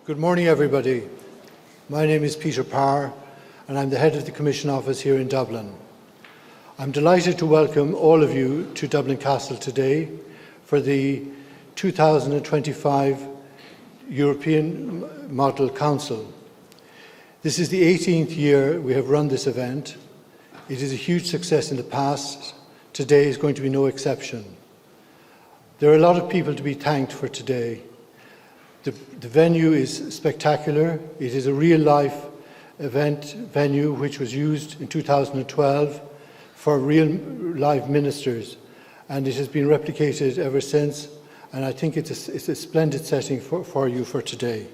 Good morning, everybody. My name is Peter Parr, and I'm the head of the Commission office here in Dublin. I'm delighted to welcome all of you to Dublin Castle today for the 2025 European Model Council. This is the 18th year we have run this event. It is a huge success in the past. Today is going to be no exception. There are a lot of people to be thanked for today. The venue is spectacular. It is a real-life event venue which was used in 2012 for real-life ministers, and it has been replicated ever since, and I think it's a splendid setting for you for today.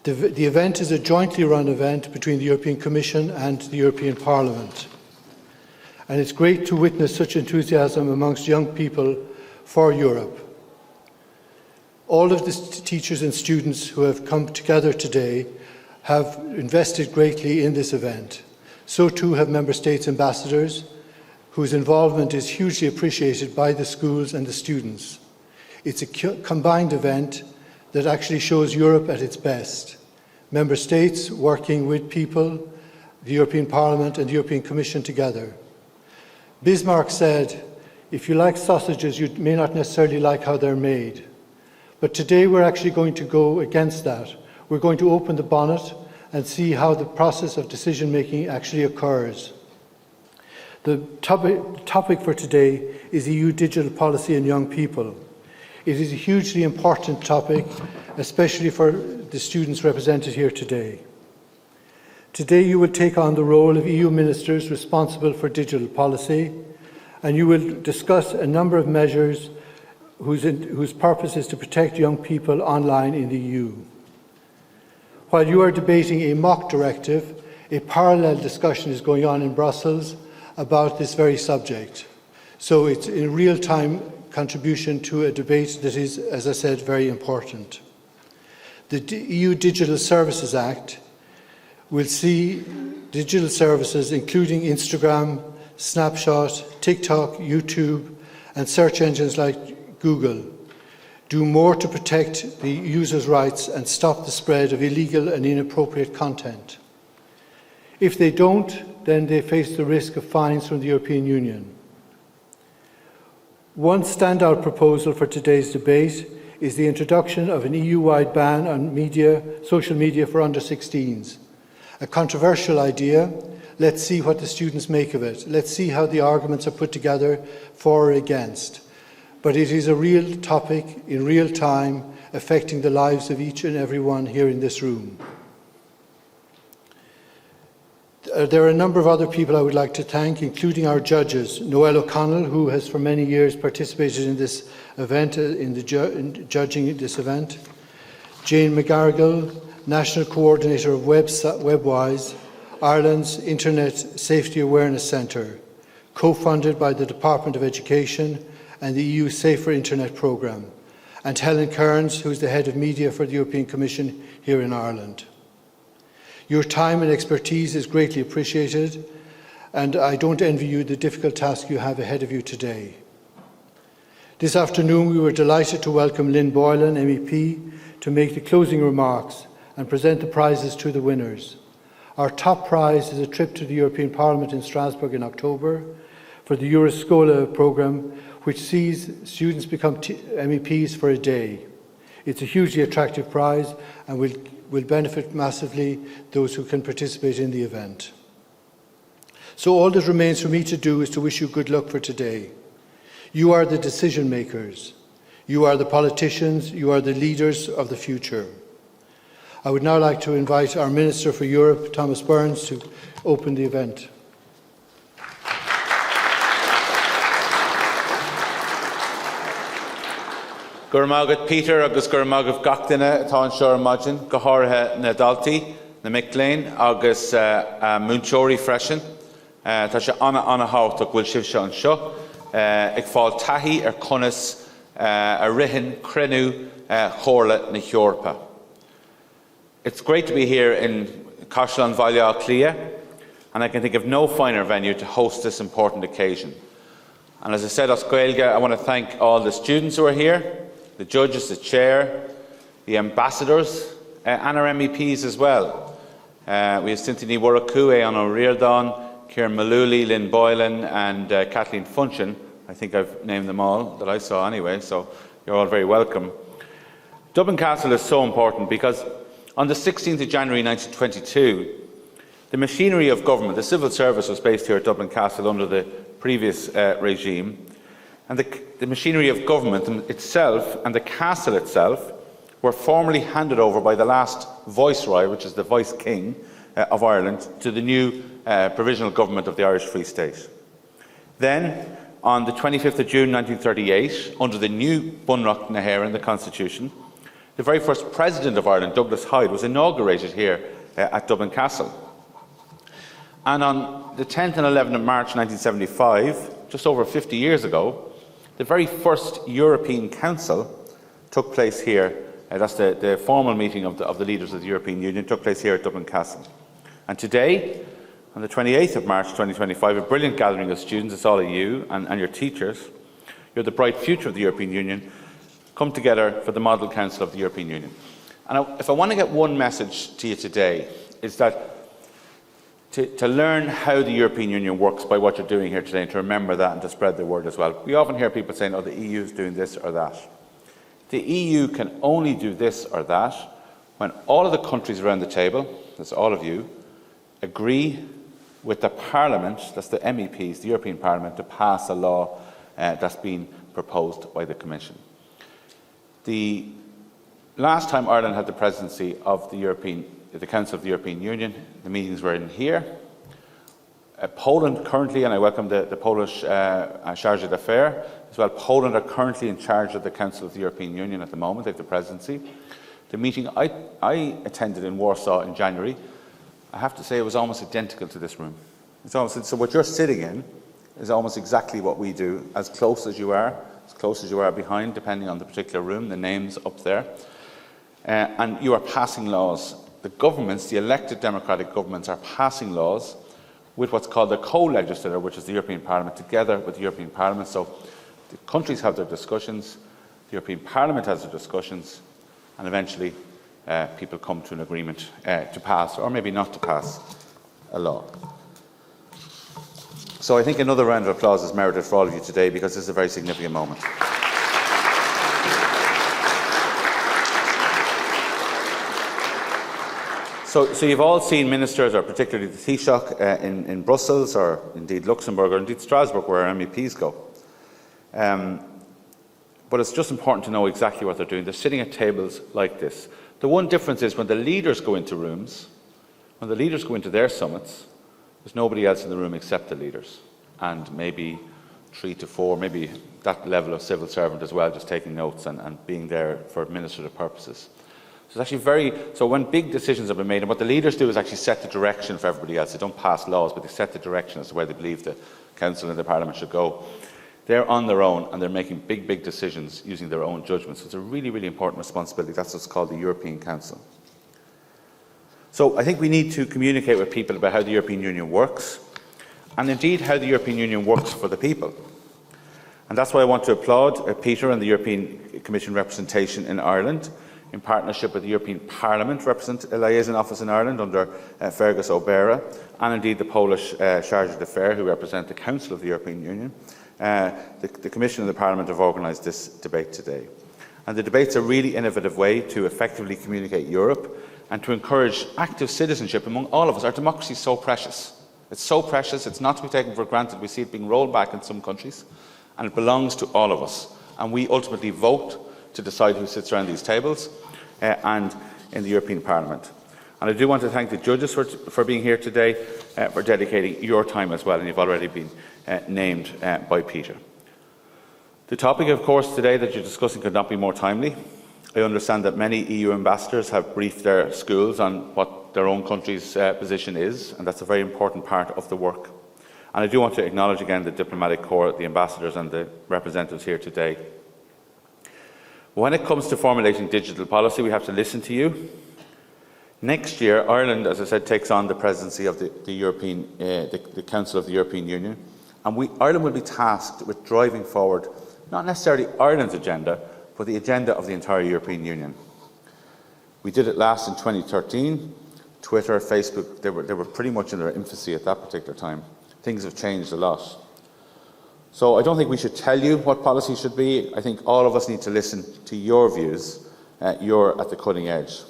The event is a jointly run event between the European Commission and the European Parliament, and it's great to witness such enthusiasm amongst young people for Europe. All of the teachers and students who have come together today have invested greatly in this event. So too have Member States ambassadors, whose involvement is hugely appreciated by the schools and the students. It's a combined event that actually shows Europe at its best. Member States working with people, the European Parliament and the European Commission together. Bismarck said, if you like sausages, you may not necessarily like how they're made. But today we're actually going to go against that. We're going to open the bonnet and see how the process of decision-making actually occurs. The topic for today is EU digital policy and young people. It is a hugely important topic, especially for the students represented here today. Today you will take on the role of EU ministers responsible for digital policy, and you will discuss a number of measures whose purpose is to protect young people online in the EU. While you are debating a mock directive, a parallel discussion is going on in Brussels about this very subject. So it's a real-time contribution to a debate that is, as I said, very important. The EU Digital Services Act will see digital services including Instagram, Snapchat, TikTok, YouTube, and search engines like Google do more to protect the user's rights and stop the spread of illegal and inappropriate content. If they don't, then they face the risk of fines from the European Union. One standout proposal for today's debate is the introduction of an EU-wide ban on social media for under-16s. A controversial idea. Let's see what the students make of it. Let's see how the arguments are put together for or against. But it is a real topic in real time affecting the lives of each and every one here in this room. There are a number of other people I would like to thank, including our judges, Noel O'Connell, who has for many years participated in this event, in judging this event, Jane McGarrigle, National Coordinator of WebWise, Ireland's Internet Safety Awareness Centre, co-funded by the Department of Education and the EU Safer Internet Programme, and Helen Kearns, who is the Head of Media for the European Commission here in Ireland. Your time and expertise is greatly appreciated, and I don't envy you the difficult task you have ahead of you today. This afternoon we were delighted to welcome Lynn Boylan, MEP, to make the closing remarks and present the prizes to the winners. Our top prize is a trip to the European Parliament in Strasbourg in October for the Euroscola programme, which sees students become MEPs for a day. It's a hugely attractive prize and will benefit massively those who can participate in the event. So all that remains for me to do is to wish you good luck for today. You are the decision makers. You are the politicians. You are the leaders of the future. I would now like to invite our Minister for Europe, Thomas Burns, to open the event. Gur mágad Peter agus gur mágad gach duine atá an seo imagine go háirithe na Daltaí, na Mic agus Múnseoirí freisin. Tá sé anna hácht ag bhfuil sibh seo an seo. Ag fáil taithí ar conas a rithean crenú chomhairle na Heorpa. It's great to be here in Cashel Vaile Clia, and I can think of no finer venue to host this important occasion. And as I said, as Gaeilge, I want to thank all the students who are here, the judges, the chair, the ambassadors and our MEPs as well. We have Cynthia Warakue, Anna Reardon, Kieran Malooly, Lynn Boylan and Kathleen Funchin. I think I've named them all that I saw anyway, so you're all very welcome. Dublin Castle is so important because on the 16th of January 1922, the machinery of government, the civil service, was based here at Dublin Castle under the previous regime. And the machinery of government itself and the castle itself were formally handed over by the last Viceroy, which is the Vice King of Ireland, to the new provisional government of the Irish Free State. Then, on the 25th of June 1938, under the new Bunreacht na hÉireann, the Constitution, the very first President of Ireland, Douglas Hyde, was inaugurated here at Dublin Castle. And on the 10th and 11th of March 1975, just over 50 years ago, the very first European Council took place here. That's the formal meeting of the leaders of the European Union, took place here at Dublin Castle. And today, on the 28th of March 2025, a brilliant gathering of students, it's all of you and your teachers, you're the bright future of the European Union, come together for the Model Council of the European Union. And if I want to get one message to you today, is that to learn how the European Union works by what you're doing here today, and to remember that and to spread the word as well. We often hear people saying, oh, the EU is doing this or that. The EU can only do this or that when all of the countries around the table, that's all of you, agree with the Parliament, that's the MEPs, the European Parliament, to pass a law that's been proposed by the Commission. The last time Ireland had the presidency of the Council of the European Union, the meetings were in here. Poland currently, and I welcome the Polish Charge d'Affaires as well, Poland are currently in charge of the Council of the European Union at the moment. They have the presidency. The meeting I attended in Warsaw in January, I have to say it was almost identical to this room. So what you're sitting in is almost exactly what we do, as close as you are behind, depending on the particular room, the names up there. And you are passing laws. The governments, the elected democratic governments, are passing laws with what's called the co-legislator, which is the European Parliament, together with the European Parliament. So the countries have their discussions, the European Parliament has their discussions, and eventually people come to an agreement to pass, or maybe not to pass, a law. So I think another round of applause is merited for all of you today, because this is a very significant moment. So you've all seen ministers, or particularly the Taoiseach in Brussels, or indeed Luxembourg, or indeed Strasbourg, where our MEPs go. But it's just important to know exactly what they're doing. They're sitting at tables like this. The one difference is when the leaders go into rooms, when the leaders go into their summits, there's nobody else in the room except the leaders, and maybe 3 to 4, maybe that level of civil servant as well, just taking notes and being there for administrative purposes. So it's actually so when big decisions have been made, and what the leaders do is actually set the direction for everybody else. They don't pass laws, but they set the direction as to where they believe the Council and the Parliament should go. They're on their own, and they're making big decisions using their own judgment. So it's a really, really important responsibility. That's what's called the European Council. So I think we need to communicate with people about how the European Union works, and indeed how the European Union works for the people. And that's why I want to applaud Peter and the European Commission representation in Ireland, in partnership with the European Parliament Liaison Office in Ireland under Fergus O'Bara, and indeed the Polish Charge d'Affaires, who represent the Council of the European Union. The Commission and the Parliament have organised this debate today. And the debate's a really innovative way to effectively communicate Europe and to encourage active citizenship among all of us. Our democracy is so precious. It's so precious, it's not to be taken for granted. We see it being rolled back in some countries, and it belongs to all of us. And we ultimately vote to decide who sits around these tables and in the European Parliament. And I do want to thank the judges for being here today, for dedicating your time as well, and you've already been named by Peter. The topic, of course, today that you're discussing could not be more timely. I understand that many EU ambassadors have briefed their schools on what their own country's position is, and that's a very important part of the work. And I do want to acknowledge again the diplomatic corps, the ambassadors and the representatives here today. When it comes to formulating digital policy, we have to listen to you. Next year, Ireland, as I said, takes on the presidency of the Council of the European Union, and Ireland will be tasked with driving forward not necessarily Ireland's agenda, but the agenda of the entire European Union. We did it last in 2013. Twitter, Facebook, they were pretty much in their infancy at that particular time. Things have changed a lot. So I don't think we should tell you what policy should be. I think all of us need to listen to your views. You're at the cutting edge.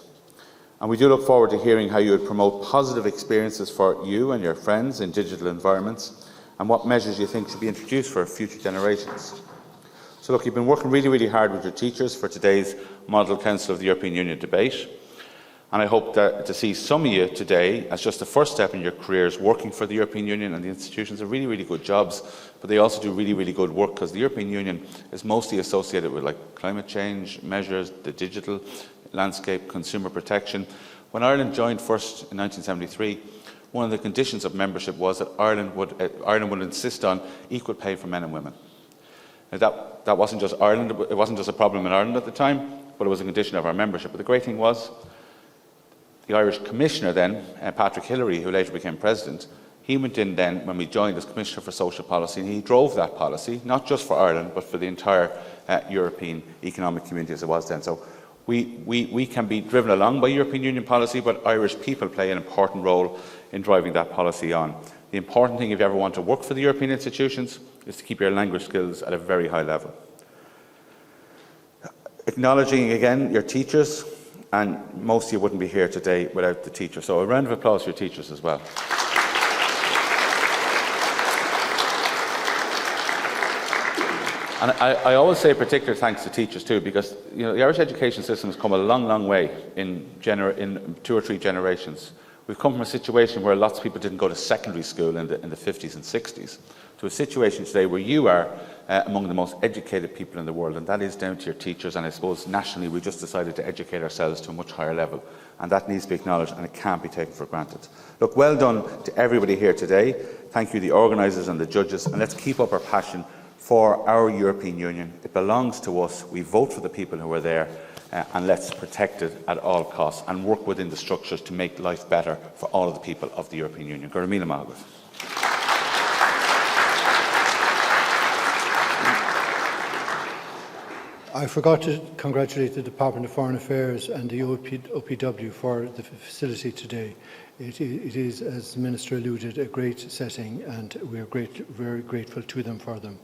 And we do look forward to hearing how you would promote positive experiences for you and your friends in digital environments, and what measures you think should be introduced for future generations. So look, you've been working really, really hard with your teachers for today's Model Council of the European Union debate. And I hope that to see some of you today as just the first step in your careers working for the European Union and the institutions are really, really good jobs, but they also do really, really good work, because the European Union is mostly associated with climate change measures, the digital landscape, consumer protection. When Ireland joined first in 1973, one of the conditions of membership was that Ireland would insist on equal pay for men and women. Now that wasn't just Ireland, it wasn't just a problem in Ireland at the time, but it was a condition of our membership. But the great thing was, the Irish Commissioner then, Patrick Hillery, who later became President, he went in then when we joined as Commissioner for Social Policy, and he drove that policy, not just for Ireland, but for the entire European economic community as it was then. So we can be driven along by European Union policy, but Irish people play an important role in driving that policy on. The important thing, if you ever want to work for the European institutions, is to keep your language skills at a very high level. Acknowledging again your teachers, and most of you wouldn't be here today without the teachers. So a round of applause for your teachers as well. And I always say particular thanks to teachers too, because the Irish education system has come a long, long way in 2 or 3 generations. We've come from a situation where lots of people didn't go to secondary school in the 50s and 60s, to a situation today where you are among the most educated people in the world, and that is down to your teachers. And I suppose nationally we just decided to educate ourselves to a much higher level, and that needs to be acknowledged, and it can't be taken for granted. Look, well done to everybody here today. Thank you, the organisers and the judges, and let's keep up our passion for our European Union. It belongs to us. We vote for the people who are there, and let's protect it at all costs and work within the structures to make life better for all of the people of the European Union. Gur míle maith. I forgot to congratulate the Department of Foreign Affairs and the OPW for the facility today. It is, as the Minister alluded, a great setting, and we are very grateful to them for them.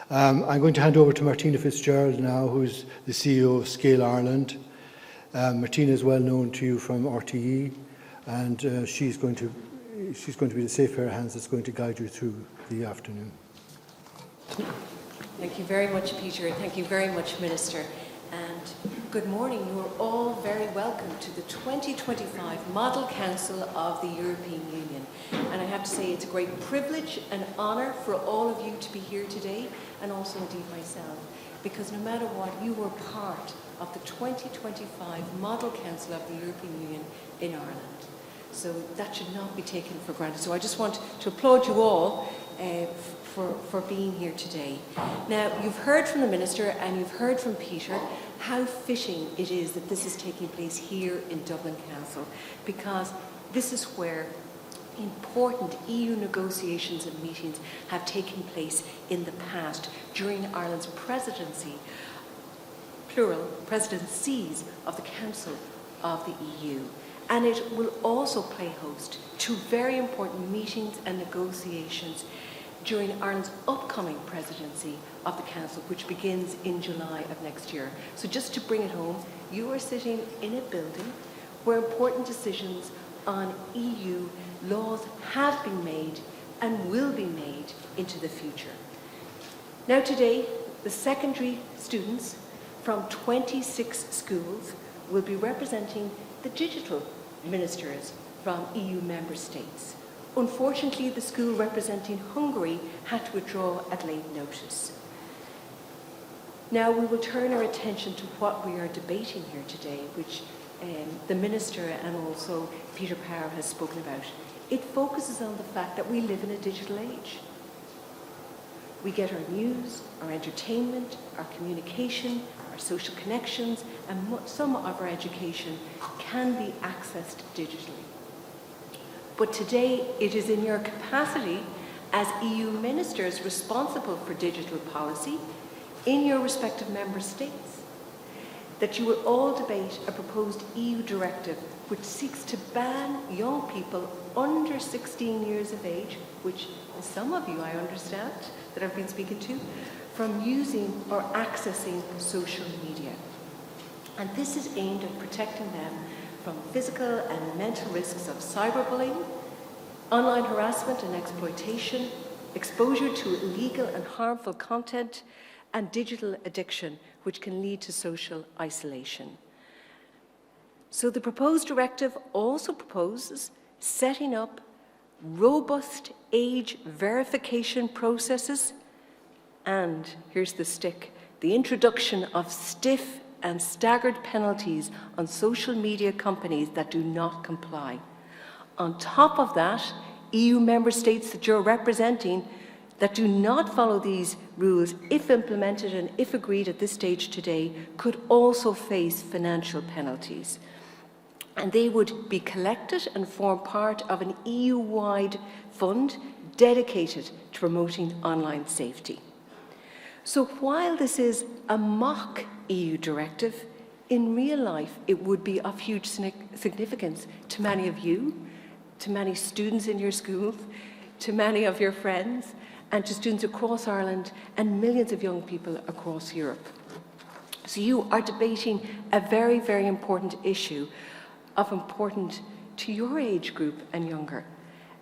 I'm going to hand over to Martina Fitzgerald now, who is the CEO of Scale Ireland. Martina is well known to you from RTE, and she's going to be the safe pair of hands that's going to guide you through the afternoon. Thank you very much, Peter. Thank you very much, Minister. And good morning. You are all very welcome to the 2025 Model Council of the European Union. And I have to say it's a great privilege and honour for all of you to be here today, and also indeed myself, because no matter what, you were part of the 2025 Model Council of the European Union in Ireland. So that should not be taken for granted. So I just want to applaud you all for being here today. Now, you've heard from the Minister and you've heard from Peter how fitting it is that this is taking place here in Dublin Council, because this is where important EU negotiations and meetings have taken place in the past during Ireland's presidency, plural, presidencies of the Council of the EU. And it will also play host to very important meetings and negotiations during Ireland's upcoming presidency of the Council, which begins in July of next year. So just to bring it home, you are sitting in a building where important decisions on EU laws have been made and will be made into the future. Now today, the secondary students from 26 schools will be representing the digital ministers from EU member states. Unfortunately, the school representing Hungary had to withdraw at late notice. Now we will turn our attention to what we are debating here today, which the Minister and also Peter Power has spoken about. It focuses on the fact that we live in a digital age. We get our news, our entertainment, our communication, our social connections, and some of our education can be accessed digitally. But today, it is in your capacity as EU ministers responsible for digital policy in your respective member states that you will all debate a proposed EU directive which seeks to ban young people under 16 years of age, which some of you, I understand, that I've been speaking to, from using or accessing social media. And this is aimed at protecting them from physical and mental risks of cyberbullying, online harassment and exploitation, exposure to illegal and harmful content, and digital addiction, which can lead to social isolation. So the proposed directive also proposes setting up robust age verification processes and, here's the stick, the introduction of stiff and staggered penalties on social media companies that do not comply. On top of that, EU member states that you're representing that do not follow these rules, if implemented and if agreed at this stage today, could also face financial penalties. And they would be collected and form part of an EU-wide fund dedicated to promoting online safety. So while this is a mock EU directive, in real life it would be of huge significance to many of you, to many students in your schools, to many of your friends, and to students across Ireland and millions of young people across Europe. So you are debating a very, very important issue of importance to your age group and younger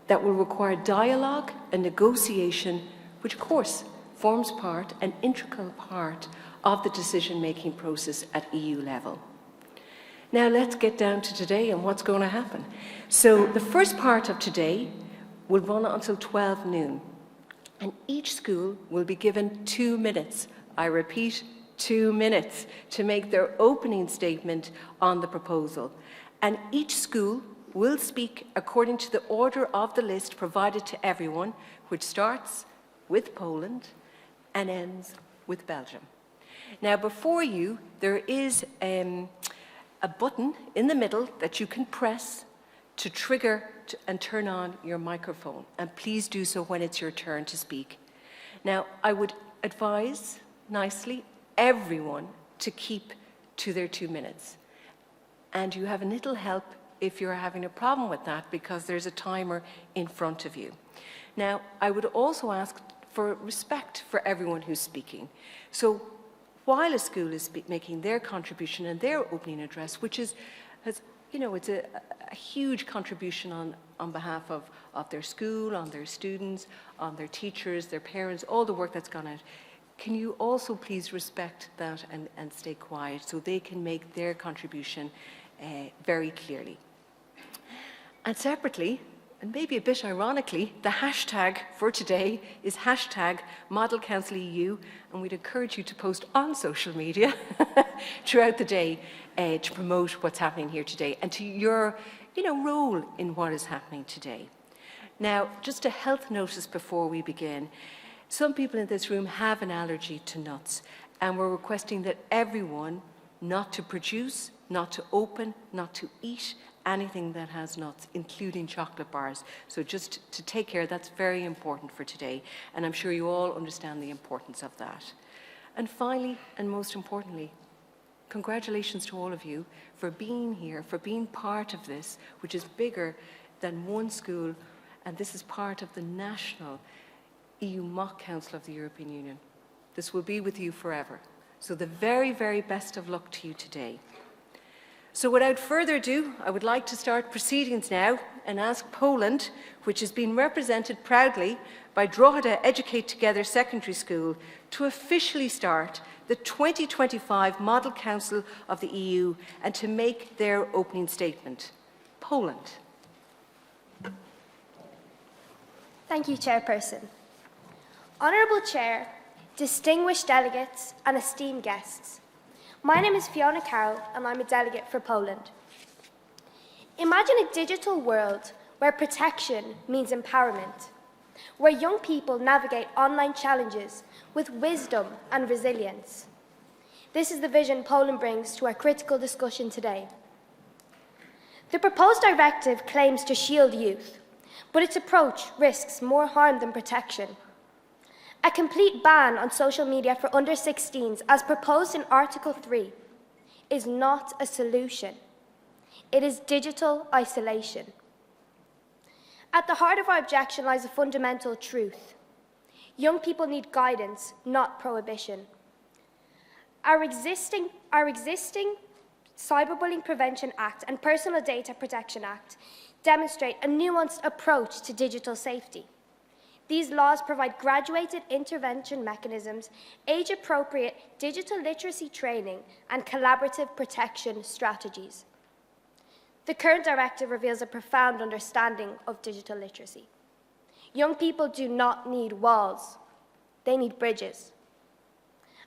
that will require dialogue and negotiation, which of course forms part, an integral part of the decision-making process at EU level. Now let's get down to today and what's going to happen. So the first part of today will run until 12 noon, and each school will be given 2 minutes. I repeat, 2 minutes to make their opening statement on the proposal. And each school will speak according to the order of the list provided to everyone, which starts with Poland and ends with Belgium. Now, before you, there is a button in the middle that you can press to trigger and turn on your microphone. And please do so when it's your turn to speak. Now, I would advise nicely everyone to keep to their 2 minutes. And you have a little help if you're having a problem with that, because there's a timer in front of you. Now, I would also ask for respect for everyone who's speaking. So while a school is making their contribution and their opening address, which it's a huge contribution on behalf of their school, on their students, on their teachers, their parents, all the work that's gone out, can you also please respect that and stay quiet so they can make their contribution very clearly. And separately, and maybe a bit ironically, the hashtag for today is #ModelCouncilEU, and we'd encourage you to post on social media throughout the day to promote what's happening here today and to your role in what is happening today. Now, just a health notice before we begin. Some people in this room have an allergy to nuts, and we're requesting that everyone not to produce, not to open, not to eat anything that has nuts, including chocolate bars. So just to take care, that's very important for today, and I'm sure you all understand the importance of that. And finally, and most importantly, congratulations to all of you for being here, for being part of this, which is bigger than one school, and this is part of the national EU Mock Council of the European Union. This will be with you forever. So the very, very best of luck to you today. So without further ado, I would like to start proceedings now and ask Poland, which has been represented proudly by Drogheda Educate Together Secondary School, to officially start the 2025 Model Council of the EU and to make their opening statement. Poland. Thank you, Chairperson. Honourable Chair, distinguished delegates and esteemed guests, my name is Fiona Carroll and I'm a delegate for Poland. Imagine a digital world where protection means empowerment, where young people navigate online challenges with wisdom and resilience. This is the vision Poland brings to our critical discussion today. The proposed directive claims to shield youth, but its approach risks more harm than protection. A complete ban on social media for under 16s, as proposed in Article 3, is not a solution. It is digital isolation. At the heart of our objection lies a fundamental truth. Young people need guidance, not prohibition. Our existing Cyberbullying Prevention Act and Personal Data Protection Act demonstrate a nuanced approach to digital safety. These laws provide graduated intervention mechanisms, age-appropriate digital literacy training, and collaborative protection strategies. The current directive reveals a profound understanding of digital literacy. Young people do not need walls, they need bridges.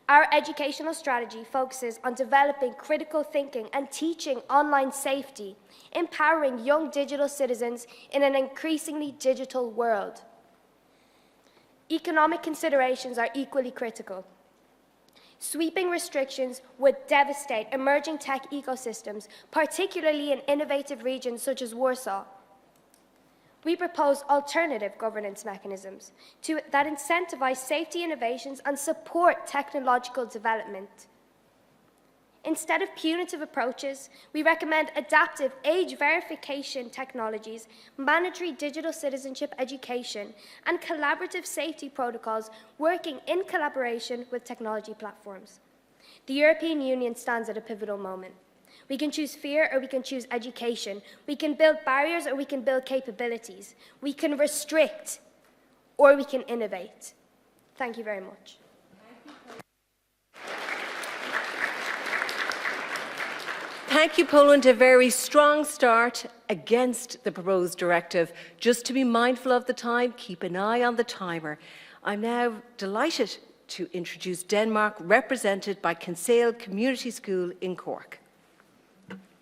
Our educational strategy focuses on developing critical thinking and teaching online safety, empowering young digital citizens in an increasingly digital world. Economic considerations are equally critical. Sweeping restrictions would devastate emerging tech ecosystems, particularly in innovative regions such as Warsaw. We propose alternative governance mechanisms that incentivize safety innovations and support technological development. Instead of punitive approaches, we recommend adaptive age verification technologies, mandatory digital citizenship education, and collaborative safety protocols working in collaboration with technology platforms. The European Union stands at a pivotal moment. We can choose fear or we can choose education. We can build barriers or we can build capabilities. We can restrict or we can innovate. Thank you very much. Thank you, Poland. A very strong start against the proposed directive. Just to be mindful of the time, keep an eye on the timer. I'm now delighted to introduce Denmark, represented by Kinsale Community School in Cork.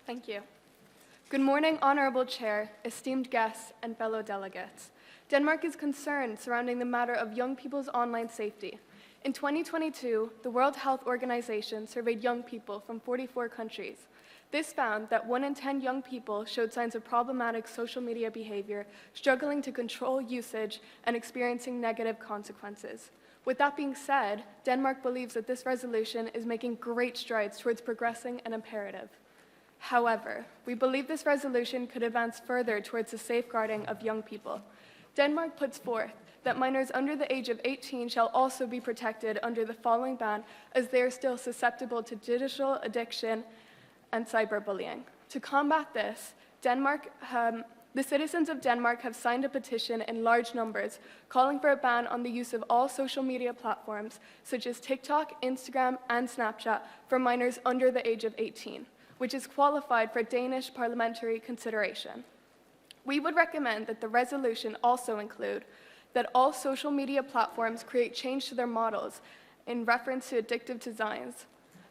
Thank you. Good morning, Honourable Chair, esteemed guests, and fellow delegates. Denmark is concerned surrounding the matter of young people's online safety. In 2022, the World Health Organization surveyed young people from 44 countries. This found that 1 in 10 young people showed signs of problematic social media behavior, struggling to control usage, and experiencing negative consequences. With that being said, Denmark believes that this resolution is making great strides towards progressing an imperative. However, we believe this resolution could advance further towards the safeguarding of young people. Denmark puts forth that minors under the age of 18 shall also be protected under the following ban, as they are still susceptible to digital addiction and cyberbullying. To combat this, the citizens of Denmark have signed a petition in large numbers calling for a ban on the use of all social media platforms such as TikTok, Instagram, and Snapchat for minors under the age of 18, which is qualified for Danish parliamentary consideration. We would recommend that the resolution also include that all social media platforms create change to their models in reference to addictive designs.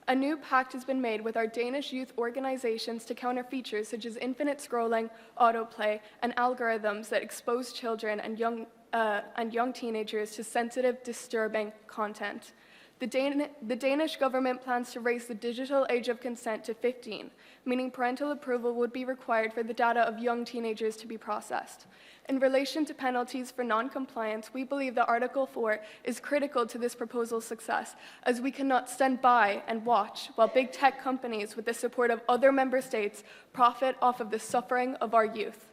A new pact has been made with our Danish youth organizations to counter features such as infinite scrolling, autoplay, and algorithms that expose children and young teenagers to sensitive, disturbing content. The Danish government plans to raise the digital age of consent to 15, meaning parental approval would be required for the data of young teenagers to be processed. In relation to penalties for non-compliance, we believe that Article 4 is critical to this proposal's success, as we cannot stand by and watch while big tech companies, with the support of other member states, profit off of the suffering of our youth.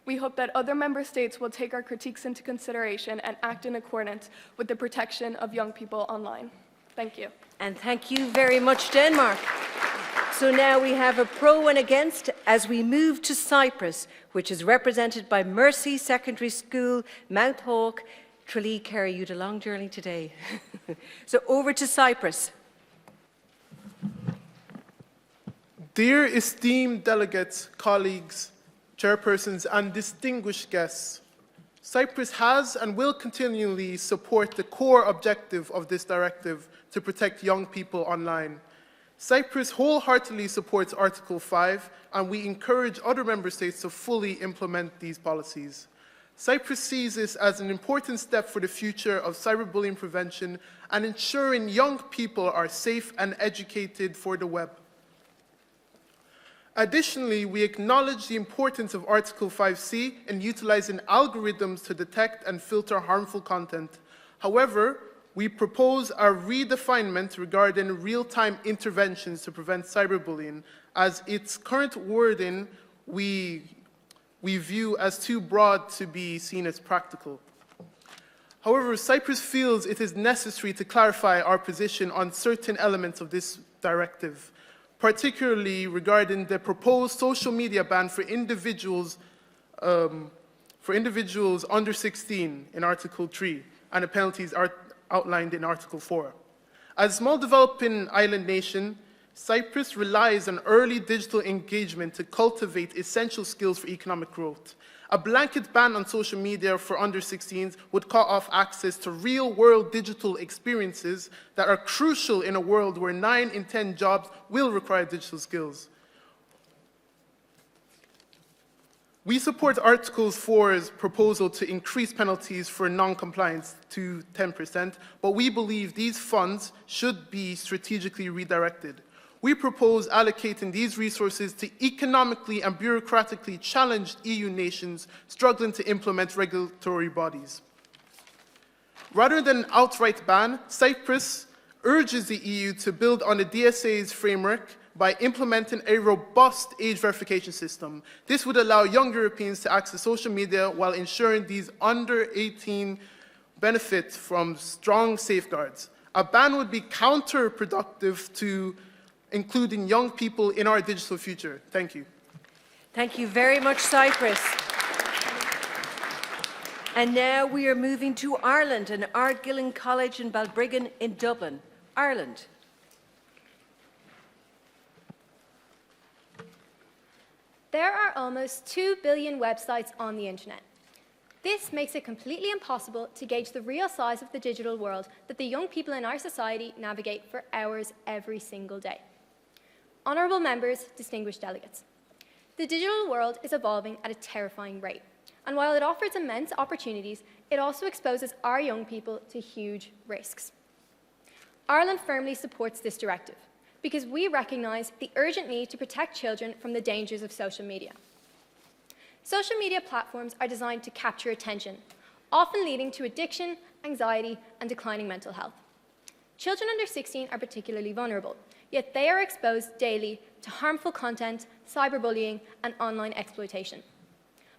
We hope that other member states will take our critiques into consideration and act in accordance with the protection of young people online. Thank you. And thank you very much, Denmark. So now we have a pro and against as we move to Cyprus, which is represented by Mercy Secondary School, Mount Hawke. Tralee, Kerry, you had a long journey today. So over to Cyprus. Dear esteemed delegates, colleagues, chairpersons, and distinguished guests, Cyprus has and will continually support the core objective of this directive to protect young people online. Cyprus wholeheartedly supports Article 5, and we encourage other member states to fully implement these policies. Cyprus sees this as an important step for the future of cyberbullying prevention and ensuring young people are safe and educated for the web. Additionally, we acknowledge the importance of Article 5C in utilizing algorithms to detect and filter harmful content. However, we propose a redefinement regarding real-time interventions to prevent cyberbullying, as its current wording we view as too broad to be seen as practical. However, Cyprus feels it is necessary to clarify our position on certain elements of this directive, particularly regarding the proposed social media ban for individuals under 16 in Article 3, and the penalties are outlined in Article 4. As a small developing island nation, Cyprus relies on early digital engagement to cultivate essential skills for economic growth. A blanket ban on social media for under 16s would cut off access to real-world digital experiences that are crucial in a world where 9 in 10 jobs will require digital skills. We support Article 4's proposal to increase penalties for non-compliance to 10%, but we believe these funds should be strategically redirected. We propose allocating these resources to economically and bureaucratically challenged EU nations struggling to implement regulatory bodies. Rather than an outright ban, Cyprus urges the EU to build on the DSA's framework by implementing a robust age verification system. This would allow young Europeans to access social media while ensuring these under 18 benefit from strong safeguards. A ban would be counterproductive to including young people in our digital future. Thank you. Thank you very much, Cyprus. And now we are moving to Ireland and Ardgillan College in Balbriggan in Dublin. Ireland. There are almost 2 billion websites on the internet. This makes it completely impossible to gauge the real size of the digital world that the young people in our society navigate for hours every single day. Honourable members, distinguished delegates, the digital world is evolving at a terrifying rate, and while it offers immense opportunities, it also exposes our young people to huge risks. Ireland firmly supports this directive, because we recognise the urgent need to protect children from the dangers of social media. Social media platforms are designed to capture attention, often leading to addiction, anxiety, and declining mental health. Children under 16 are particularly vulnerable, yet they are exposed daily to harmful content, cyberbullying, and online exploitation.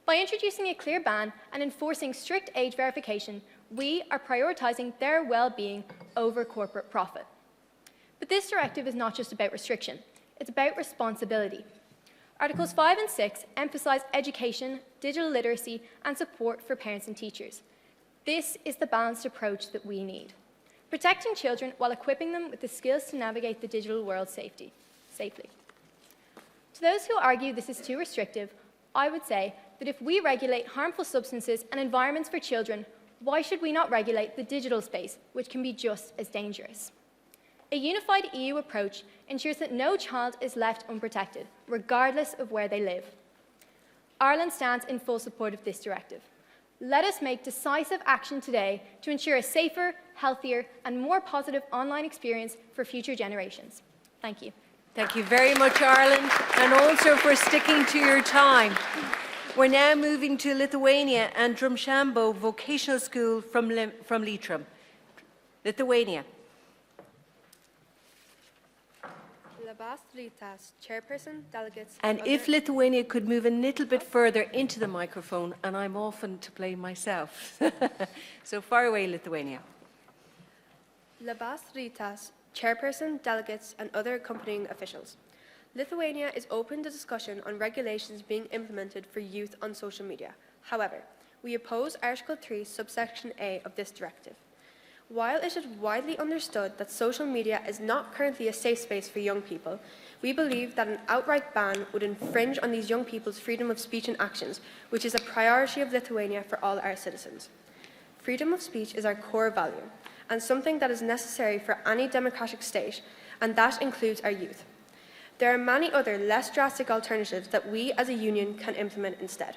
By introducing a clear ban and enforcing strict age verification, we are prioritising their well-being over corporate profit. But this directive is not just about restriction, it's about responsibility. Articles 5 and 6 emphasise education, digital literacy, and support for parents and teachers. This is the balanced approach that we need, protecting children while equipping them with the skills to navigate the digital world safely. To those who argue this is too restrictive, I would say that if we regulate harmful substances and environments for children, why should we not regulate the digital space, which can be just as dangerous? A unified EU approach ensures that no child is left unprotected, regardless of where they live. Ireland stands in full support of this directive. Let us make decisive action today to ensure a safer, healthier, and more positive online experience for future generations. Thank you. Thank you very much, Ireland, and also for sticking to your time. We're now moving to Lithuania and Drumshambo Vocational School from Leitrim. Lithuania. Labas rytas, Chairperson, delegates. And if Lithuania could move a little bit further into the microphone, and I'm often to blame myself. So far away, Lithuania. Labas rytas, Chairperson, delegates, and other accompanying officials. Lithuania is open to discussion on regulations being implemented for youth on social media. However, we oppose Article 3, subsection A of this directive. While it is widely understood that social media is not currently a safe space for young people, we believe that an outright ban would infringe on these young people's freedom of speech and actions, which is a priority of Lithuania for all our citizens. Freedom of speech is our core value, and something that is necessary for any democratic state, and that includes our youth. There are many other less drastic alternatives that we as a union can implement instead.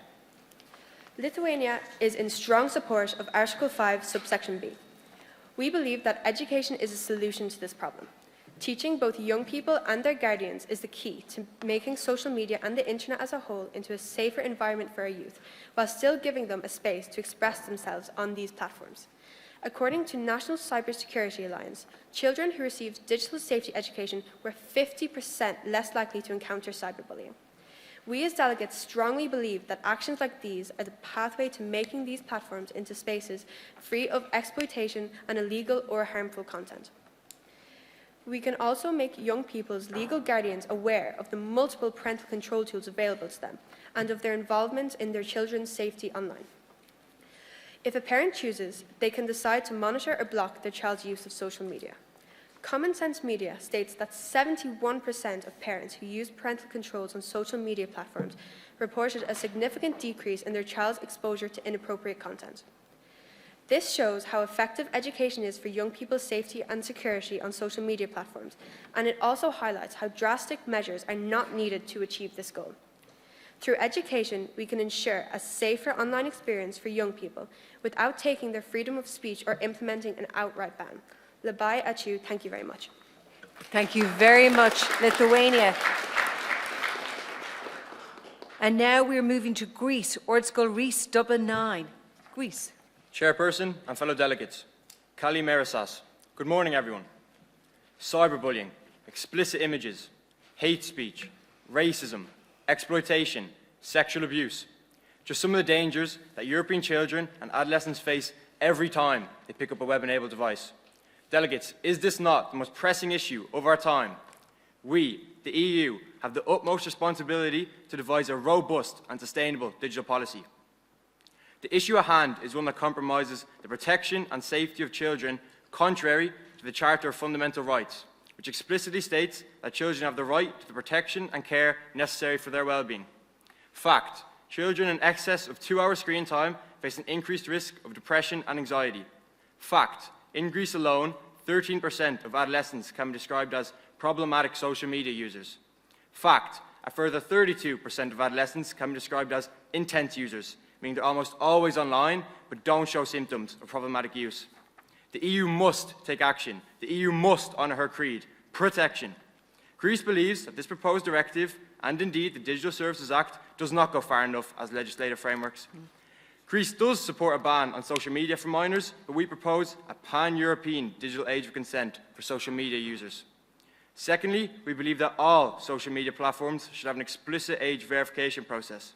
Lithuania is in strong support of Article 5, subsection B. We believe that education is a solution to this problem. Teaching both young people and their guardians is the key to making social media and the internet as a whole into a safer environment for our youth, while still giving them a space to express themselves on these platforms. According to National Cybersecurity Alliance, children who received digital safety education were 50% less likely to encounter cyberbullying. We as delegates strongly believe that actions like these are the pathway to making these platforms into spaces free of exploitation and illegal or harmful content. We can also make young people's legal guardians aware of the multiple parental control tools available to them and of their involvement in their children's safety online. If a parent chooses, they can decide to monitor or block their child's use of social media. Common Sense Media states that 71% of parents who use parental controls on social media platforms reported a significant decrease in their child's exposure to inappropriate content. This shows how effective education is for young people's safety and security on social media platforms, and it also highlights how drastic measures are not needed to achieve this goal. Through education, we can ensure a safer online experience for young people without taking their freedom of speech or implementing an outright ban. Labai Achu, thank you very much. Thank you very much, Lithuania. And now we're moving to Greece, Ordscoil Rees, Dublin 9. Greece. Chairperson and fellow delegates, Kali Merisas. Good morning, everyone. Cyberbullying, explicit images, hate speech, racism, exploitation, sexual abuse. Just some of the dangers that European children and adolescents face every time they pick up a web-enabled device. Delegates, is this not the most pressing issue of our time? We, the EU, have the utmost responsibility to devise a robust and sustainable digital policy. The issue at hand is one that compromises the protection and safety of children, contrary to the Charter of Fundamental Rights, which explicitly states that children have the right to the protection and care necessary for their well-being. Fact, children in excess of 2 hours screen time face an increased risk of depression and anxiety. Fact, in Greece alone, 13% of adolescents can be described as problematic social media users. Fact, a further 32% of adolescents can be described as intense users, meaning they're almost always online but don't show symptoms of problematic use. The EU must take action. The EU must honour her creed, protection. Greece believes that this proposed directive, and indeed the Digital Services Act, does not go far enough as legislative frameworks. Greece does support a ban on social media for minors, but we propose a pan-European digital age of consent for social media users. Secondly, we believe that all social media platforms should have an explicit age verification process.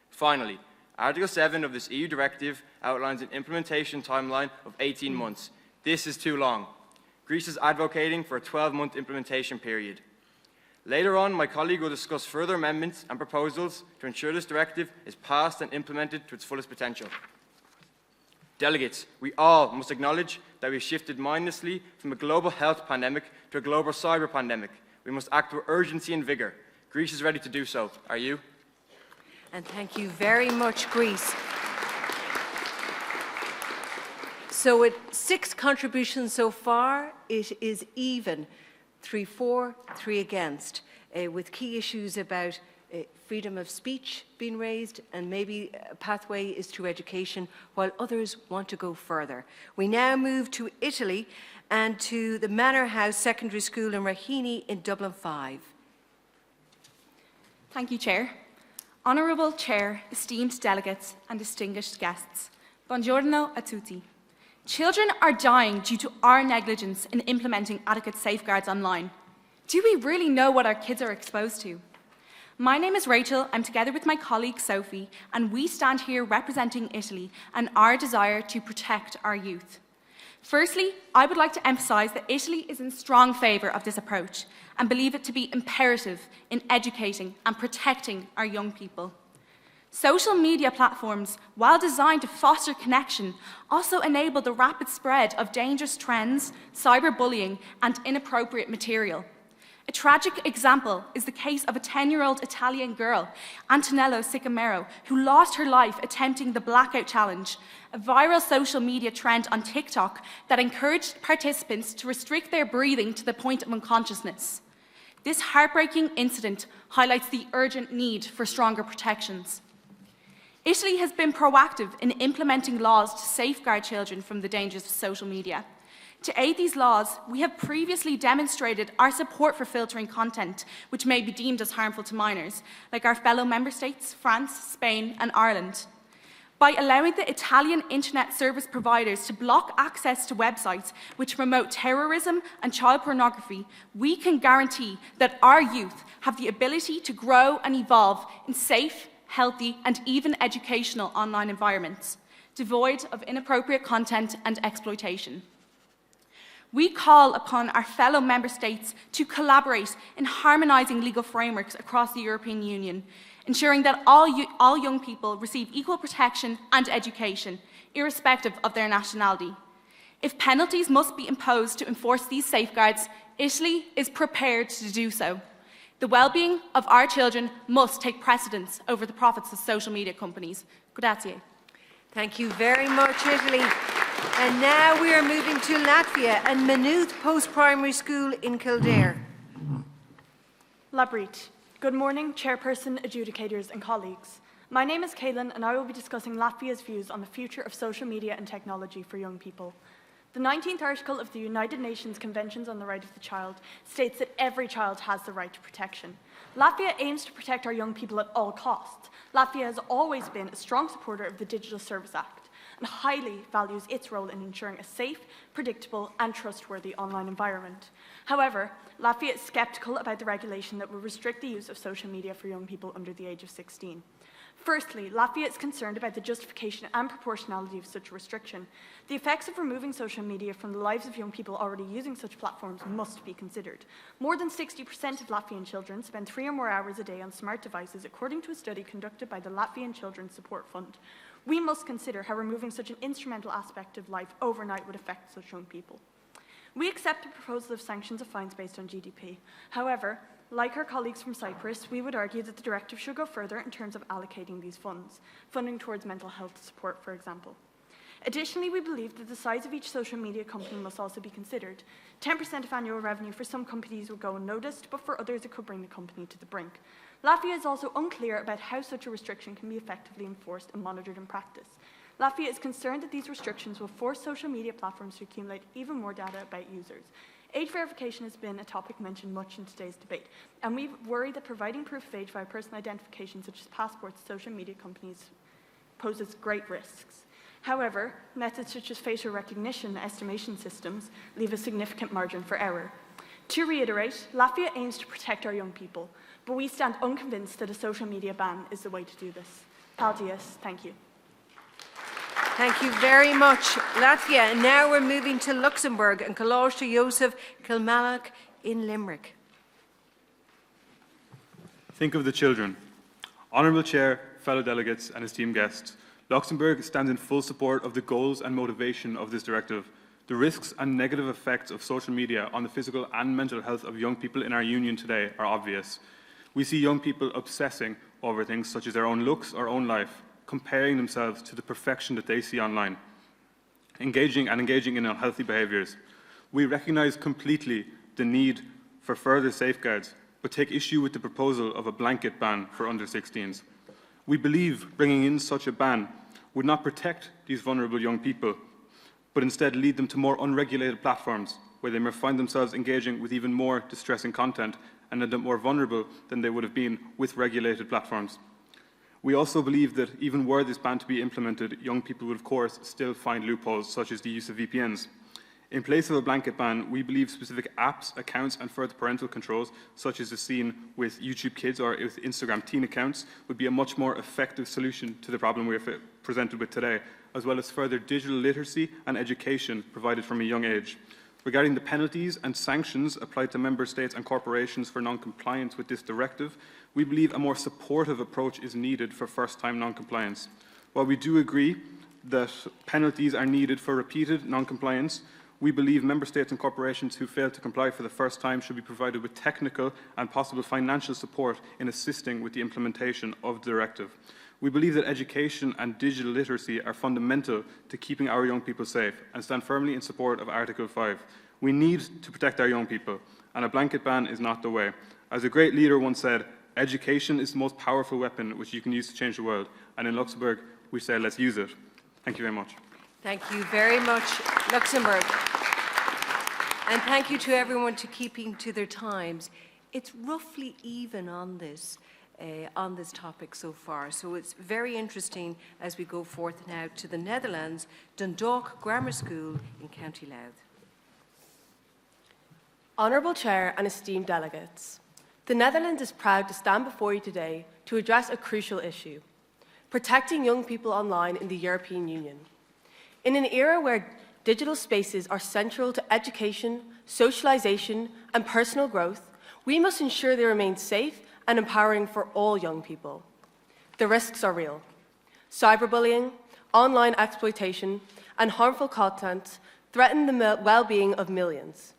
Finally, Article 7 of this EU directive outlines an implementation timeline of 18 months. This is too long. Greece is advocating for a 12-month implementation period. Later on, my colleague will discuss further amendments and proposals to ensure this directive is passed and implemented to its fullest potential. Delegates, we all must acknowledge that we've shifted mindlessly from a global health pandemic to a global cyber pandemic. We must act with urgency and vigour. Greece is ready to do so. Are you? And thank you very much, Greece. So with 6 contributions so far, it is even. 3 for, 3 against, with key issues about freedom of speech being raised, and maybe a pathway is through education, while others want to go further. We now move to Italy and to the Manor House Secondary School in Raheny in Dublin 5. Thank you, Chair. Honourable Chair, esteemed delegates and distinguished guests, buongiorno a tutti. Children are dying due to our negligence in implementing adequate safeguards online. Do we really know what our kids are exposed to? My name is Rachel. I'm together with my colleague Sophie, and we stand here representing Italy and our desire to protect our youth. Firstly, I would like to emphasise that Italy is in strong favour of this approach and believe it to be imperative in educating and protecting our young people. Social media platforms, while designed to foster connection, also enable the rapid spread of dangerous trends, cyberbullying, and inappropriate material. A tragic example is the case of a 10-year-old Italian girl, Antonella Sicamero, who lost her life attempting the Blackout Challenge, a viral social media trend on TikTok that encouraged participants to restrict their breathing to the point of unconsciousness. This heartbreaking incident highlights the urgent need for stronger protections. Italy has been proactive in implementing laws to safeguard children from the dangers of social media. To aid these laws, we have previously demonstrated our support for filtering content which may be deemed as harmful to minors, like our fellow member states, France, Spain, and Ireland. By allowing the Italian internet service providers to block access to websites which promote terrorism and child pornography, we can guarantee that our youth have the ability to grow and evolve in safe, healthy, and even educational online environments, devoid of inappropriate content and exploitation. We call upon our fellow member states to collaborate in harmonising legal frameworks across the European Union, ensuring that all young people receive equal protection and education, irrespective of their nationality. If penalties must be imposed to enforce these safeguards, Italy is prepared to do so. The well-being of our children must take precedence over the profits of social media companies. Grazie. Thank you very much, Italy. And now we are moving to Latvia and Maynooth Post-Primary School in Kildare. Labrit. Good morning, Chairperson, adjudicators and colleagues. My name is Kaylin and I will be discussing Latvia's views on the future of social media and technology for young people. The 19th article of the United Nations Conventions on the Right of the Child states that every child has the right to protection. Latvia aims to protect our young people at all costs. Latvia has always been a strong supporter of the Digital Service Act and highly values its role in ensuring a safe, predictable and trustworthy online environment. However, Latvia is sceptical about the regulation that will restrict the use of social media for young people under the age of 16. Firstly, Latvia is concerned about the justification and proportionality of such a restriction. The effects of removing social media from the lives of young people already using such platforms must be considered. More than 60% of Latvian children spend 3 or more hours a day on smart devices, according to a study conducted by the Latvian Children's Support Fund. We must consider how removing such an instrumental aspect of life overnight would affect such young people. We accept the proposal of sanctions of fines based on GDP. However, like our colleagues from Cyprus, we would argue that the directive should go further in terms of allocating these funds, funding towards mental health support, for example. Additionally, we believe that the size of each social media company must also be considered. 10% of annual revenue for some companies will go unnoticed, but for others it could bring the company to the brink. Latvia is also unclear about how such a restriction can be effectively enforced and monitored in practice. Latvia is concerned that these restrictions will force social media platforms to accumulate even more data about users. Age verification has been a topic mentioned much in today's debate, and we worry that providing proof of age via personal identification, such as passports, to social media companies poses great risks. However, methods such as facial recognition estimation systems leave a significant margin for error. To reiterate, Latvia aims to protect our young people, but we stand unconvinced that a social media ban is the way to do this. Paldies, thank you. Thank you very much, Latvia. And now we're moving to Luxembourg and Coláiste Joseph Kilmallock in Limerick. Think of the children. Honourable Chair, fellow delegates and esteemed guests, Luxembourg stands in full support of the goals and motivation of this directive. The risks and negative effects of social media on the physical and mental health of young people in our union today are obvious. We see young people obsessing over things such as their own looks or own life, comparing themselves to the perfection that they see online, engaging in unhealthy behaviours. We recognise completely the need for further safeguards, but take issue with the proposal of a blanket ban for under-16s. We believe bringing in such a ban would not protect these vulnerable young people, but instead lead them to more unregulated platforms where they may find themselves engaging with even more distressing content and end up more vulnerable than they would have been with regulated platforms. We also believe that even were this ban to be implemented, young people would of course still find loopholes such as the use of VPNs. In place of a blanket ban, we believe specific apps, accounts and further parental controls, such as is seen with YouTube Kids or with Instagram teen accounts, would be a much more effective solution to the problem we are presented with today, as well as further digital literacy and education provided from a young age. Regarding the penalties and sanctions applied to member states and corporations for non-compliance with this directive, we believe a more supportive approach is needed for first-time non-compliance. While we do agree that penalties are needed for repeated non-compliance, we believe member states and corporations who fail to comply for the first time should be provided with technical and possible financial support in assisting with the implementation of the directive. We believe that education and digital literacy are fundamental to keeping our young people safe and stand firmly in support of Article 5. We need to protect our young people, and a blanket ban is not the way. As a great leader once said, education is the most powerful weapon which you can use to change the world, and in Luxembourg we say let's use it. Thank you very much. Thank you very much, Luxembourg. And thank you to everyone for keeping to their times. It's roughly even on this. on this topic so far. So it's very interesting as we go forth now to the Netherlands, Dundalk Grammar School in County Louth. Honourable Chair and esteemed delegates, the Netherlands is proud to stand before you today to address a crucial issue: protecting young people online in the European Union. In an era where digital spaces are central to education, socialisation and personal growth, we must ensure they remain safe and empowering for all young people. The risks are real. Cyberbullying, online exploitation and harmful content threaten the well-being of millions.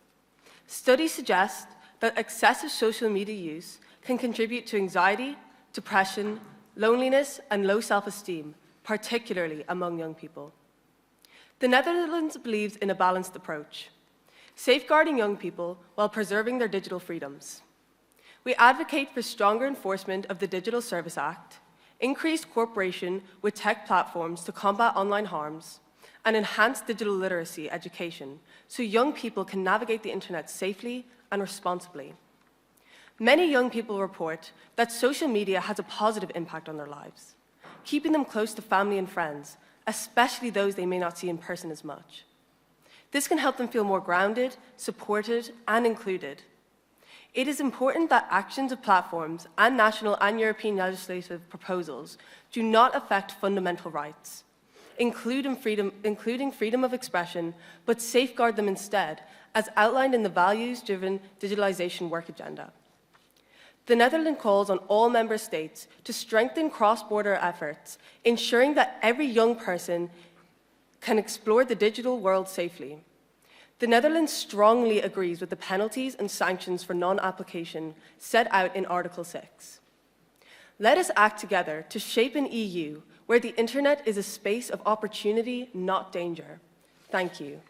Studies suggest that excessive social media use can contribute to anxiety, depression, loneliness and low self-esteem, particularly among young people. The Netherlands believes in a balanced approach, safeguarding young people while preserving their digital freedoms. We advocate for stronger enforcement of the Digital Service Act, increased cooperation with tech platforms to combat online harms, and enhanced digital literacy education so young people can navigate the internet safely and responsibly. Many young people report that social media has a positive impact on their lives, keeping them close to family and friends, especially those they may not see in person as much. This can help them feel more grounded, supported, and included. It is important that actions of platforms and national and European legislative proposals do not affect fundamental rights, including freedom of expression, but safeguard them instead, as outlined in the values-driven digitalisation work agenda. The Netherlands calls on all member states to strengthen cross-border efforts, ensuring that every young person can explore the digital world safely. The Netherlands strongly agrees with the penalties and sanctions for non-application set out in Article 6. Let us act together to shape an EU where the internet is a space of opportunity, not danger. Thank you.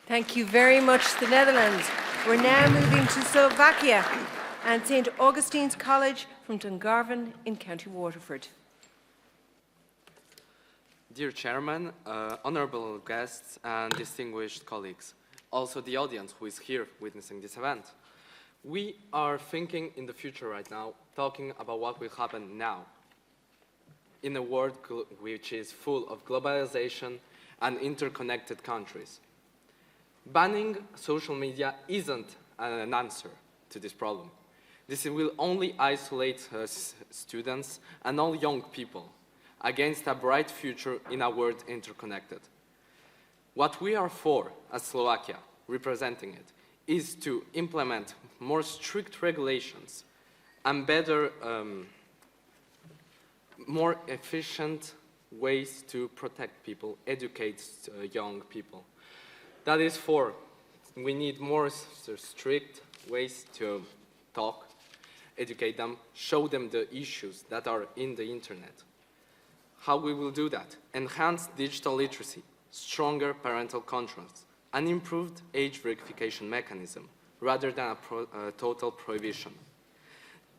Thank you very much, the Netherlands. We're now moving to Slovakia and St. Augustine's College from Dungarvan in County Waterford. Dear Chairman, honourable guests and distinguished colleagues, also the audience who is here witnessing this event. We are thinking in the future right now, talking about what will happen now in a world which is full of globalization and interconnected countries. Banning social media isn't an answer to this problem. This will only isolate students and all young people against a bright future in a world interconnected. What we are for, as Slovakia, representing it, is to implement more strict regulations and better, more efficient ways to protect people, educate young people. That is we need more strict ways to talk, educate them, show them the issues that are in the internet. How we will do that? Enhanced digital literacy, stronger parental controls, an improved age verification mechanism rather than a total prohibition,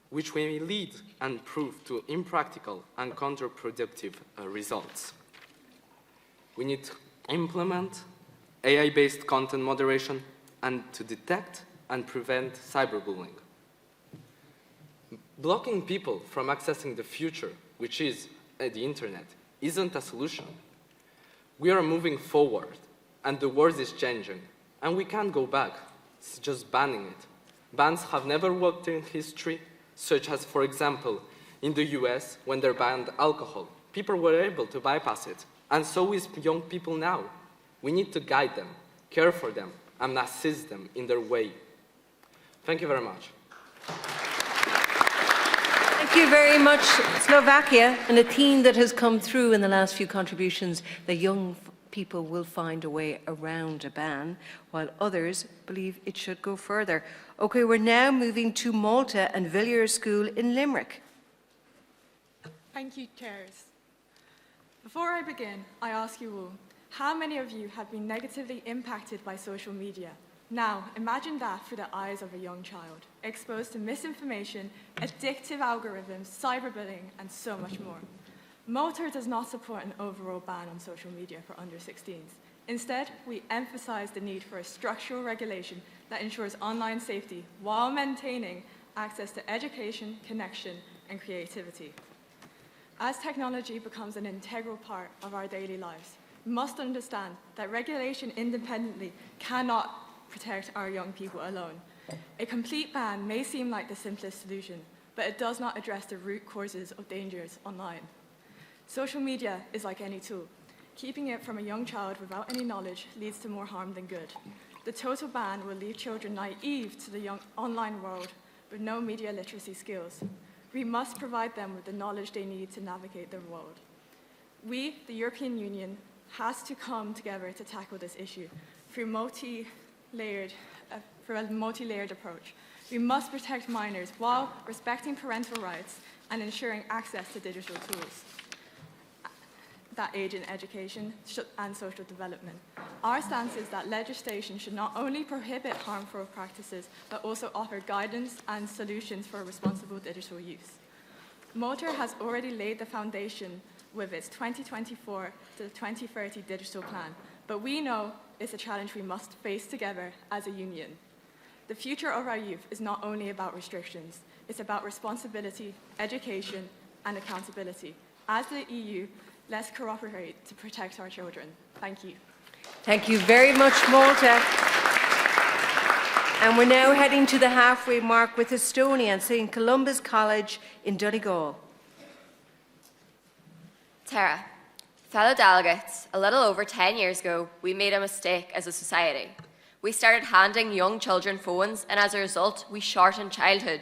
which may lead and prove to impractical and counterproductive results. We need to implement AI-based content moderation and to detect and prevent cyberbullying. Blocking people from accessing the future, which is the internet, isn't a solution. We are moving forward, and the world is changing, and we can't go back. It's just banning it. Bans have never worked in history, such as, for example, in the US, when they banned alcohol. People were able to bypass it, and so is young people now. We need to guide them, care for them, and assist them in their way. Thank you very much. Thank you very much, Slovakia, and a theme that has come through in the last few contributions, that young people will find a way around a ban, while others believe it should go further. Okay, we're now moving to Malta and Villiers School in Limerick. Thank you, chairs. Before I begin, I ask you all, how many of you have been negatively impacted by social media? Now, imagine that through the eyes of a young child, exposed to misinformation, addictive algorithms, cyberbullying, and so much more. Malta does not support an overall ban on social media for under 16s. Instead, we emphasize the need for a structural regulation that ensures online safety while maintaining access to education, connection, and creativity. As technology becomes an integral part of our daily lives, we must understand that regulation independently cannot protect our young people alone. A complete ban may seem like the simplest solution, but it does not address the root causes of dangers online. Social media is like any tool. Keeping it from a young child without any knowledge leads to more harm than good. The total ban will leave children naive to the young online world with no media literacy skills. We must provide them with the knowledge they need to navigate the world. We, the European Union, has to come together to tackle this issue through a multi-layered approach. We must protect minors while respecting parental rights and ensuring access to digital tools that aid in education and social development. Our stance is that legislation should not only prohibit harmful practices, but also offer guidance and solutions for responsible digital use. Malta has already laid the foundation with its 2024 to 2030 digital plan, but we know it's a challenge we must face together as a union. The future of our youth is not only about restrictions, it's about responsibility, education, and accountability. As the EU, let's cooperate to protect our children. Thank you. Thank you very much, Malta. And we're now heading to the halfway mark with Estonia and St. Columba's College in Donegal. Tara, fellow delegates, a little over 10 years ago, we made a mistake as a society. We started handing young children phones, and as a result, we shortened childhood.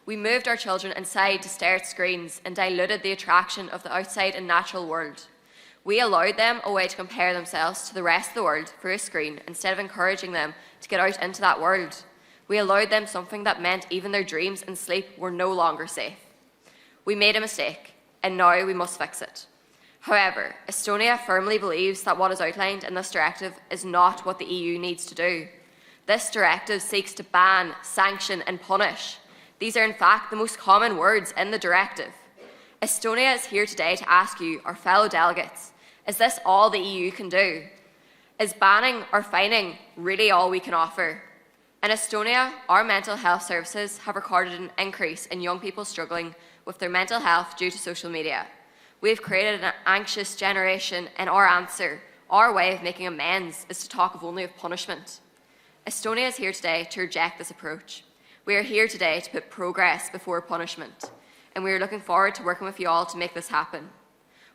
We moved our children inside to stare at screens and diluted the attraction of the outside and natural world. We allowed them a way to compare themselves to the rest of the world through a screen instead of encouraging them to get out into that world. We allowed them something that meant even their dreams and sleep were no longer safe. We made a mistake, and now we must fix it. However, Estonia firmly believes that what is outlined in this directive is not what the EU needs to do. This directive seeks to ban, sanction, and punish. These are in fact the most common words in the directive. Estonia is here today to ask you, our fellow delegates, is this all the EU can do? Is banning or fining really all we can offer? In Estonia, our mental health services have recorded an increase in young people struggling with their mental health due to social media. We have created an anxious generation, and our answer, our way of making amends, is to talk only of punishment. Estonia is here today to reject this approach. We are here today to put progress before punishment, and we are looking forward to working with you all to make this happen.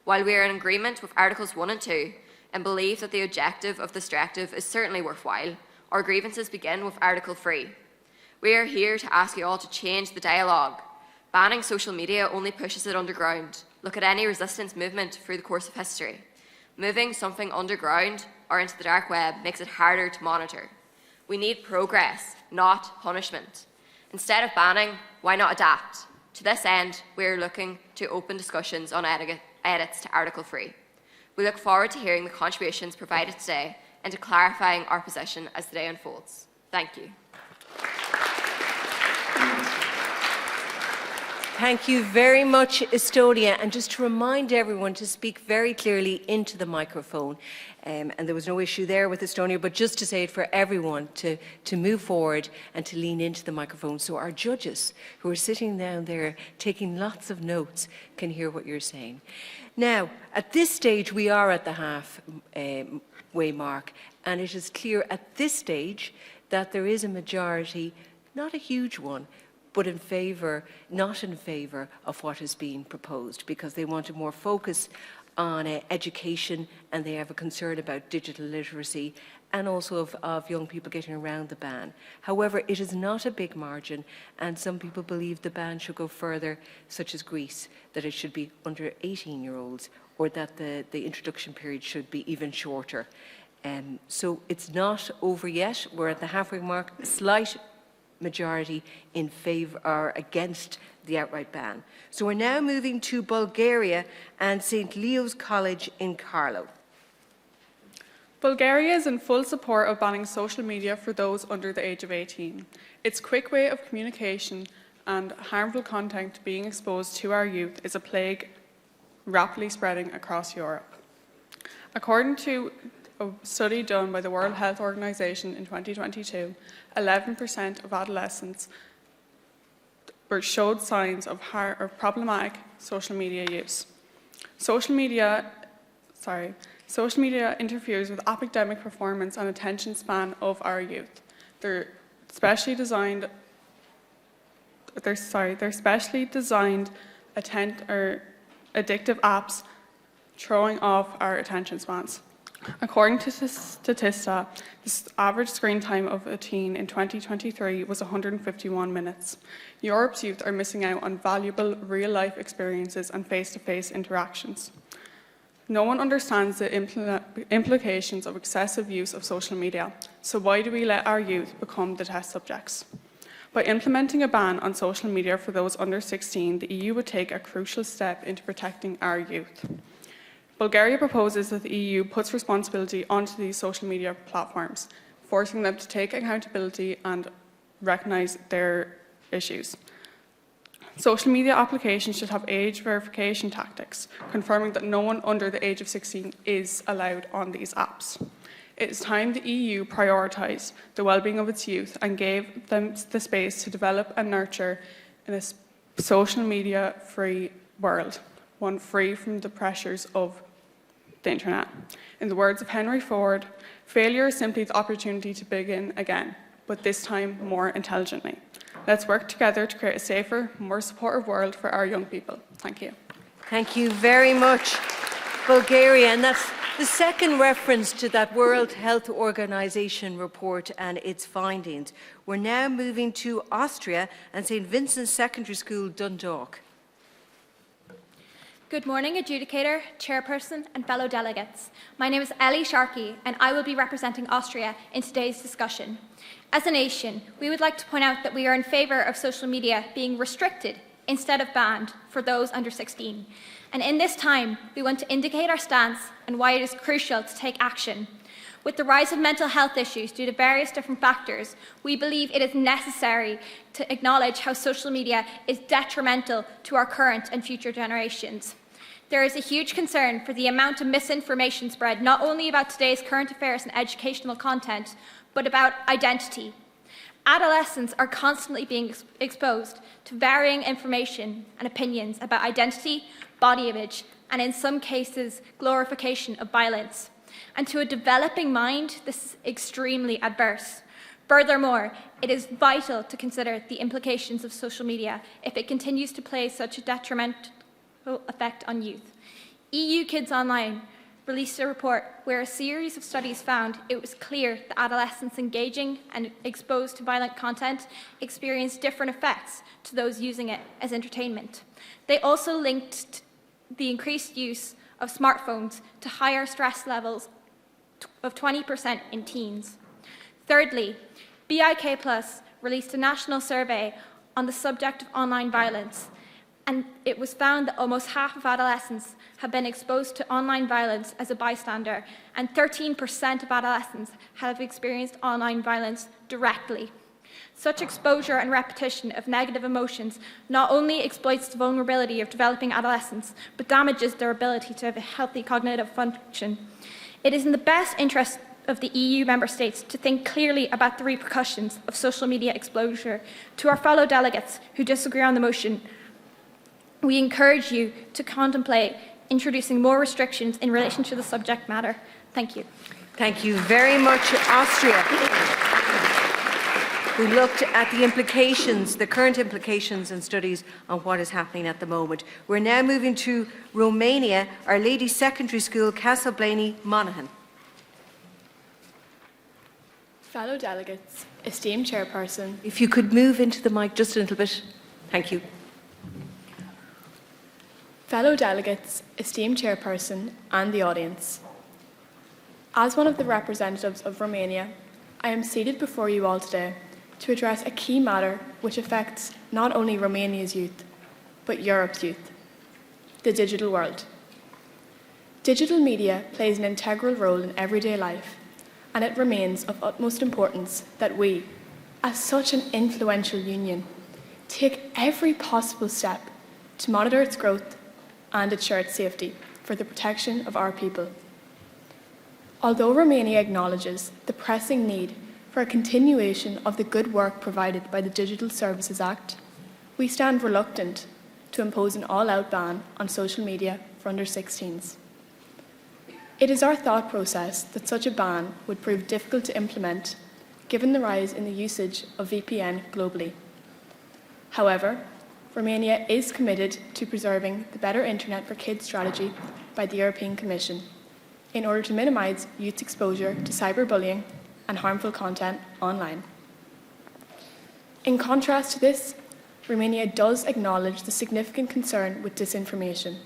While we are in agreement with Articles 1 and 2 and believe that the objective of this directive is certainly worthwhile, our grievances begin with Article 3. We are here to ask you all to change the dialogue. Banning social media only pushes it underground. Look at any resistance movement through the course of history. Moving something underground or into the dark web makes it harder to monitor. We need progress, not punishment. Instead of banning, why not adapt? To this end, we are looking to open discussions on edits to Article 3. We look forward to hearing the contributions provided today and to clarifying our position as the day unfolds. Thank you. Thank you very much, Estonia. And just to remind everyone to speak very clearly into the microphone. And there was no issue there with Estonia, but just to say it for everyone to move forward and to lean into the microphone so our judges who are sitting down there taking lots of notes can hear what you're saying. Now, at this stage, we are at the halfway mark, and it is clear at this stage that there is a majority, not a huge one, but not in favour of what is being proposed, because they want to more focus on education, and they have a concern about digital literacy and also of young people getting around the ban. However, it is not a big margin, and some people believe the ban should go further, such as Greece, that it should be under 18-year-olds, or that the introduction period should be even shorter. So it's not over yet. We're at the halfway mark. A slight majority in favour or against the outright ban. So we're now moving to Bulgaria and St. Leo's College in Carlow. Bulgaria is in full support of banning social media for those under the age of 18. Its quick way of communication and harmful content being exposed to our youth is a plague rapidly spreading across Europe. According to a study done by the World Health Organization in 2022, 11% of adolescents showed signs of problematic social media use. Social media interferes with academic performance and attention span of our youth. They're specially designed addictive apps throwing off our attention spans. According to Statista, the average screen time of a teen in 2023 was 151 minutes. Europe's youth are missing out on valuable real-life experiences and face-to-face interactions. No one understands the implications of excessive use of social media, so why do we let our youth become the test subjects? By implementing a ban on social media for those under 16, the EU would take a crucial step into protecting our youth. Bulgaria proposes that the EU puts responsibility onto these social media platforms, forcing them to take accountability and recognise their issues. Social media applications should have age verification tactics, confirming that no one under the age of 16 is allowed on these apps. It is time the EU prioritised the well-being of its youth and gave them the space to develop and nurture in a social media-free world, one free from the pressures of the internet. In the words of Henry Ford, failure is simply the opportunity to begin again, but this time more intelligently. Let's work together to create a safer, more supportive world for our young people. Thank you. Thank you very much, Bulgaria. And that's the second reference to that World Health Organization report and its findings. We're now moving to Austria and St. Vincent's Secondary School, Dundalk. Good morning, adjudicator, chairperson and fellow delegates. My name is Ellie Sharkey and I will be representing Austria in today's discussion. As a nation, we would like to point out that we are in favour of social media being restricted instead of banned for those under 16. And in this time, we want to indicate our stance and why it is crucial to take action. With the rise of mental health issues due to various different factors, we believe it is necessary to acknowledge how social media is detrimental to our current and future generations. There is a huge concern for the amount of misinformation spread, not only about today's current affairs and educational content, but about identity. Adolescents are constantly being exposed to varying information and opinions about identity, body image, and in some cases, glorification of violence. And to a developing mind, this is extremely adverse. Furthermore, it is vital to consider the implications of social media if it continues to play such a detrimental effect on youth. EU Kids Online released a report where a series of studies found it was clear that adolescents engaging and exposed to violent content experienced different effects to those using it as entertainment. They also linked the increased use of smartphones to higher stress levels of 20% in teens. Thirdly, BIK Plus released a national survey on the subject of online violence, and it was found that almost half of adolescents have been exposed to online violence as a bystander, and 13% of adolescents have experienced online violence directly. Such exposure and repetition of negative emotions not only exploits the vulnerability of developing adolescents, but damages their ability to have a healthy cognitive function. It is in the best interest of the EU member states to think clearly about the repercussions of social media exposure. To our fellow delegates who disagree on the motion, we encourage you to contemplate introducing more restrictions in relation to the subject matter. Thank you. Thank you very much, Austria. We looked at the implications, the current implications and studies on what is happening at the moment. We're now moving to Romania, Our Lady Secondary School, Castleblaney, Monaghan. Fellow delegates, esteemed chairperson. If you could move into the mic just a little bit. Thank you. Fellow delegates, esteemed chairperson and the audience. As one of the representatives of Romania, I am seated before you all today to address a key matter which affects not only Romania's youth, but Europe's youth, the digital world. Digital media plays an integral role in everyday life, and it remains of utmost importance that we, as such an influential union, take every possible step to monitor its growth and ensure its safety for the protection of our people. Although Romania acknowledges the pressing need for a continuation of the good work provided by the Digital Services Act, we stand reluctant to impose an all-out ban on social media for under-16s. It is our thought process that such a ban would prove difficult to implement, given the rise in the usage of VPN globally. However, Romania is committed to preserving the Better Internet for Kids strategy by the European Commission in order to minimise youth exposure to cyberbullying and harmful content online. In contrast to this, Romania does acknowledge the significant concern with disinformation.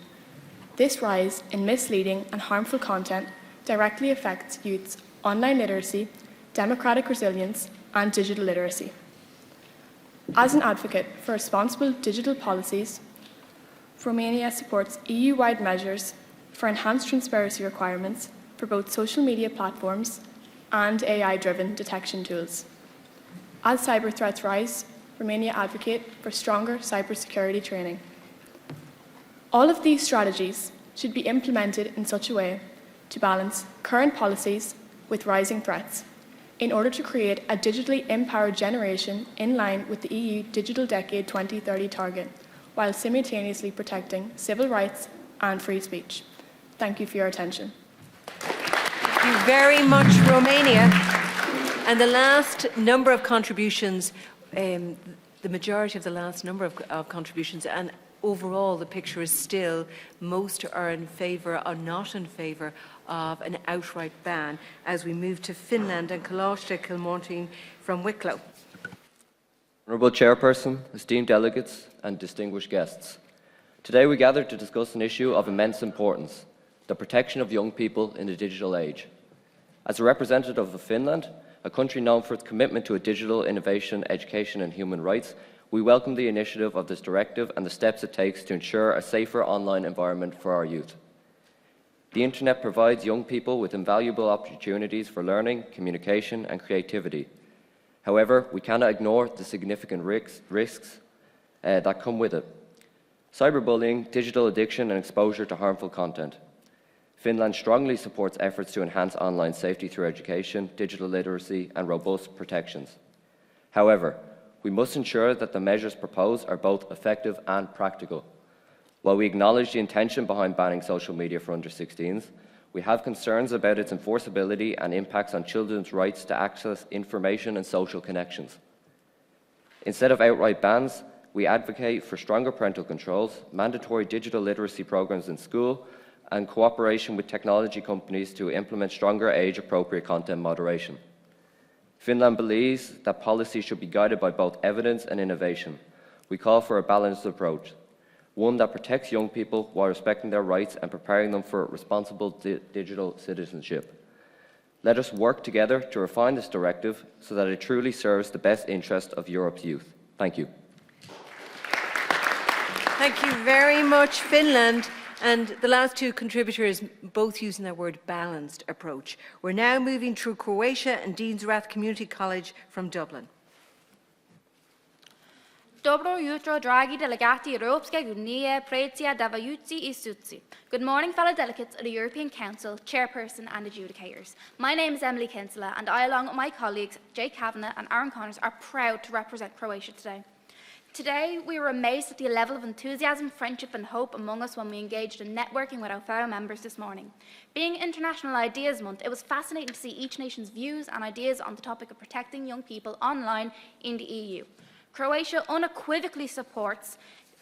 This rise in misleading and harmful content directly affects youth's online literacy, democratic resilience, and digital literacy. As an advocate for responsible digital policies, Romania supports EU-wide measures for enhanced transparency requirements for both social media platforms and AI-driven detection tools. As cyber threats rise, Romania advocates for stronger cybersecurity training. All of these strategies should be implemented in such a way to balance current policies with rising threats in order to create a digitally empowered generation in line with the EU Digital Decade 2030 target, while simultaneously protecting civil rights and free speech. Thank you for your attention. Thank you very much, Romania. And the last number of contributions, the majority of the last number of contributions, and overall the picture is still most are in favour or not in favour of an outright ban, as we move to Finland and Kalauste Kilmortin from Wicklow. Honourable Chairperson, esteemed delegates and distinguished guests. Today we gather to discuss an issue of immense importance, the protection of young people in the digital age. As a representative of Finland, a country known for its commitment to digital innovation, education and human rights, we welcome the initiative of this directive and the steps it takes to ensure a safer online environment for our youth. The Internet provides young people with invaluable opportunities for learning, communication and creativity. However, we cannot ignore the significant risks that come with it. Cyberbullying, digital addiction and exposure to harmful content. Finland strongly supports efforts to enhance online safety through education, digital literacy and robust protections. However, we must ensure that the measures proposed are both effective and practical. While we acknowledge the intention behind banning social media for under-16s, we have concerns about its enforceability and impacts on children's rights to access information and social connections. Instead of outright bans, we advocate for stronger parental controls, mandatory digital literacy programs in school, and cooperation with technology companies to implement stronger age-appropriate content moderation. Finland believes that policy should be guided by both evidence and innovation. We call for a balanced approach, one that protects young people while respecting their rights and preparing them for responsible digital citizenship. Let us work together to refine this directive so that it truly serves the best interest of Europe's youth. Thank you. Thank you very much, Finland. And the last two contributors, both using the word balanced approach. We're now moving through Croatia and Dean's Rath Community College from Dublin. Dobro jutro, dragi delegati Europske Unije, Preția, Davajuci i Suci. Good morning, fellow delegates of the European Council, Chairperson and adjudicators. My name is Emily Kinsella, and I, along with my colleagues Jay Kavanagh and Aaron Connors, are proud to represent Croatia today. Today, we were amazed at the level of enthusiasm, friendship and hope among us when we engaged in networking with our fellow members this morning. Being International Ideas Month, it was fascinating to see each nation's views and ideas on the topic of protecting young people online in the EU. Croatia unequivocally supports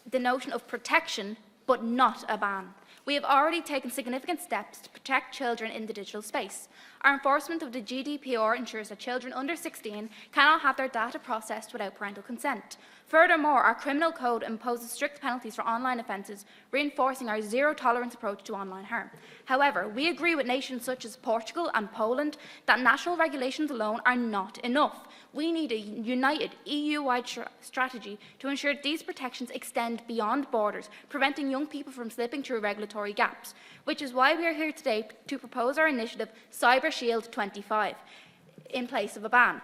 the notion of protection, but not a ban. We have already taken significant steps to protect children in the digital space. Our enforcement of the GDPR ensures that children under 16 cannot have their data processed without parental consent. Furthermore, our criminal code imposes strict penalties for online offences, reinforcing our zero-tolerance approach to online harm. However, we agree with nations such as Portugal and Poland that national regulations alone are not enough. We need a united EU-wide strategy to ensure these protections extend beyond borders, preventing young people from slipping through regulatory gaps, which is why we are here today to propose our initiative Cyber Shield 25 in place of a ban.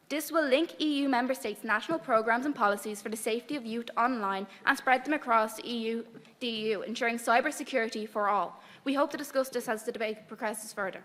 This will link EU member states' national programmes and policies for the safety of youth online and spread them across the EU, ensuring cyber security for all. We hope to discuss this as the debate progresses further.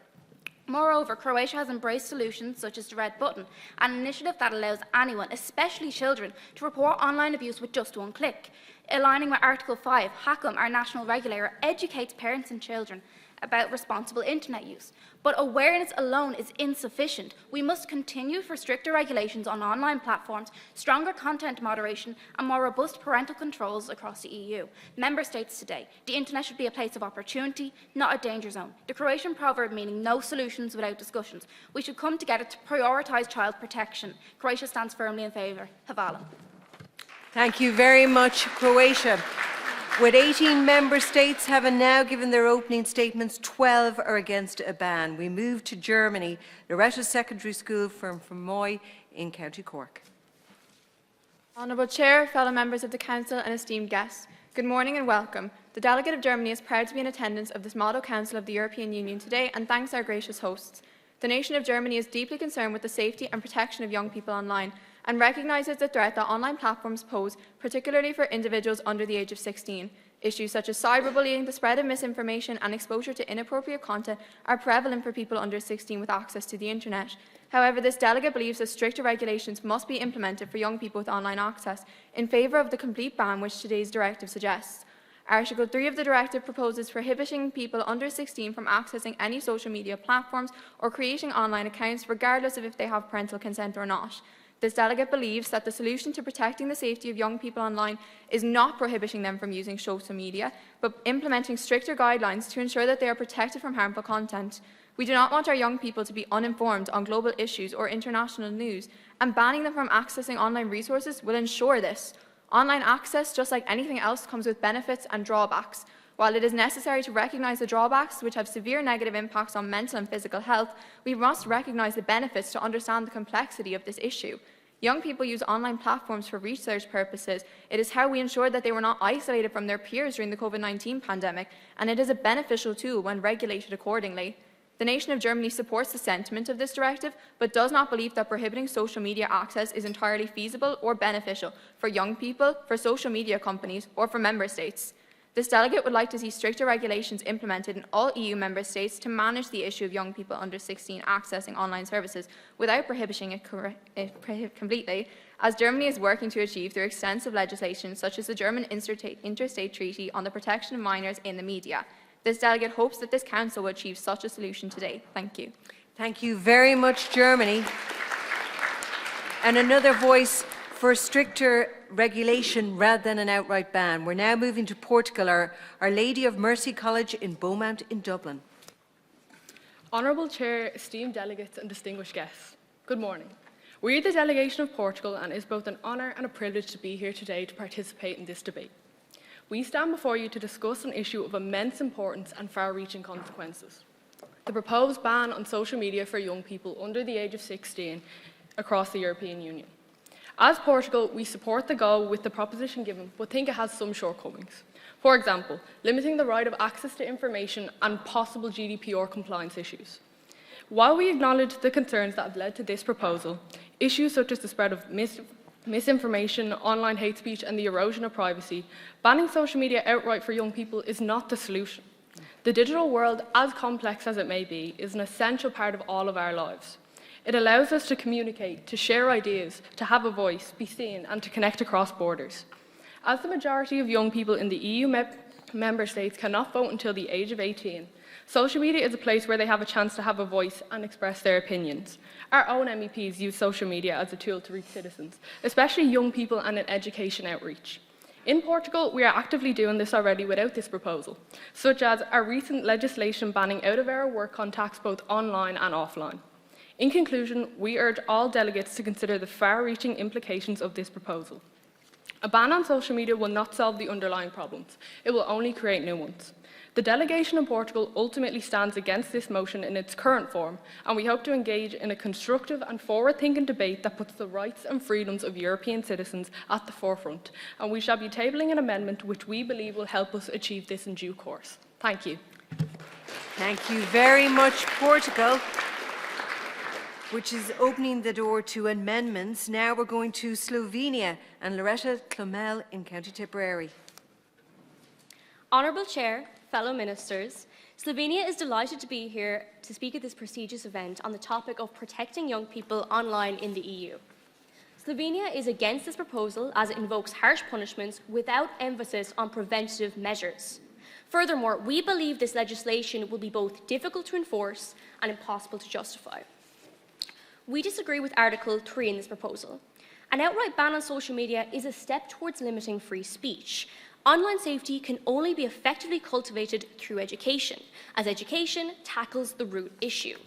Moreover, Croatia has embraced solutions such as the Red Button, an initiative that allows anyone, especially children, to report online abuse with just one click. Aligning with Article 5, HACOM, our national regulator, educates parents and children about responsible internet use. But awareness alone is insufficient. We must continue for stricter regulations on online platforms, stronger content moderation, and more robust parental controls across the EU. Member States today, the internet should be a place of opportunity, not a danger zone. The Croatian proverb meaning no solutions without discussions. We should come together to prioritise child protection. Croatia stands firmly in favour. Hvala. Thank you very much, Croatia. With 18 member states having now given their opening statements, 12 are against a ban. We move to Germany, Loretta Secondary School from Fermoy in County Cork. Honourable Chair, fellow members of the Council and esteemed guests, good morning and welcome. The delegate of Germany is proud to be in attendance of this Model Council of the European Union today and thanks our gracious hosts. The nation of Germany is deeply concerned with the safety and protection of young people online and recognises the threat that online platforms pose, particularly for individuals under the age of 16. Issues such as cyberbullying, the spread of misinformation and exposure to inappropriate content are prevalent for people under 16 with access to the internet. However, this delegate believes that stricter regulations must be implemented for young people with online access in favour of the complete ban which today's directive suggests. Article 3 of the directive proposes prohibiting people under 16 from accessing any social media platforms or creating online accounts regardless of if they have parental consent or not. This delegate believes that the solution to protecting the safety of young people online is not prohibiting them from using social media, but implementing stricter guidelines to ensure that they are protected from harmful content. We do not want our young people to be uninformed on global issues or international news, and banning them from accessing online resources will ensure this. Online access, just like anything else, comes with benefits and drawbacks. While it is necessary to recognise the drawbacks, which have severe negative impacts on mental and physical health, we must recognise the benefits to understand the complexity of this issue. Young people use online platforms for research purposes. It is how we ensure that they were not isolated from their peers during the COVID-19 pandemic, and it is a beneficial tool when regulated accordingly. The nation of Germany supports the sentiment of this directive, but does not believe that prohibiting social media access is entirely feasible or beneficial for young people, for social media companies, or for member states. This delegate would like to see stricter regulations implemented in all EU member states to manage the issue of young people under 16 accessing online services without prohibiting it completely, as Germany is working to achieve through extensive legislation such as the German Interstate Treaty on the Protection of Minors in the Media. This delegate hopes that this Council will achieve such a solution today. Thank you. Thank you very much, Germany. And another voice for stricter regulation rather than an outright ban. We're now moving to Portugal, Our Lady of Mercy College in Beaumont in Dublin. Honourable Chair, esteemed delegates and distinguished guests, good morning. We are the delegation of Portugal and it is both an honour and a privilege to be here today to participate in this debate. We stand before you to discuss an issue of immense importance and far-reaching consequences. The proposed ban on social media for young people under the age of 16 across the European Union. As Portugal, we support the goal with the proposition given, but think it has some shortcomings. For example, limiting the right of access to information and possible GDPR compliance issues. While we acknowledge the concerns that have led to this proposal, issues such as the spread of misinformation, online hate speech, and the erosion of privacy, banning social media outright for young people is not the solution. The digital world, as complex as it may be, is an essential part of all of our lives. It allows us to communicate, to share ideas, to have a voice, be seen, and to connect across borders. As the majority of young people in the EU member states cannot vote until the age of 18, social media is a place where they have a chance to have a voice and express their opinions. Our own MEPs use social media as a tool to reach citizens, especially young people, and in education outreach. In Portugal, we are actively doing this already without this proposal, such as our recent legislation banning out-of-hour work contacts both online and offline. In conclusion, we urge all delegates to consider the far-reaching implications of this proposal. A ban on social media will not solve the underlying problems. It will only create new ones. The delegation in Portugal ultimately stands against this motion in its current form, and we hope to engage in a constructive and forward-thinking debate that puts the rights and freedoms of European citizens at the forefront, and we shall be tabling an amendment which we believe will help us achieve this in due course. Thank you. Thank you very much, Portugal, which is opening the door to amendments. Now we're going to Slovenia and Loretta Clomel in County Tipperary. Honourable Chair, fellow ministers, Slovenia is delighted to be here to speak at this prestigious event on the topic of protecting young people online in the EU. Slovenia is against this proposal as it invokes harsh punishments without emphasis on preventative measures. Furthermore, we believe this legislation will be both difficult to enforce and impossible to justify. We disagree with Article 3 in this proposal. An outright ban on social media is a step towards limiting free speech. Online safety can only be effectively cultivated through education, as education tackles the root issue.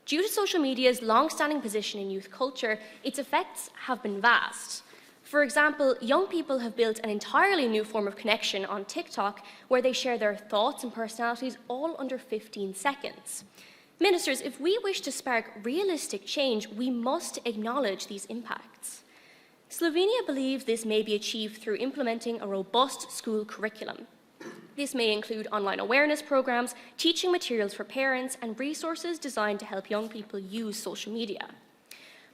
Due to social media's long-standing position in youth culture, its effects have been vast. For example, young people have built an entirely new form of connection on TikTok where they share their thoughts and personalities all under 15 seconds. Ministers, if we wish to spark realistic change, we must acknowledge these impacts. Slovenia believes this may be achieved through implementing a robust school curriculum. This may include online awareness programs, teaching materials for parents, and resources designed to help young people use social media.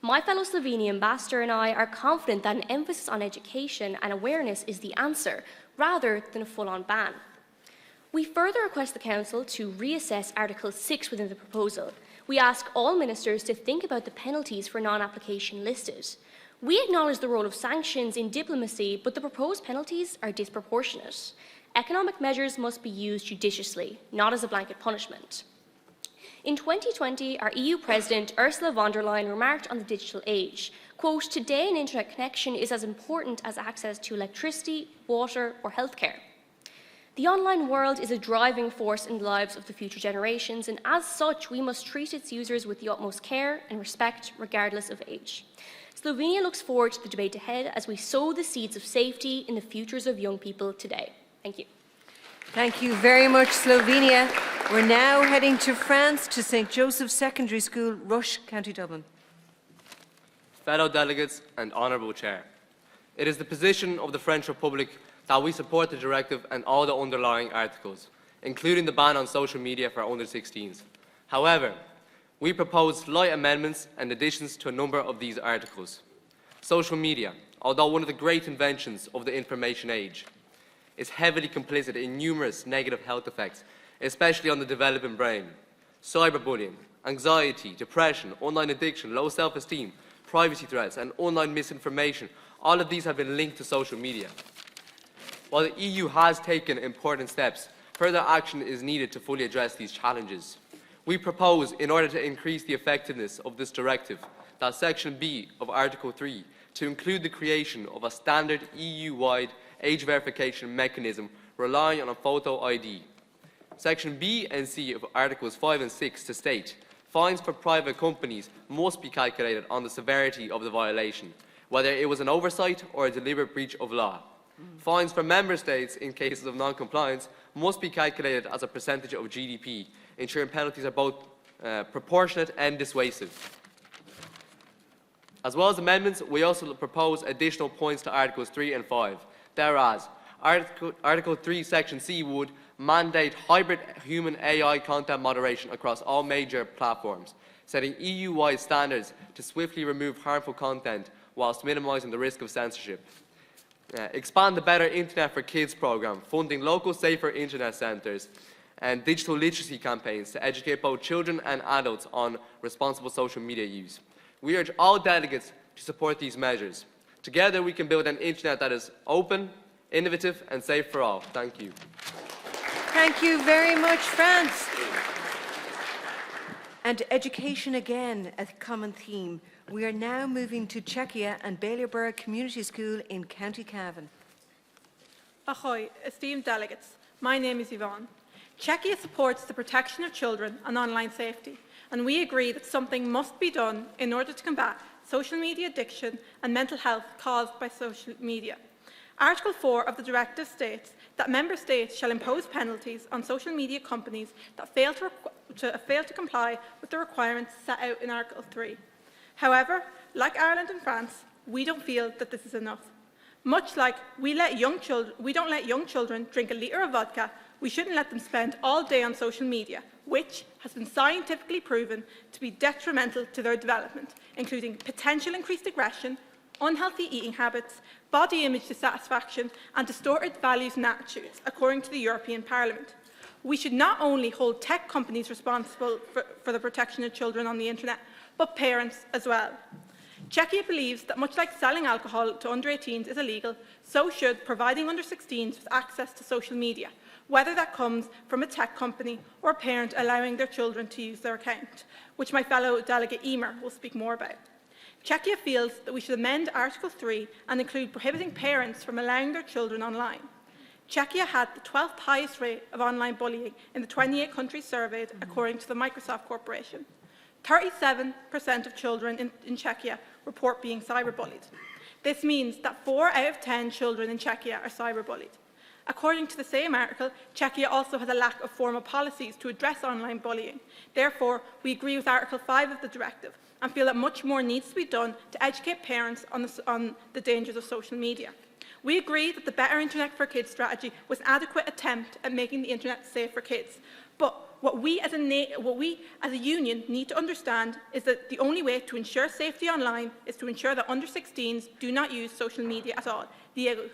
My fellow Slovenian ambassador and I are confident that an emphasis on education and awareness is the answer, rather than a full-on ban. We further request the Council to reassess Article 6 within the proposal. We ask all ministers to think about the penalties for non-application listed. We acknowledge the role of sanctions in diplomacy, but the proposed penalties are disproportionate. Economic measures must be used judiciously, not as a blanket punishment. In 2020, our EU President, Ursula von der Leyen, remarked on the digital age, quote, "Today an internet connection is as important as access to electricity, water or healthcare." The online world is a driving force in the lives of the future generations, and as such, we must treat its users with the utmost care and respect, regardless of age. Slovenia looks forward to the debate ahead as we sow the seeds of safety in the futures of young people today. Thank you. Thank you very much, Slovenia. We're now heading to France to St. Joseph's Secondary School, Rush, County Dublin. Fellow delegates and Honourable Chair, it is the position of the French Republic that we support the directive and all the underlying articles, including the ban on social media for under-16s. However, we propose slight amendments and additions to a number of these articles. Social media, although one of the great inventions of the information age, is heavily complicit in numerous negative health effects, especially on the developing brain. Cyberbullying, anxiety, depression, online addiction, low self-esteem, privacy threats, and online misinformation, all of these have been linked to social media. While the EU has taken important steps, further action is needed to fully address these challenges. We propose, in order to increase the effectiveness of this directive, that Section B of Article 3 to include the creation of a standard EU-wide age verification mechanism relying on a photo ID. Section B and C of Articles 5 and 6 to state, fines for private companies must be calculated on the severity of the violation, whether it was an oversight or a deliberate breach of law. Fines for member states in cases of non-compliance must be calculated as a percentage of GDP, ensuring penalties are both proportionate and dissuasive. As well as amendments, we also propose additional points to Articles 3 and 5. Thereas, Article 3, Section C would mandate hybrid human-AI content moderation across all major platforms, setting EU-wide standards to swiftly remove harmful content whilst minimising the risk of censorship. Expand the Better Internet for Kids programme, funding local safer internet centres and digital literacy campaigns to educate both children and adults on responsible social media use. We urge all delegates to support these measures. Together we can build an internet that is open, innovative and safe for all. Thank you. Thank you very much, France. And education again, a common theme. We are now moving to Czechia and Balearburg Community School in County Cavan. Ahoy, esteemed delegates. My name is Yvonne. Czechia supports the protection of children and online safety, and we agree that something must be done in order to combat social media addiction and mental health caused by social media. Article 4 of the directive states that Member States shall impose penalties on social media companies that fail to comply with the requirements set out in Article 3. However, like Ireland and France, we don't feel that this is enough. Much like we don't let young children drink a litre of vodka, we shouldn't let them spend all day on social media, which has been scientifically proven to be detrimental to their development, including potential increased aggression, unhealthy eating habits, body image dissatisfaction and distorted values and attitudes, according to the European Parliament. We should not only hold tech companies responsible for the protection of children on the internet, but parents as well. Czechia believes that much like selling alcohol to under 18s is illegal, so should providing under 16s with access to social media, whether that comes from a tech company or a parent allowing their children to use their account, which my fellow delegate Emer will speak more about. Czechia feels that we should amend Article 3 and include prohibiting parents from allowing their children online. Czechia had the 12th highest rate of online bullying in the 28 countries surveyed, according to the Microsoft Corporation. 37% of children in Czechia report being cyberbullied. This means that 4 out of 10 children in Czechia are cyberbullied. According to the same article, Czechia also has a lack of formal policies to address online bullying. Therefore, we agree with Article 5 of the directive and feel that much more needs to be done to educate parents on the dangers of social media. We agree that the Better Internet for Kids strategy was an adequate attempt at making the internet safe for kids. But what we as a union need to understand is that the only way to ensure safety online is to ensure that under 16s do not use social media at all. Diego.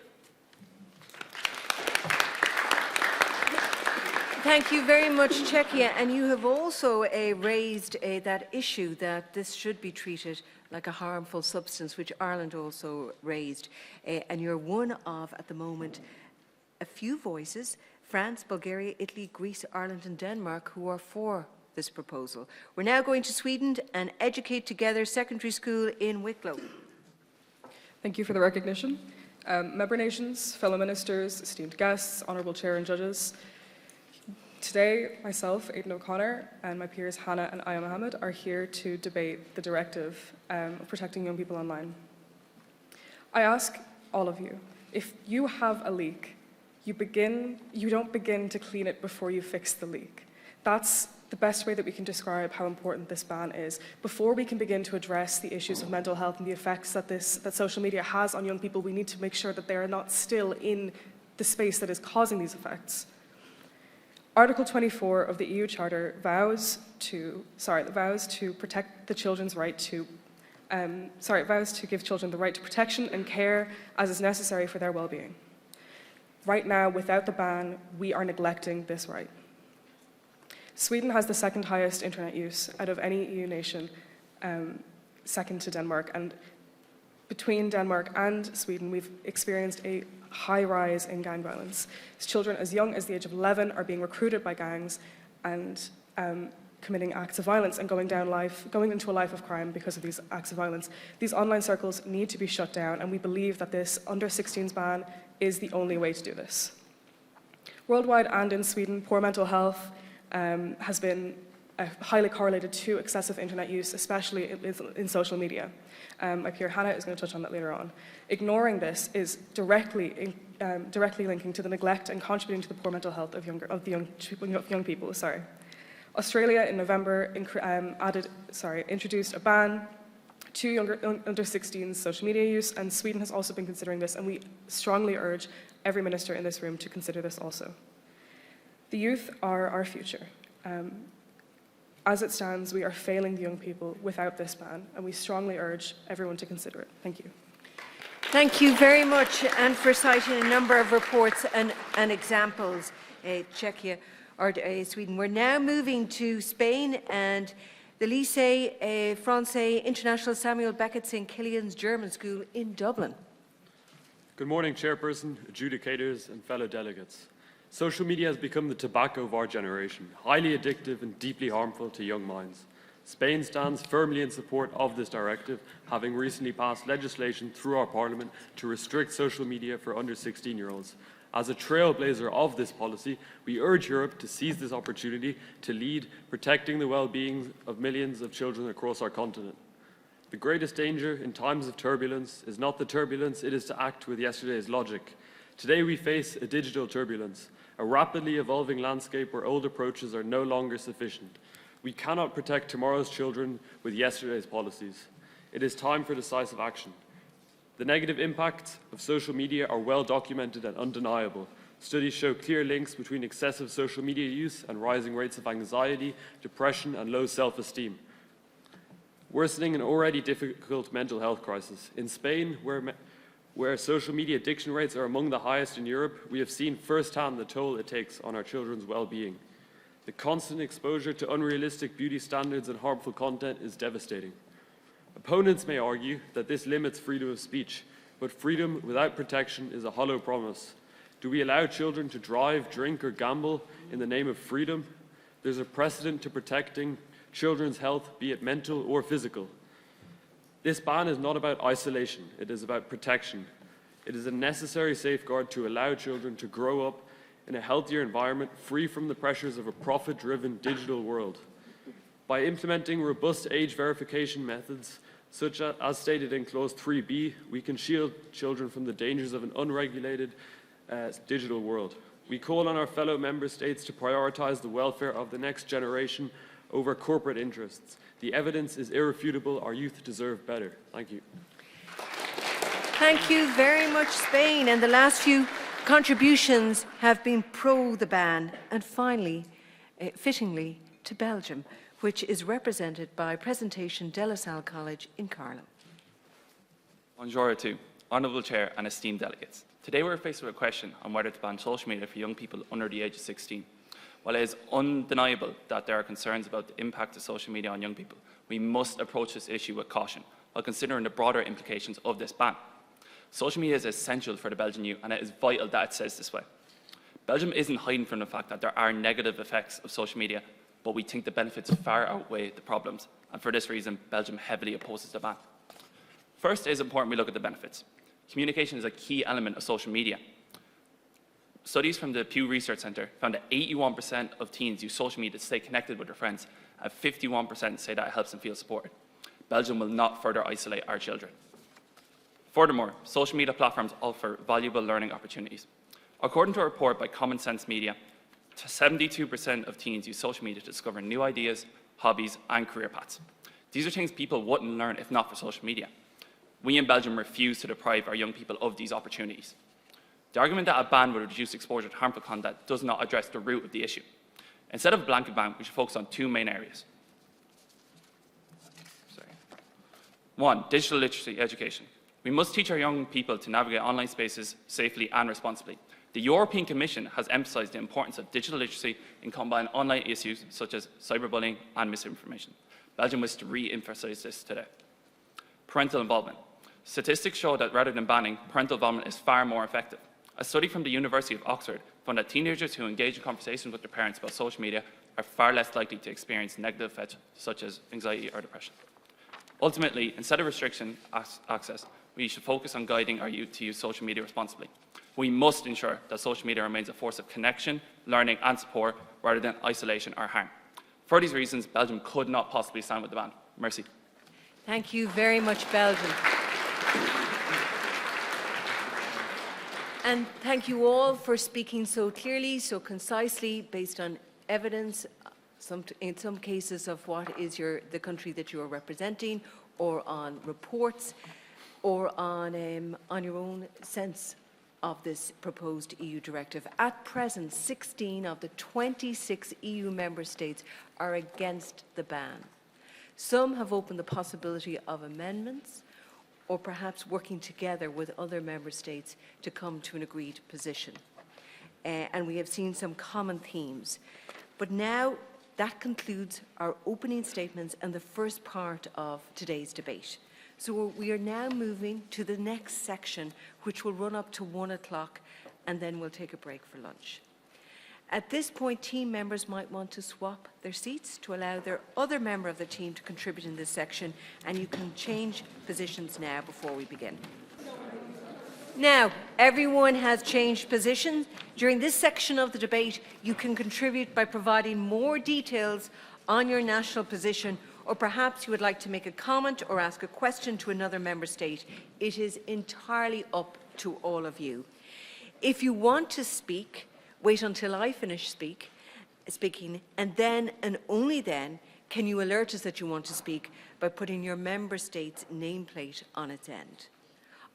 Thank you very much, Czechia. And you have also raised that issue that this should be treated like a harmful substance, which Ireland also raised. And you're one of, at the moment, a few voices, France, Bulgaria, Italy, Greece, Ireland and Denmark, who are for this proposal. We're now going to Sweden and Educate Together Secondary School in Wicklow. Thank you for the recognition. Member nations, fellow ministers, esteemed guests, honourable chair and judges. Today, myself, Aidan O'Connor, and my peers Hannah and Aya Mohammed are here to debate the directive of protecting young people online. I ask all of you, if you have a leak, you don't begin to clean it before you fix the leak. That's the best way that we can describe how important this ban is. Before we can begin to address the issues of mental health and the effects that social media has on young people, we need to make sure that they are not still in the space that is causing these effects. Article 24 of the EU Charter vows to protect the children's right to, vows to give children the right to protection and care as is necessary for their well-being. Right now, without the ban, we are neglecting this right. Sweden has the second highest internet use out of any EU nation, second to Denmark. And between Denmark and Sweden, we've experienced a high rise in gang violence. Children as young as the age of 11 are being recruited by gangs and committing acts of violence and going into a life of crime because of these acts of violence. These online circles need to be shut down, and we believe that this under 16s ban is the only way to do this. Worldwide and in Sweden, poor mental health has been highly correlated to excessive internet use, especially in social media. My peer Hannah is going to touch on that later on. Ignoring this is directly linking to the neglect and contributing to the poor mental health of young people. Australia in November introduced a ban to under 16s social media use, and Sweden has also been considering this, and we strongly urge every minister in this room to consider this also. The youth are our future. As it stands, we are failing the young people without this ban, and we strongly urge everyone to consider it. Thank you. Thank you very much, and for citing a number of reports and examples, Czechia or Sweden. We're now moving to Spain and the Lycée Français International Samuel Beckett St. Killian's German School in Dublin. Good morning, Chairperson, adjudicators and fellow delegates. Social media has become the tobacco of our generation, highly addictive and deeply harmful to young minds. Spain stands firmly in support of this directive, having recently passed legislation through our Parliament to restrict social media for under 16-year-olds. As a trailblazer of this policy, we urge Europe to seize this opportunity to lead protecting the well-being of millions of children across our continent. The greatest danger in times of turbulence is not the turbulence, it is to act with yesterday's logic. Today we face a digital turbulence, a rapidly evolving landscape where old approaches are no longer sufficient. We cannot protect tomorrow's children with yesterday's policies. It is time for decisive action. The negative impacts of social media are well documented and undeniable. Studies show clear links between excessive social media use and rising rates of anxiety, depression, and low self-esteem, worsening an already difficult mental health crisis. In Spain, where Where social media addiction rates are among the highest in Europe, we have seen firsthand the toll it takes on our children's well-being. The constant exposure to unrealistic beauty standards and harmful content is devastating. Opponents may argue that this limits freedom of speech, but freedom without protection is a hollow promise. Do we allow children to drive, drink, or gamble in the name of freedom? There's a precedent to protecting children's health, be it mental or physical. This ban is not about isolation, it is about protection. It is a necessary safeguard to allow children to grow up in a healthier environment, free from the pressures of a profit-driven digital world. By implementing robust age verification methods, such as stated in Clause 3b, we can shield children from the dangers of an unregulated digital world. We call on our fellow member states to prioritise the welfare of the next generation over corporate interests. The evidence is irrefutable. Our youth deserve better. Thank you. Thank you very much, Spain. And the last few contributions have been pro the ban. And finally, fittingly, to Belgium, which is represented by Presentation de La Salle College in Carlow. Bonjour à tous, Honourable Chair and esteemed delegates. Today we're faced with a question on whether to ban social media for young people under the age of 16. While it is undeniable that there are concerns about the impact of social media on young people, we must approach this issue with caution while considering the broader implications of this ban. Social media is essential for the Belgian youth, and it is vital that it says this way. Belgium isn't hiding from the fact that there are negative effects of social media, but we think the benefits far outweigh the problems, and for this reason, Belgium heavily opposes the ban. First, it is important we look at the benefits. Communication is a key element of social media. Studies from the Pew Research Centre found that 81% of teens use social media to stay connected with their friends, and 51% say that it helps them feel supported. Belgium will not further isolate our children. Furthermore, social media platforms offer valuable learning opportunities. According to a report by Common Sense Media, 72% of teens use social media to discover new ideas, hobbies, and career paths. These are things people wouldn't learn if not for social media. We in Belgium refuse to deprive our young people of these opportunities. The argument that a ban would reduce exposure to harmful content does not address the root of the issue. Instead of a blanket ban, we should focus on two main areas. One, digital literacy education. We must teach our young people to navigate online spaces safely and responsibly. The European Commission has emphasised the importance of digital literacy in combating online issues such as cyberbullying and misinformation. Belgium wishes to re-emphasise this today. Parental involvement. Statistics show that rather than banning, parental involvement is far more effective. A study from the University of Oxford found that teenagers who engage in conversations with their parents about social media are far less likely to experience negative effects such as anxiety or depression. Ultimately, instead of restricting access, we should focus on guiding our youth to use social media responsibly. We must ensure that social media remains a force of connection, learning and support rather than isolation or harm. For these reasons, Belgium could not possibly stand with the ban. Merci. Thank you very much, Belgium. And thank you all for speaking so clearly, so concisely, based on evidence, in some cases of what is the country that you are representing, or on reports, or on your own sense of this proposed EU directive. At present, 16 of the 26 EU member states are against the ban. Some have opened the possibility of amendments, or perhaps working together with other member states to come to an agreed position. And we have seen some common themes. But now that concludes our opening statements and the first part of today's debate. So we are now moving to the next section, which will run up to 1 o'clock, and then we'll take a break for lunch. At this point, team members might want to swap their seats to allow their other member of the team to contribute in this section, and you can change positions now before we begin. Now, everyone has changed positions. During this section of the debate, you can contribute by providing more details on your national position, or perhaps you would like to make a comment or ask a question to another member state. It is entirely up to all of you. If you want to speak, wait until I finish speaking, and then and only then can you alert us that you want to speak by putting your member state's nameplate on its end.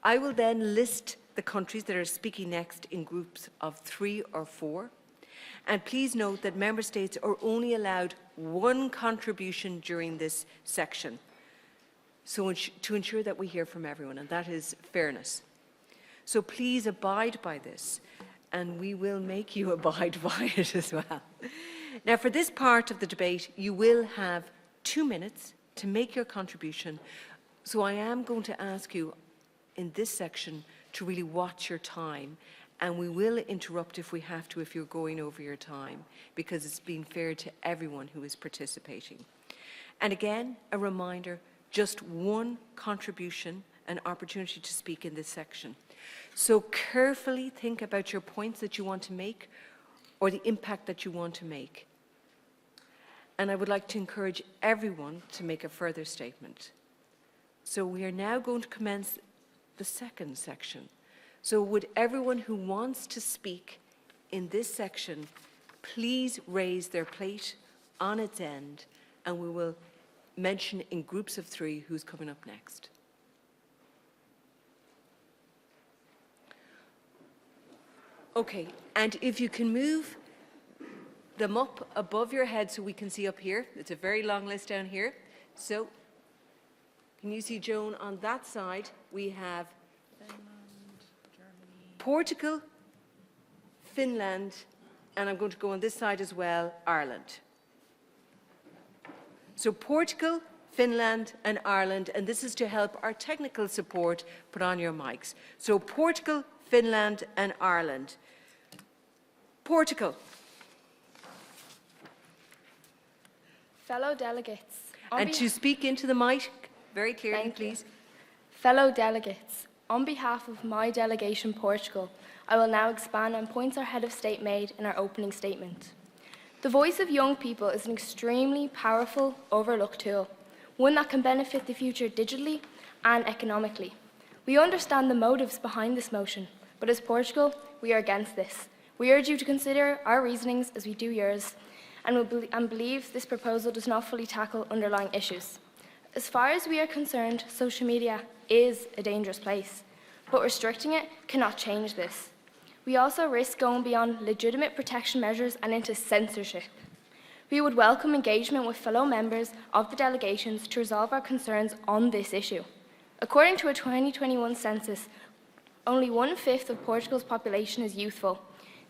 I will then list the countries that are speaking next in groups of 3 or 4. And please note that member states are only allowed one contribution during this section, so to ensure that we hear from everyone, and that is fairness. So please abide by this, and we will make you abide by it as well. Now, for this part of the debate, you will have 2 minutes to make your contribution. So I am going to ask you in this section to really watch your time, and we will interrupt if we have to if you're going over your time, because it's being fair to everyone who is participating. And again, a reminder, just one contribution, an opportunity to speak in this section. So carefully think about your points that you want to make or the impact that you want to make. And I would like to encourage everyone to make a further statement. So we are now going to commence the second section. So would everyone who wants to speak in this section please raise their plate on its end, and we will mention in groups of 3 who's coming up next. Okay, and if you can move them up above your head so we can see up here. It's a very long list down here. So, can you see, Joan, on that side we have Portugal, Finland, and I'm going to go on this side as well, Ireland. So Portugal, Finland, and Ireland, and this is to help our technical support put on your mics. So Portugal, Finland, and Ireland. Portugal. Fellow delegates. And to speak into the mic very clearly, please. Fellow delegates, on behalf of my delegation, Portugal, I will now expand on points our head of state made in our opening statement. The voice of young people is an extremely powerful, overlooked tool, one that can benefit the future digitally and economically. We understand the motives behind this motion, but as Portugal, we are against this. We urge you to consider our reasonings as we do yours, and believe this proposal does not fully tackle underlying issues. As far as we are concerned, social media is a dangerous place, but restricting it cannot change this. We also risk going beyond legitimate protection measures and into censorship. We would welcome engagement with fellow members of the delegations to resolve our concerns on this issue. According to a 2021 census, only 1/5 of Portugal's population is youthful,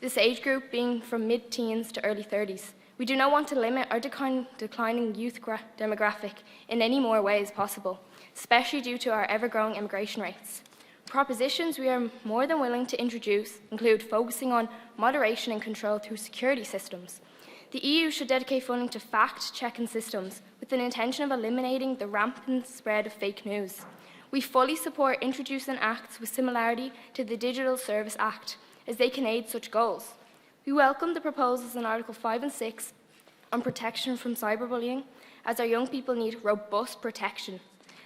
this age group being from mid-teens to early 30s. We do not want to limit our declining youth demographic in any more ways possible, especially due to our ever-growing immigration rates. Propositions we are more than willing to introduce include focusing on moderation and control through security systems. The EU should dedicate funding to fact-checking systems with an intention of eliminating the rampant spread of fake news. We fully support introducing acts with similarity to the Digital Service Act, as they can aid such goals. We welcome the proposals in Article 5 and 6 on protection from cyberbullying, as our young people need robust protection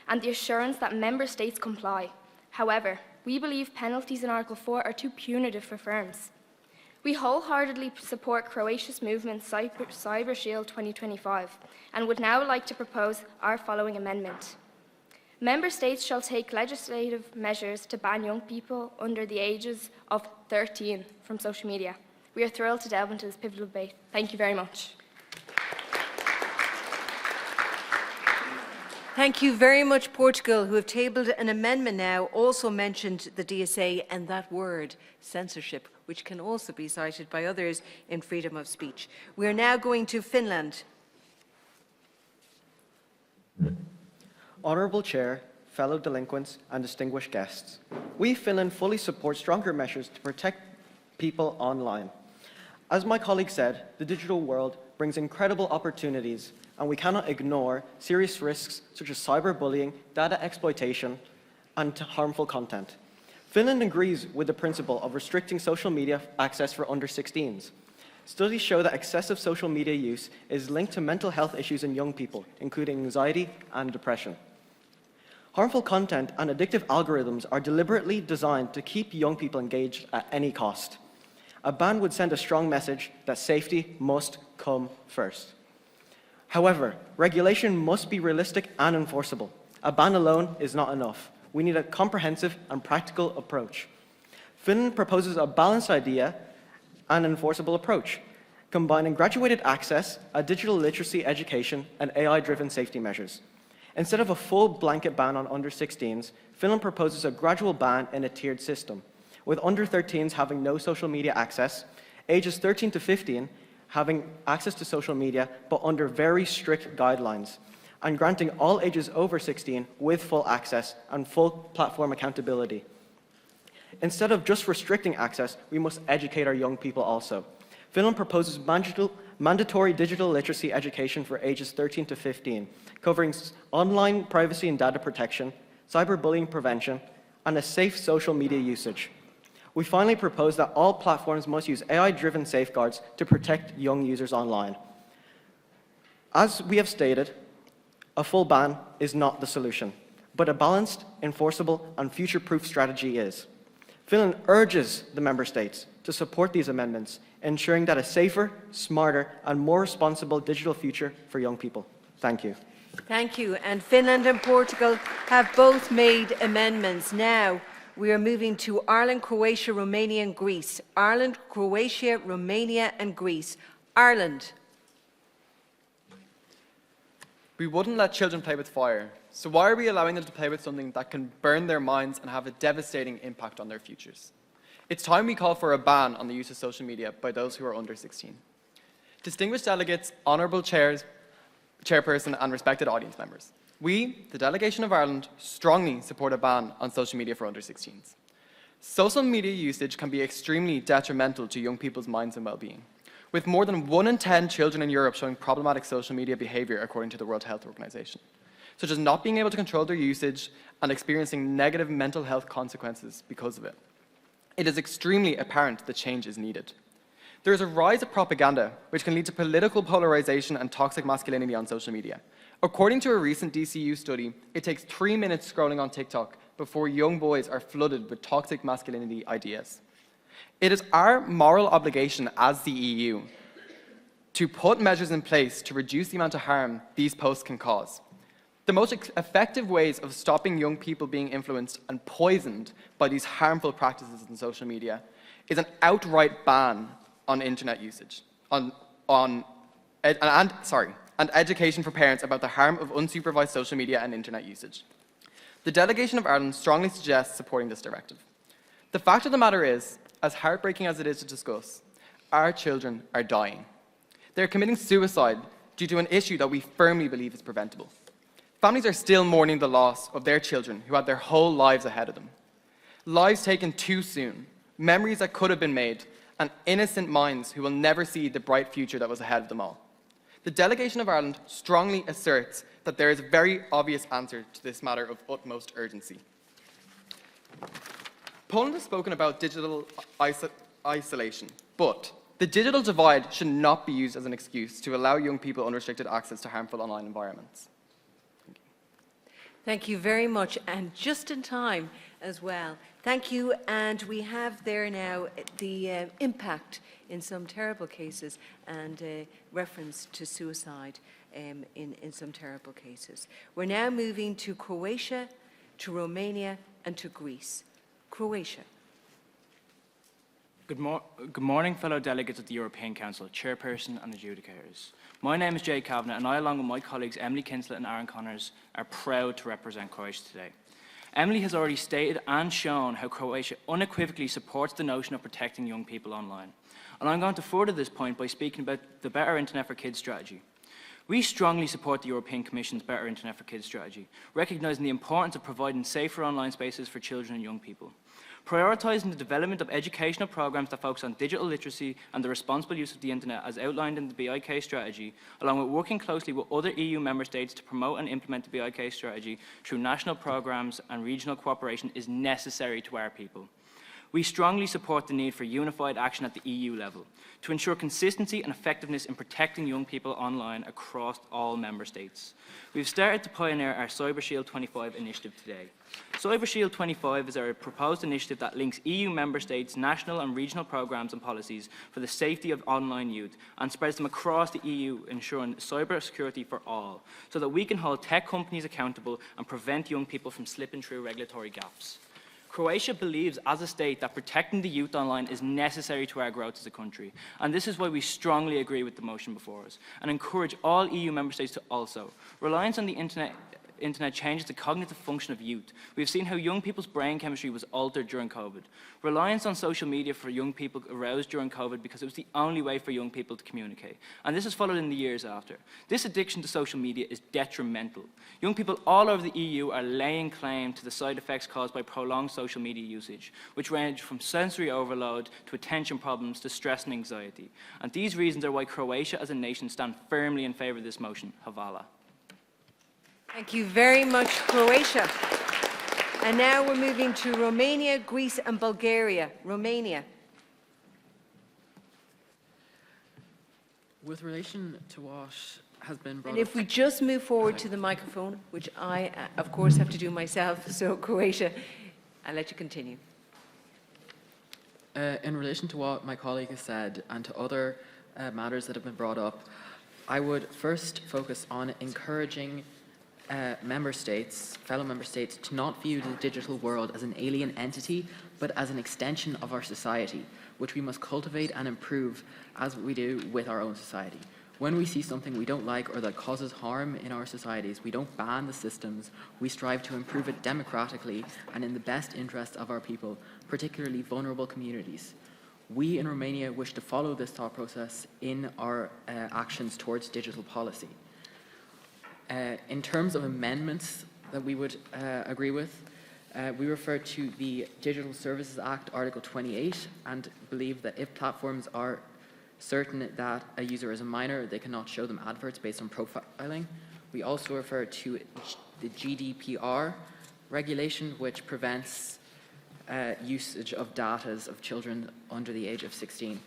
and the assurance that member states comply. However, we believe penalties in Article 4 are too punitive for firms. We wholeheartedly support Croatia's movement Cyber Shield 2025 and would now like to propose our following amendment. Member states shall take legislative measures to ban young people under the ages of 13 from social media. We are thrilled to delve into this pivotal debate. Thank you very much. Thank you very much, Portugal, who have tabled an amendment now, also mentioned the DSA and that word, censorship, which can also be cited by others in freedom of speech. We are now going to Finland. Honourable Chair, fellow delinquents and distinguished guests, we Finland fully support stronger measures to protect people online. As my colleague said, the digital world brings incredible opportunities, and we cannot ignore serious risks such as cyberbullying, data exploitation, and harmful content. Finland agrees with the principle of restricting social media access for under 16s. Studies show that excessive social media use is linked to mental health issues in young people, including anxiety and depression. Harmful content and addictive algorithms are deliberately designed to keep young people engaged at any cost. A ban would send a strong message that safety must come first. However, regulation must be realistic and enforceable. A ban alone is not enough. We need a comprehensive and practical approach. Finland proposes a balanced idea and enforceable approach, combining graduated access, a digital literacy education, and AI-driven safety measures. Instead of a full blanket ban on under 16s, Finland proposes a gradual ban in a tiered system. with under 13s having no social media access, ages 13 to 15 having access to social media but under very strict guidelines, and granting all ages over 16 with full access and full platform accountability. Instead of just restricting access, we must educate our young people also. Finland proposes mandatory digital literacy education for ages 13 to 15, covering online privacy and data protection, cyberbullying prevention, and a safe social media usage. We finally propose that all platforms must use AI-driven safeguards to protect young users online. As we have stated, a full ban is not the solution, but a balanced, enforceable, and future-proof strategy is. Finland urges the Member States to support these amendments, ensuring that a safer, smarter, and more responsible digital future for young people. Thank you. Thank you. And Finland and Portugal have both made amendments. Now we are moving to Ireland, Croatia, Romania, and Greece. Ireland, Croatia, Romania, and Greece. Ireland. We wouldn't let children play with fire, so why are we allowing them to play with something that can burn their minds and have a devastating impact on their futures? It's time we call for a ban on the use of social media by those who are under 16. Distinguished delegates, honourable chairperson and respected audience members, we, the delegation of Ireland, strongly support a ban on social media for under 16s. Social media usage can be extremely detrimental to young people's minds and well-being, with more than 1 in 10 children in Europe showing problematic social media behaviour according to the World Health Organization, such as not being able to control their usage and experiencing negative mental health consequences because of it. It is extremely apparent that change is needed. There is a rise of propaganda, which can lead to political polarization and toxic masculinity on social media. According to a recent DCU study, it takes 3 minutes scrolling on TikTok before young boys are flooded with toxic masculinity ideas. It is our moral obligation as the EU to put measures in place to reduce the amount of harm these posts can cause. The most effective ways of stopping young people being influenced and poisoned by these harmful practices in social media is an outright ban on internet usage, and education for parents about the harm of unsupervised social media and internet usage. The delegation of Ireland strongly suggests supporting this directive. The fact of the matter is, as heartbreaking as it is to discuss, our children are dying. They're committing suicide due to an issue that we firmly believe is preventable. Families are still mourning the loss of their children who had their whole lives ahead of them. Lives taken too soon, memories that could have been made, and innocent minds who will never see the bright future that was ahead of them all. The delegation of Ireland strongly asserts that there is a very obvious answer to this matter of utmost urgency. Poland has spoken about digital isolation, but the digital divide should not be used as an excuse to allow young people unrestricted access to harmful online environments. Thank you very much, and just in time as well. Thank you, and we have there now the impact in some terrible cases and reference to suicide in some terrible cases. We're now moving to Croatia, to Romania, and to Greece. Croatia. Good morning, fellow delegates of the European Council, chairperson and adjudicators. My name is Jay Kavanagh, and I, along with my colleagues Emily Kinsella and Aaron Connors, are proud to represent Croatia today. Emily has already stated and shown how Croatia unequivocally supports the notion of protecting young people online. And I'm going to further this point by speaking about the Better Internet for Kids strategy. We strongly support the European Commission's Better Internet for Kids strategy, recognising the importance of providing safer online spaces for children and young people. Prioritising the development of educational programmes that focus on digital literacy and the responsible use of the internet as outlined in the BIK strategy, along with working closely with other EU member states to promote and implement the BIK strategy through national programmes and regional cooperation is necessary to our people. We strongly support the need for unified action at the EU level to ensure consistency and effectiveness in protecting young people online across all member states. We've started to pioneer our Cyber Shield 25 initiative today. Cyber Shield 25 is our proposed initiative that links EU member states' national and regional programmes and policies for the safety of online youth and spreads them across the EU, ensuring cyber security for all, so that we can hold tech companies accountable and prevent young people from slipping through regulatory gaps. Croatia believes as a state that protecting the youth online is necessary to our growth as a country, and this is why we strongly agree with the motion before us and encourage all EU member states to also. Reliance on the internet internet changes the cognitive function of youth. We've seen how young people's brain chemistry was altered during COVID. Reliance on social media for young people arose during COVID because it was the only way for young people to communicate. And this has followed in the years after. This addiction to social media is detrimental. Young people all over the EU are laying claim to the side effects caused by prolonged social media usage, which range from sensory overload to attention problems to stress and anxiety. And these reasons are why Croatia as a nation stand firmly in favour of this motion. Hvala. Thank you very much, Croatia. And now we're moving to Romania, Greece and Bulgaria. Romania. With relation to what has been brought And if we just move forward to the microphone, which I, of course, have to do myself, so Croatia, I'll let you continue. In relation to what my colleague has said and to other matters that have been brought up, I would first focus on encouraging fellow member states, to not view the digital world as an alien entity, but as an extension of our society, which we must cultivate and improve as we do with our own society. When we see something we don't like or that causes harm in our societies, we don't ban the systems, we strive to improve it democratically and in the best interests of our people, particularly vulnerable communities. We in Romania wish to follow this thought process in our actions towards digital policy. In terms of amendments that we would agree with, we refer to the Digital Services Act, Article 28, and believe that if platforms are certain that a user is a minor, they cannot show them adverts based on profiling. We also refer to the GDPR regulation, which prevents usage of data of children under the age of 16.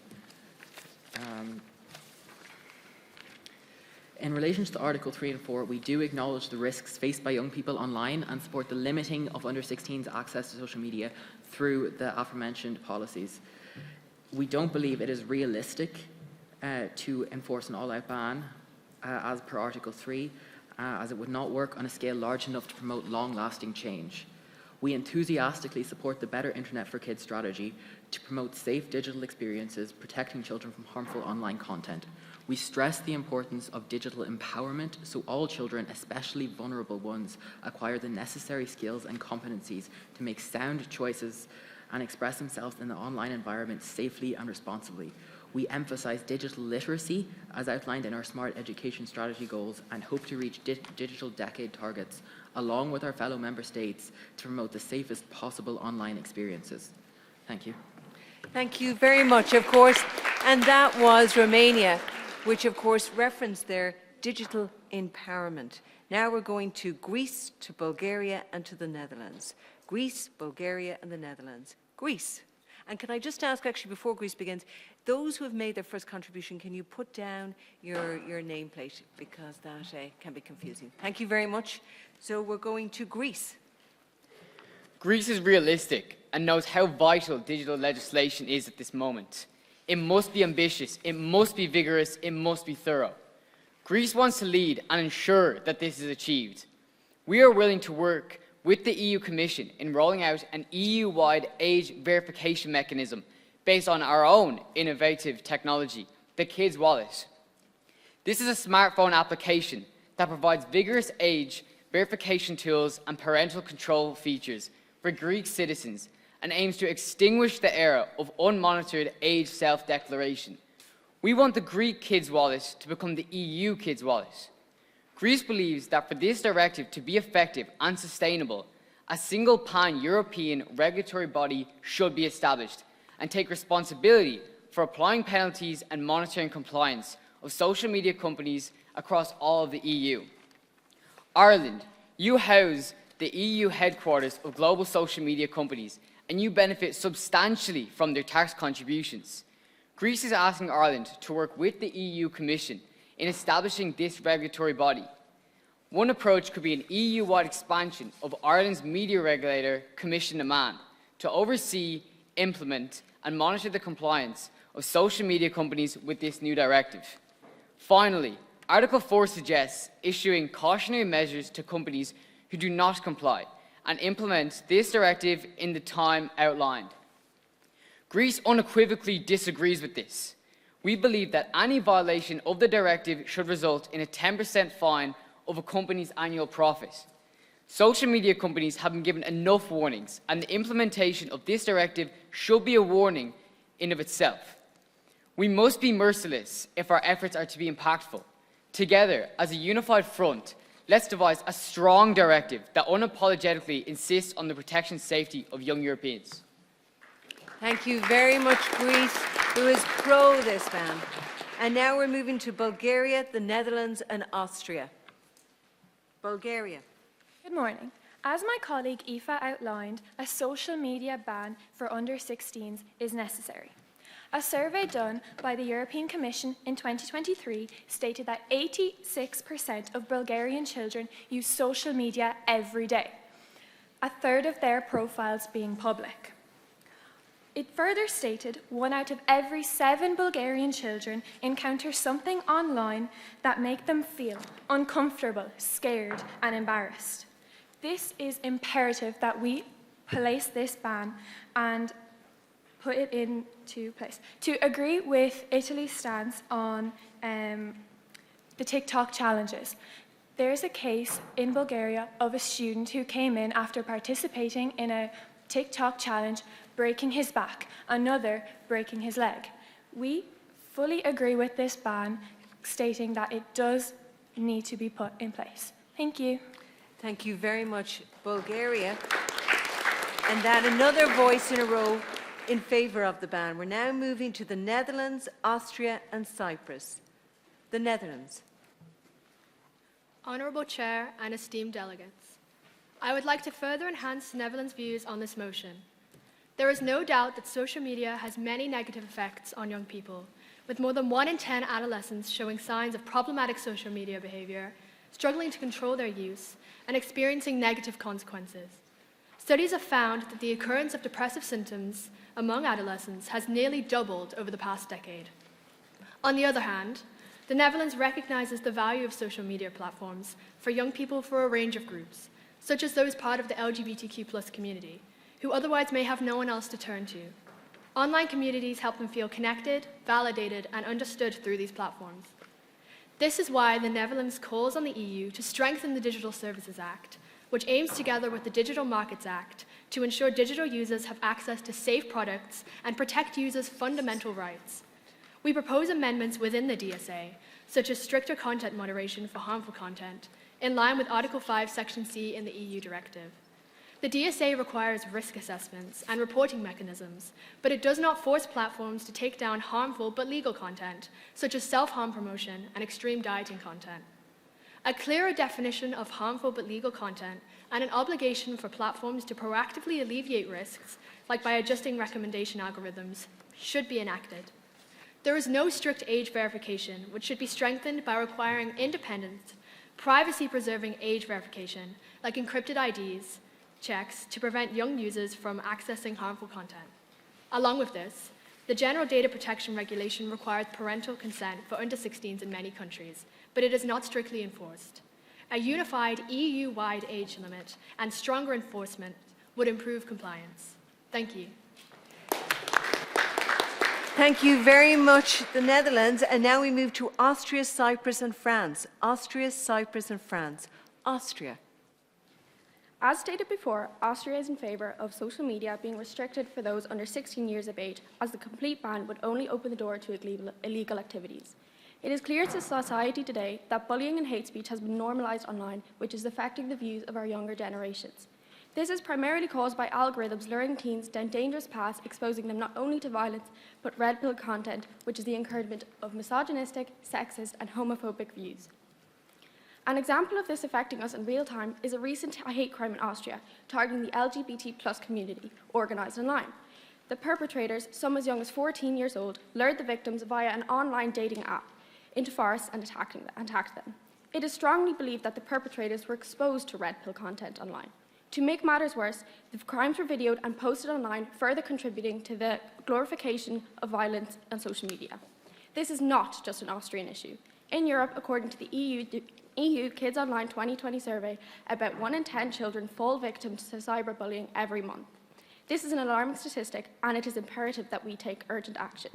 In relation to Article 3 and 4, we do acknowledge the risks faced by young people online and support the limiting of under 16s access to social media through the aforementioned policies. We don't believe it is realistic to enforce an all-out ban as per Article 3, as it would not work on a scale large enough to promote long-lasting change. We enthusiastically support the Better Internet for Kids strategy to promote safe digital experiences, protecting children from harmful online content. We stress the importance of digital empowerment so all children, especially vulnerable ones, acquire the necessary skills and competencies to make sound choices and express themselves in the online environment safely and responsibly. We emphasize digital literacy as outlined in our Smart Education Strategy goals and hope to reach digital decade targets along with our fellow member states to promote the safest possible online experiences. Thank you. Thank you very much, of course. And that was Romania, which of course referenced their digital empowerment. Now we're going to Greece, to Bulgaria and to the Netherlands. Greece, Bulgaria and the Netherlands. Greece. And can I just ask, actually, before Greece begins, those who have made their first contribution, can you put down your nameplate, because that can be confusing. Thank you very much. So we're going to Greece. Greece is realistic and knows how vital digital legislation is at this moment. It must be ambitious, it must be vigorous, it must be thorough. Greece wants to lead and ensure that this is achieved. We are willing to work with the EU Commission in rolling out an EU-wide age verification mechanism based on our own innovative technology, the Kids Wallet. This is a smartphone application that provides vigorous age verification tools and parental control features for Greek citizens and aims to extinguish the era of unmonitored age self-declaration. We want the Greek Kids Wallet to become the EU Kids Wallet. Greece believes that for this directive to be effective and sustainable, a single pan-European regulatory body should be established and take responsibility for applying penalties and monitoring compliance of social media companies across all of the EU. Ireland, you house the EU headquarters of global social media companies, and you benefit substantially from their tax contributions. Greece is asking Ireland to work with the EU Commission in establishing this regulatory body. One approach could be an EU-wide expansion of Ireland's media regulator, Commission Demand, to oversee, implement and monitor the compliance of social media companies with this new directive. Finally, Article 4 suggests issuing cautionary measures to companies who do not comply and implement this directive in the time outlined. Greece unequivocally disagrees with this. We believe that any violation of the directive should result in a 10% fine of a company's annual profit. Social media companies have been given enough warnings, and the implementation of this directive should be a warning in of itself. We must be merciless if our efforts are to be impactful. Together, as a unified front, let's devise a strong directive that unapologetically insists on the protection and safety of young Europeans. Thank you very much, Greece, who is pro this ban. And now we're moving to Bulgaria, the Netherlands and Austria. Bulgaria. Good morning. As my colleague Aoife outlined, a social media ban for under 16s is necessary. A survey done by the European Commission in 2023 stated that 86% of Bulgarian children use social media every day, a third of their profiles being public. It further stated 1 out of every 7 Bulgarian children encounter something online that make them feel uncomfortable, scared, and embarrassed. This is imperative that we place this ban and put it into place. To agree with Italy's stance on the TikTok challenges, there's a case in Bulgaria of a student who came in after participating in a TikTok challenge, breaking his back, another breaking his leg. We fully agree with this ban, stating that it does need to be put in place. Thank you. Thank you very much, Bulgaria. And that another voice in a row in favour of the ban. We're now moving to the Netherlands, Austria and Cyprus. The Netherlands. Honourable Chair and esteemed delegates, I would like to further enhance the Netherlands' views on this motion. There is no doubt that social media has many negative effects on young people, with more than 1 in 10 adolescents showing signs of problematic social media behaviour, struggling to control their use, and experiencing negative consequences. Studies have found that the occurrence of depressive symptoms among adolescents has nearly doubled over the past decade. On the other hand, the Netherlands recognises the value of social media platforms for young people for a range of groups, such as those part of the LGBTQ+ community, who otherwise may have no one else to turn to. Online communities help them feel connected, validated, and understood through these platforms. This is why the Netherlands calls on the EU to strengthen the Digital Services Act, which aims together with the Digital Markets Act to ensure digital users have access to safe products and protect users' fundamental rights. We propose amendments within the DSA, such as stricter content moderation for harmful content, in line with Article 5, Section C in the EU directive. The DSA requires risk assessments and reporting mechanisms, but it does not force platforms to take down harmful but legal content, such as self-harm promotion and extreme dieting content. A clearer definition of harmful but legal content and an obligation for platforms to proactively alleviate risks, like by adjusting recommendation algorithms, should be enacted. There is no strict age verification, which should be strengthened by requiring independent, privacy-preserving age verification, like encrypted IDs, checks to prevent young users from accessing harmful content. Along with this, the General Data Protection Regulation requires parental consent for under 16s in many countries, but it is not strictly enforced. A unified EU-wide age limit and stronger enforcement would improve compliance. Thank you. Thank you very much, the Netherlands. And now we move to Austria, Cyprus and France. Austria, Cyprus and France. Austria. As stated before, Austria is in favour of social media being restricted for those under 16 years of age, as the complete ban would only open the door to illegal activities. It is clear to society today that bullying and hate speech has been normalised online, which is affecting the views of our younger generations. This is primarily caused by algorithms luring teens down dangerous paths, exposing them not only to violence, but red pill content, which is the encouragement of misogynistic, sexist, and homophobic views. An example of this affecting us in real time is a recent hate crime in Austria targeting the LGBT+ community, organised online. The perpetrators, some as young as 14 years old, lured the victims via an online dating app into forests and attacked them. It is strongly believed that the perpetrators were exposed to red pill content online. To make matters worse, the crimes were videoed and posted online, further contributing to the glorification of violence on social media. This is not just an Austrian issue. In Europe, according to the EU Kids Online 2020 survey, about 1 in 10 children fall victim to cyberbullying every month. This is an alarming statistic, and it is imperative that we take urgent action.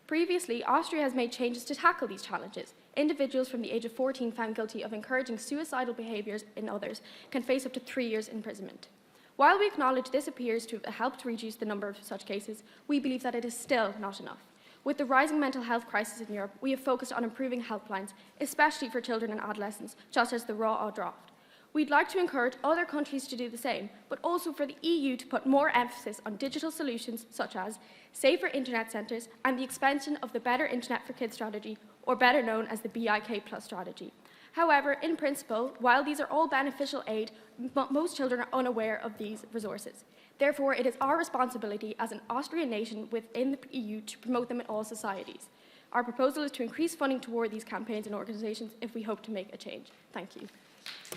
Previously, Austria has made changes to tackle these challenges. Individuals from the age of 14 found guilty of encouraging suicidal behaviours in others can face up to 3 years imprisonment. While we acknowledge this appears to have helped reduce the number of such cases, we believe that it is still not enough. With the rising mental health crisis in Europe, we have focused on improving helplines, especially for children and adolescents, such as the Raw Draft. We'd like to encourage other countries to do the same, but also for the EU to put more emphasis on digital solutions such as safer internet centres and the expansion of the Better Internet for Kids strategy, or better known as the BIK Plus strategy. However, in principle, while these are all beneficial aid, most children are unaware of these resources. Therefore, it is our responsibility as an Austrian nation within the EU to promote them in all societies. Our proposal is to increase funding toward these campaigns and organisations if we hope to make a change. Thank you.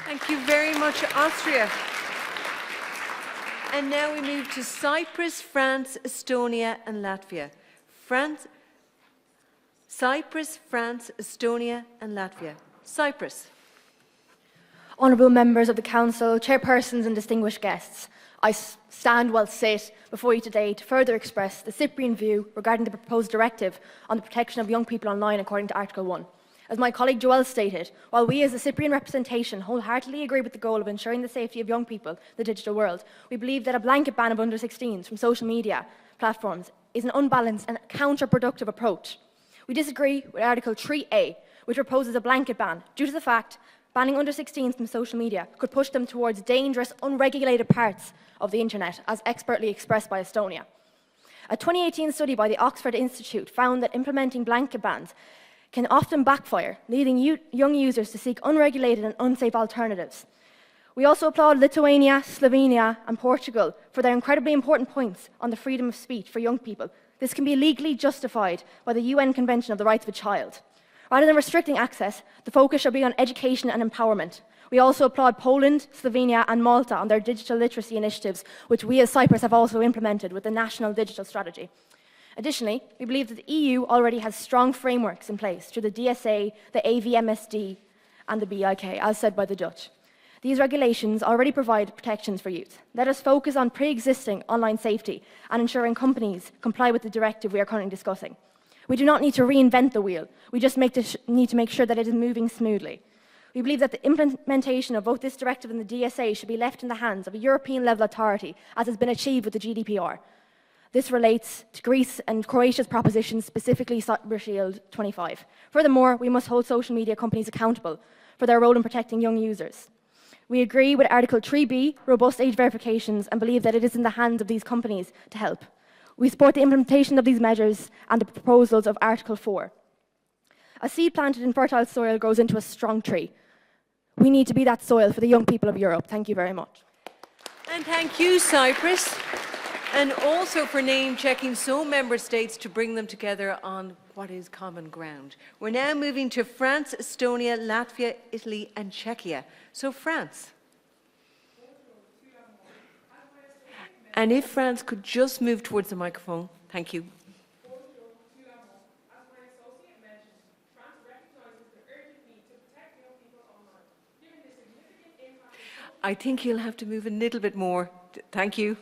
Thank you very much, Austria. And now we move to Cyprus, France, Estonia and Latvia. Cyprus, France, Estonia and Latvia. Cyprus. Honourable members of the Council, chairpersons and distinguished guests, I stand well sit before you today to further express the Cypriot view regarding the proposed directive on the protection of young people online according to Article 1. As my colleague Joelle stated, while we as a Cypriot representation wholeheartedly agree with the goal of ensuring the safety of young people in the digital world, we believe that a blanket ban of under-16s from social media platforms is an unbalanced and counterproductive approach. We disagree with Article 3A, which proposes a blanket ban due to the fact banning under-16s from social media could push them towards dangerous, unregulated parts of the internet, as expertly expressed by Estonia. A 2018 study by the Oxford Institute found that implementing blanket bans can often backfire, leading young users to seek unregulated and unsafe alternatives. We also applaud Lithuania, Slovenia and Portugal for their incredibly important points on the freedom of speech for young people. This can be legally justified by the UN Convention of the Rights of a Child. Rather than restricting access, the focus should be on education and empowerment. We also applaud Poland, Slovenia and Malta on their digital literacy initiatives, which we as Cyprus have also implemented with the National Digital Strategy. Additionally, we believe that the EU already has strong frameworks in place through the DSA, the AVMSD and the BIK, as said by the Dutch. These regulations already provide protections for youth. Let us focus on pre-existing online safety and ensuring companies comply with the directive we are currently discussing. We do not need to reinvent the wheel. We just need to make sure that it is moving smoothly. We believe that the implementation of both this directive and the DSA should be left in the hands of a European-level authority, as has been achieved with the GDPR. This relates to Greece and Croatia's proposition, specifically Cyber Shield 25. Furthermore, we must hold social media companies accountable for their role in protecting young users. We agree with Article 3B, robust age verifications, and believe that it is in the hands of these companies to help. We support the implementation of these measures and the proposals of Article 4. A seed planted in fertile soil grows into a strong tree. We need to be that soil for the young people of Europe. Thank you very much. And thank you, Cyprus. And also for name-checking so member states to bring them together on what is common ground. We're now moving to France, Estonia, Latvia, Italy and Czechia. So France. And if France could just move towards the microphone. Thank you. I think you'll have to move a little bit more. Thank you.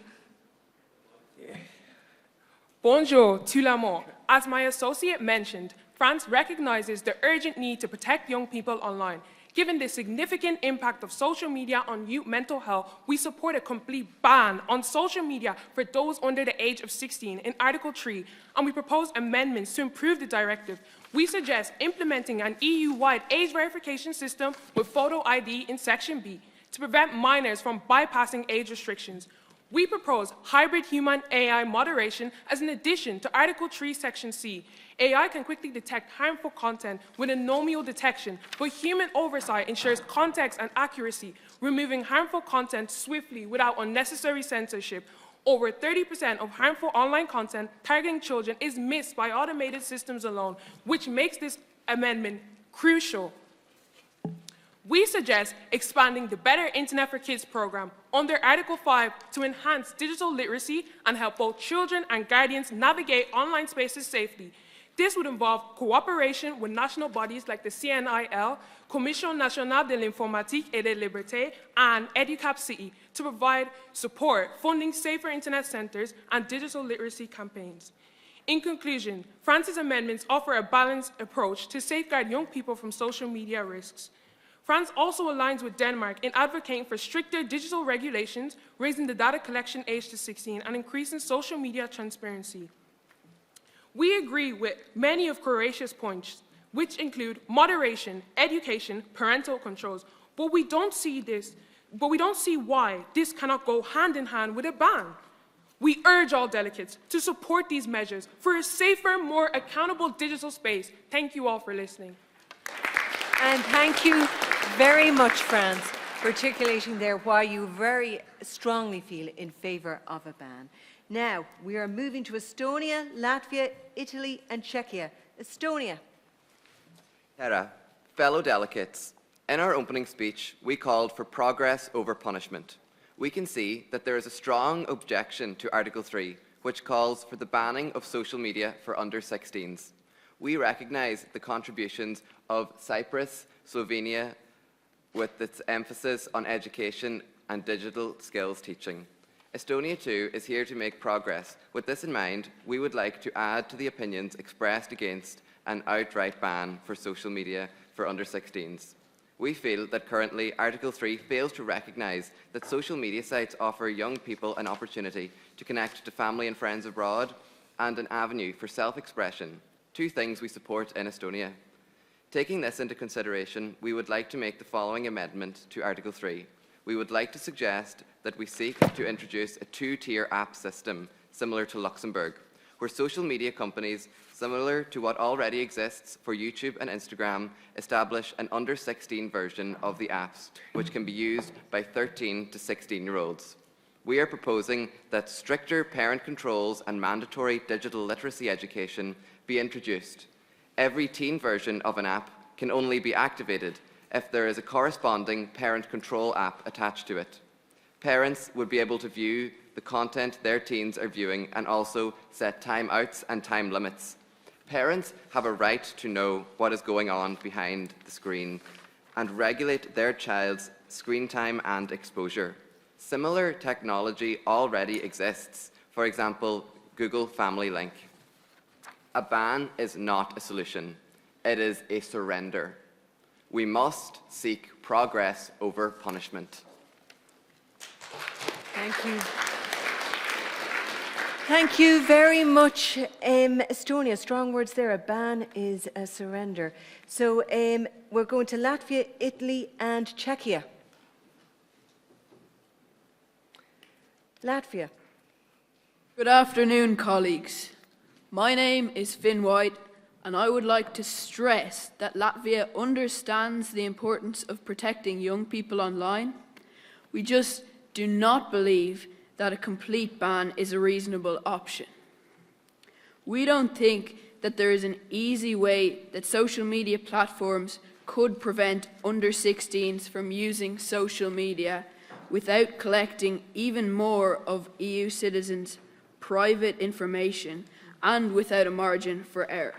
Bonjour, tout le monde. As my associate mentioned, France recognizes the urgent need to protect young people online. Given the significant impact of social media on youth mental health, we support a complete ban on social media for those under the age of 16 in Article 3, and we propose amendments to improve the directive. We suggest implementing an EU-wide age verification system with photo ID in Section B to prevent minors from bypassing age restrictions. We propose hybrid human-AI moderation as an addition to Article 3, Section C. AI can quickly detect harmful content with anomial detection, but human oversight ensures context and accuracy, removing harmful content swiftly without unnecessary censorship. Over 30% of harmful online content targeting children is missed by automated systems alone, which makes this amendment crucial. We suggest expanding the Better Internet for Kids program under Article 5 to enhance digital literacy and help both children and guardians navigate online spaces safely. This would involve cooperation with national bodies like the CNIL, Commission Nationale de l'Informatique et des Libertés, and EduCap City to provide support, funding safer internet centers and digital literacy campaigns. In conclusion, France's amendments offer a balanced approach to safeguard young people from social media risks. France also aligns with Denmark in advocating for stricter digital regulations, raising the data collection age to 16, and increasing social media transparency. We agree with many of Croatia's points, which include moderation, education, parental controls, but we don't see why this cannot go hand in hand with a ban. We urge all delegates to support these measures for a safer, more accountable digital space. Thank you all for listening. And thank you very much, France, for articulating there why you very strongly feel in favour of a ban. Now, we are moving to Estonia, Latvia, Italy and Czechia. Estonia. Tara, fellow delegates, in our opening speech, we called for progress over punishment. We can see that there is a strong objection to Article 3, which calls for the banning of social media for under-16s. We recognise the contributions of Cyprus, Slovenia, with its emphasis on education and digital skills teaching. Estonia too is here to make progress. With this in mind, we would like to add to the opinions expressed against an outright ban for social media for under-16s. We feel that currently Article 3 fails to recognise that social media sites offer young people an opportunity to connect to family and friends abroad and an avenue for self-expression, two things we support in Estonia. Taking this into consideration, we would like to make the following amendment to Article 3. We would like to suggest that we seek to introduce a two-tier app system similar to Luxembourg, where social media companies, similar to what already exists for YouTube and Instagram, establish an under-16 version of the apps, which can be used by 13 to 16-year-olds. We are proposing that stricter parent controls and mandatory digital literacy education be introduced. Every teen version of an app can only be activated if there is a corresponding parent control app attached to it. Parents would be able to view the content their teens are viewing and also set timeouts and time limits. Parents have a right to know what is going on behind the screen and regulate their child's screen time and exposure. Similar technology already exists, for example, Google Family Link. A ban is not a solution, it is a surrender. We must seek progress over punishment. Thank you. Thank you very much, Estonia. Strong words there. A ban is a surrender. So we're going to Latvia, Italy and Czechia. Latvia. Good afternoon, colleagues. My name is Finn White, and I would like to stress that Latvia understands the importance of protecting young people online. We just do not believe that a complete ban is a reasonable option. We don't think that there is an easy way that social media platforms could prevent under-16s from using social media without collecting even more of EU citizens' private information and without a margin for error.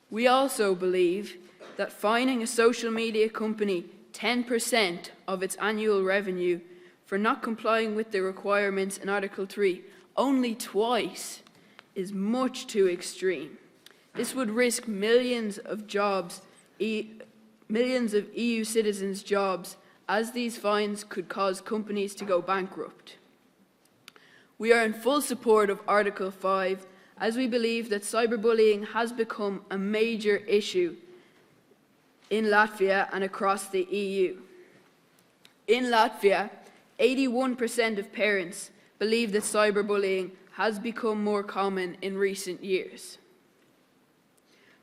We also believe that fining a social media company 10% of its annual revenue for not complying with the requirements in Article 3 only twice is much too extreme. This would risk millions of EU citizens' jobs, as these fines could cause companies to go bankrupt. We are in full support of Article 5, as we believe that cyberbullying has become a major issue in Latvia and across the EU. In Latvia, 81% of parents believe that cyberbullying has become more common in recent years.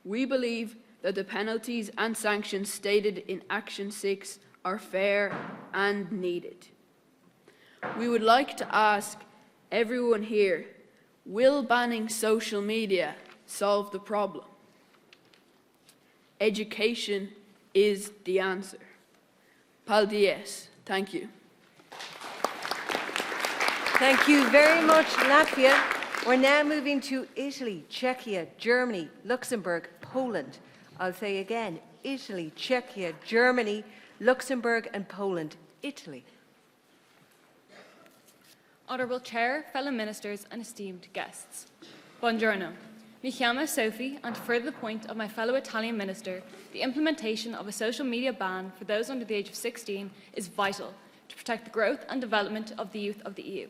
We believe that the penalties and sanctions stated in Action 6 are fair and needed. We would like to ask everyone here, will banning social media solve the problem? Education is the answer. Paldies. Thank you. Thank you very much, Latvia. We're now moving to Italy, Czechia, Germany, Luxembourg, Poland. I'll say again, Italy, Czechia, Germany, Luxembourg and Poland. Italy. Honourable Chair, fellow ministers and esteemed guests. Buongiorno. Mi chiamo Sophie, and to further the point of my fellow Italian minister, the implementation of a social media ban for those under the age of 16 is vital to protect the growth and development of the youth of the EU.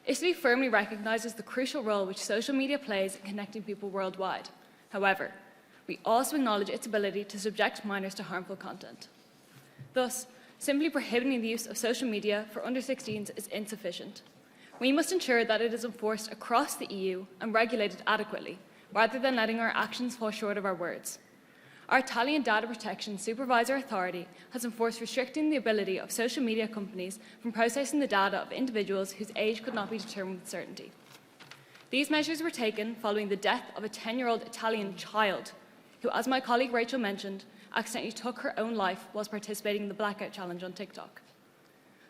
Italy firmly recognises the crucial role which social media plays in connecting people worldwide. However, we also acknowledge its ability to subject minors to harmful content. Thus, simply prohibiting the use of social media for under 16s is insufficient. We must ensure that it is enforced across the EU and regulated adequately, rather than letting our actions fall short of our words. Our Italian Data Protection Supervisor Authority has enforced restricting the ability of social media companies from processing the data of individuals whose age could not be determined with certainty. These measures were taken following the death of a 10-year-old Italian child who, as my colleague Rachel mentioned, accidentally took her own life whilst participating in the Blackout Challenge on TikTok.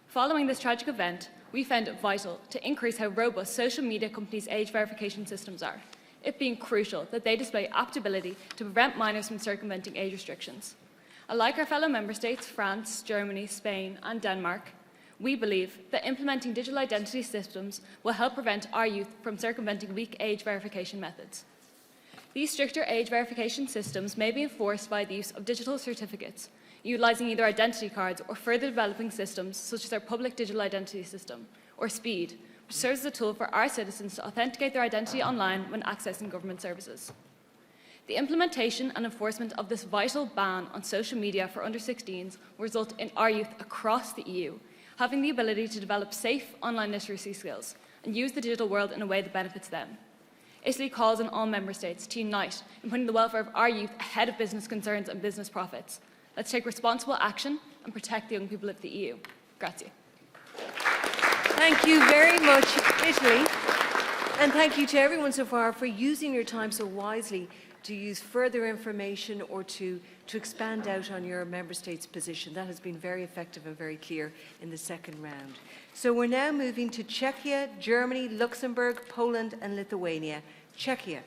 Following this tragic event, we found it vital to increase how robust social media companies' age verification systems are, it being crucial that they display adaptability to prevent minors from circumventing age restrictions. Like our fellow member states, France, Germany, Spain and Denmark, we believe that implementing digital identity systems will help prevent our youth from circumventing weak age verification methods. These stricter age verification systems may be enforced by the use of digital certificates, utilising either identity cards or further developing systems such as our public digital identity system, or SPEED, which serves as a tool for our citizens to authenticate their identity online when accessing government services. The implementation and enforcement of this vital ban on social media for under 16s will result in our youth across the EU having the ability to develop safe online literacy skills and use the digital world in a way that benefits them. Italy calls on all member states to unite in putting the welfare of our youth ahead of business concerns and business profits. Let's take responsible action and protect the young people of the EU. Grazie. Thank you very much, Italy. And thank you to everyone so far for using your time so wisely to use further information or to expand out on your member state's position. That has been very effective and very clear in the second round. So we're now moving to Czechia, Germany, Luxembourg, Poland and Lithuania. Czechia.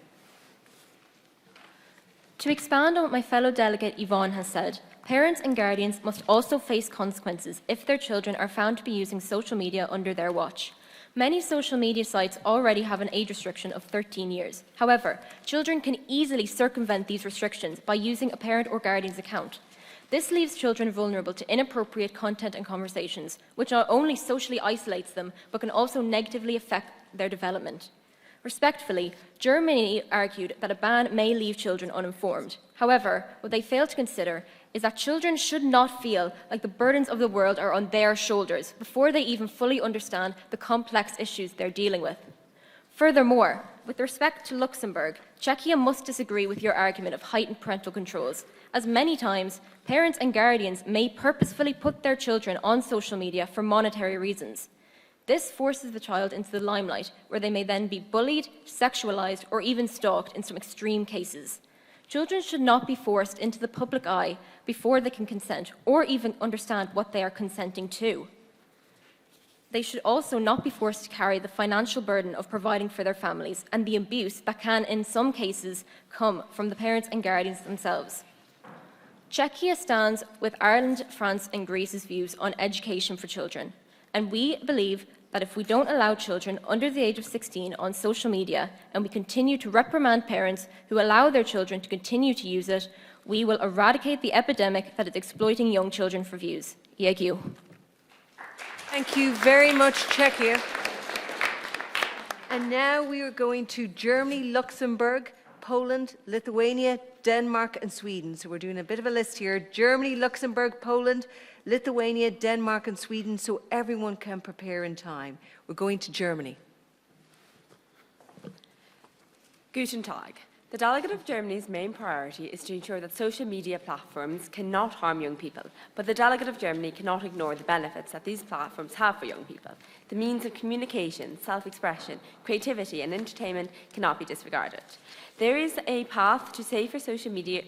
To expand on what my fellow delegate Yvonne has said, parents and guardians must also face consequences if their children are found to be using social media under their watch. Many social media sites already have an age restriction of 13 years. However, children can easily circumvent these restrictions by using a parent or guardian's account. This leaves children vulnerable to inappropriate content and conversations, which not only socially isolates them, but can also negatively affect their development. Respectfully, Germany argued that a ban may leave children uninformed. However, what they fail to consider is that children should not feel like the burdens of the world are on their shoulders before they even fully understand the complex issues they're dealing with. Furthermore, with respect to Luxembourg, Czechia must disagree with your argument of heightened parental controls, as many times parents and guardians may purposefully put their children on social media for monetary reasons. This forces the child into the limelight, where they may then be bullied, sexualized, or even stalked in some extreme cases. Children should not be forced into the public eye before they can consent or even understand what they are consenting to. They should also not be forced to carry the financial burden of providing for their families and the abuse that can, in some cases, come from the parents and guardians themselves. Czechia stands with Ireland, France, and Greece's views on education for children, and we believe that if we don't allow children under the age of 16 on social media and we continue to reprimand parents who allow their children to continue to use it, we will eradicate the epidemic that is exploiting young children for views. Thank you very much, Czechia. And now we are going to Germany, Luxembourg, Poland, Lithuania, Denmark and Sweden. So we're doing a bit of a list here. Germany, Luxembourg, Poland, Lithuania, Denmark and Sweden, so everyone can prepare in time. We're going to Germany. Guten Tag. The delegate of Germany's main priority is to ensure that social media platforms cannot harm young people, but the delegate of Germany cannot ignore the benefits that these platforms have for young people. The means of communication, self-expression, creativity and entertainment cannot be disregarded. There is a path to safer social media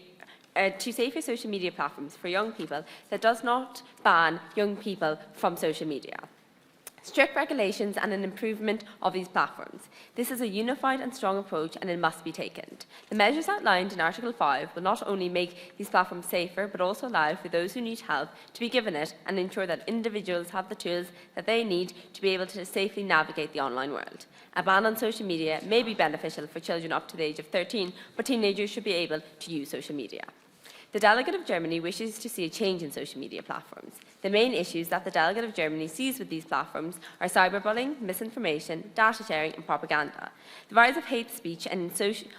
platforms for young people that does not ban young people from social media. strict regulations and an improvement of these platforms. This is a unified and strong approach and it must be taken. The measures outlined in Article 5 will not only make these platforms safer but also allow for those who need help to be given it and ensure that individuals have the tools that they need to be able to safely navigate the online world. A ban on social media may be beneficial for children up to the age of 13, but teenagers should be able to use social media. The Delegate of Germany wishes to see a change in social media platforms. The main issues that the Delegate of Germany sees with these platforms are cyberbullying, misinformation, data sharing and propaganda. The rise of hate speech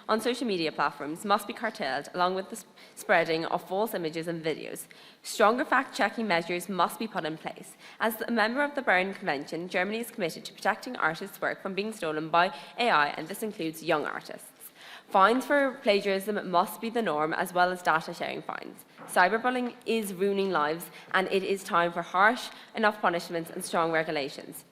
on social media platforms must be curtailed, along with the spreading of false images and videos. Stronger fact-checking measures must be put in place. As a member of the Berne Convention, Germany is committed to protecting artists' work from being stolen by AI, and this includes young artists. Fines for plagiarism must be the norm, as well as data sharing fines. Cyberbullying is ruining lives, and it is time for harsh enough punishments and strong regulations.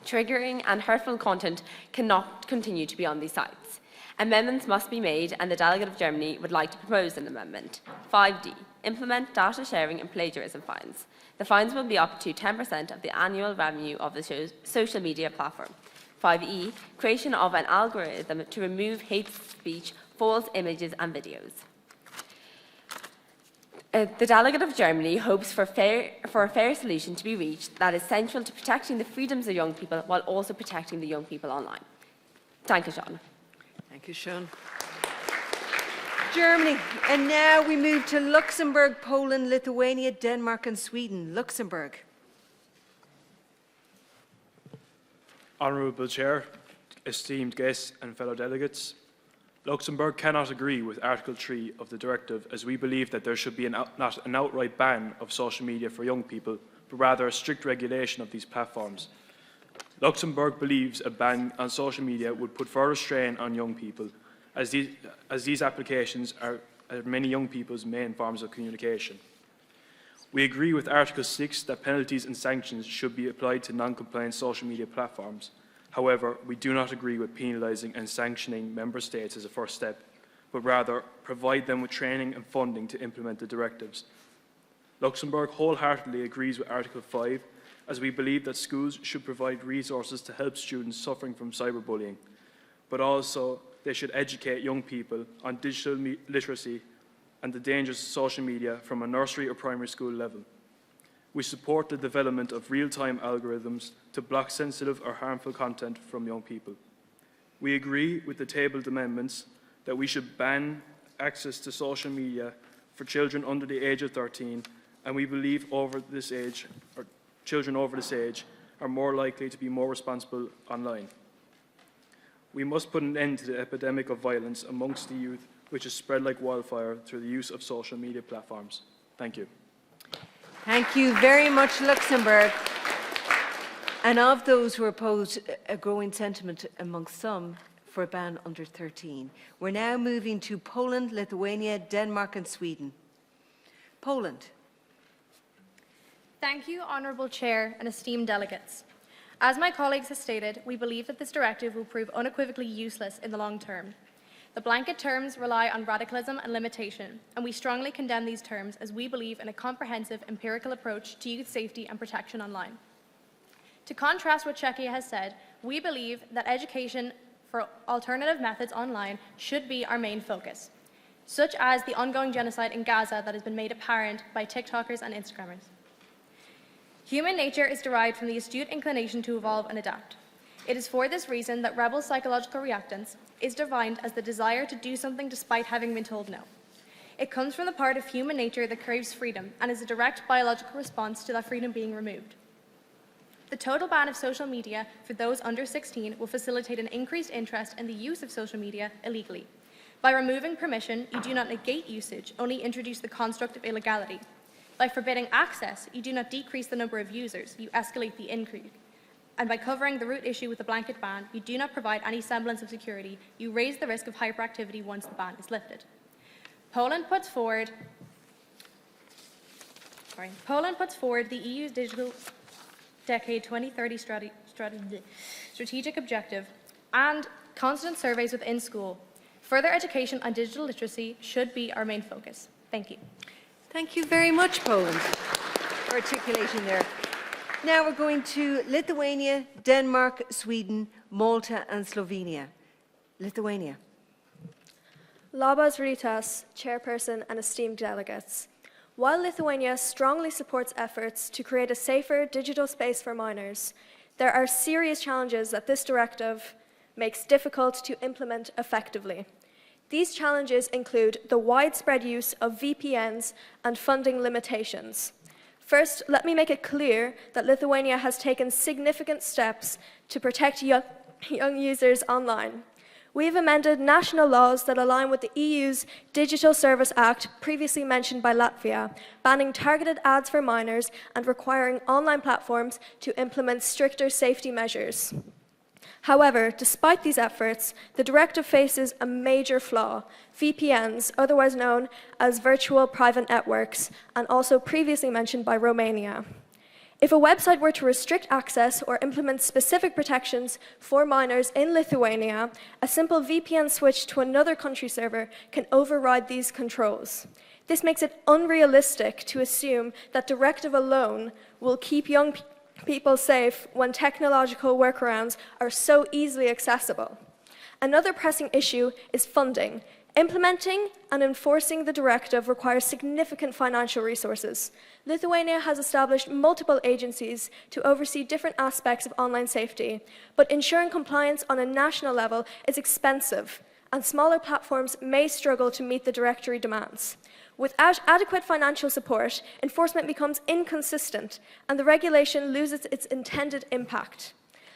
Triggering and hurtful content cannot continue to be on these sites. Amendments must be made, and the Delegate of Germany would like to propose an amendment. 5D. Implement data sharing and plagiarism fines. The fines will be up to 10% of the annual revenue of the social media platform. 5E, creation of an algorithm to remove hate speech, false images and videos. The Delegate of Germany hopes for a fair solution to be reached that is central to protecting the freedoms of young people while also protecting the young people online. Thank you, Sean. Thank you, Sean. Germany. And now we move to Luxembourg, Poland, Lithuania, Denmark and Sweden. Luxembourg. Honourable Chair, esteemed guests and fellow delegates, Luxembourg cannot agree with Article 3 of the directive, as we believe that there should be not an outright ban of social media for young people, but rather a strict regulation of these platforms. Luxembourg believes a ban on social media would put further strain on young people, as these applications are many young people's main forms of communication. We agree with Article 6 that penalties and sanctions should be applied to non-compliant social media platforms. However, we do not agree with penalising and sanctioning member states as a first step, but rather provide them with training and funding to implement the directives. Luxembourg wholeheartedly agrees with Article 5, as we believe that schools should provide resources to help students suffering from cyberbullying, but also they should educate young people on digital literacy and the dangers of social media from a nursery or primary school level. We support the development of real-time algorithms to block sensitive or harmful content from young people. We agree with the tabled amendments that we should ban access to social media for children under the age of 13, and we believe children over this age are more likely to be more responsible online. We must put an end to the epidemic of violence amongst the youth, which is spread like wildfire through the use of social media platforms. Thank you. Thank you very much, Luxembourg. And of those who oppose a growing sentiment amongst some for a ban under 13, we're now moving to Poland, Lithuania, Denmark and Sweden. Poland. Thank you, Honourable Chair and esteemed delegates. As my colleagues have stated, we believe that this directive will prove unequivocally useless in the long term. The blanket terms rely on radicalism and limitation, and we strongly condemn these terms as we believe in a comprehensive empirical approach to youth safety and protection online. To contrast what Czechia has said, we believe that education for alternative methods online should be our main focus, such as the ongoing genocide in Gaza that has been made apparent by TikTokers and Instagrammers. Human nature is derived from the astute inclination to evolve and adapt. It is for this reason that rebel psychological reactance is defined as the desire to do something despite having been told no. It comes from the part of human nature that craves freedom and is a direct biological response to that freedom being removed. The total ban of social media for those under 16 will facilitate an increased interest in the use of social media illegally. By removing permission, you do not negate usage, only introduce the construct of illegality. By forbidding access, you do not decrease the number of users, you escalate the increase. And by covering the root issue with a blanket ban, you do not provide any semblance of security. You raise the risk of hyperactivity once the ban is lifted. Poland puts forward the EU's Digital Decade 2030 strategic objective and constant surveys within school. Further education on digital literacy should be our main focus. Thank you. Thank you very much, Poland, for articulating there. Now we're going to Lithuania, Denmark, Sweden, Malta and Slovenia. Lithuania. Labas rytas, Chairperson and esteemed delegates. While Lithuania strongly supports efforts to create a safer digital space for minors, there are serious challenges that this directive makes difficult to implement effectively. These challenges include the widespread use of VPNs and funding limitations. First, let me make it clear that Lithuania has taken significant steps to protect young users online. We have amended national laws that align with the EU's Digital Service Act, previously mentioned by Latvia, banning targeted ads for minors and requiring online platforms to implement stricter safety measures. However, despite these efforts, the directive faces a major flaw: VPNs, otherwise known as virtual private networks, and also previously mentioned by Romania. If a website were to restrict access or implement specific protections for minors in Lithuania, a simple VPN switch to another country server can override these controls. This makes it unrealistic to assume that directive alone will keep young people safe when technological workarounds are so easily accessible. Another pressing issue is funding. Implementing and enforcing the directive requires significant financial resources. Lithuania has established multiple agencies to oversee different aspects of online safety, but ensuring compliance on a national level is expensive, and smaller platforms may struggle to meet the directory demands. Without adequate financial support, enforcement becomes inconsistent, and the regulation loses its intended impact.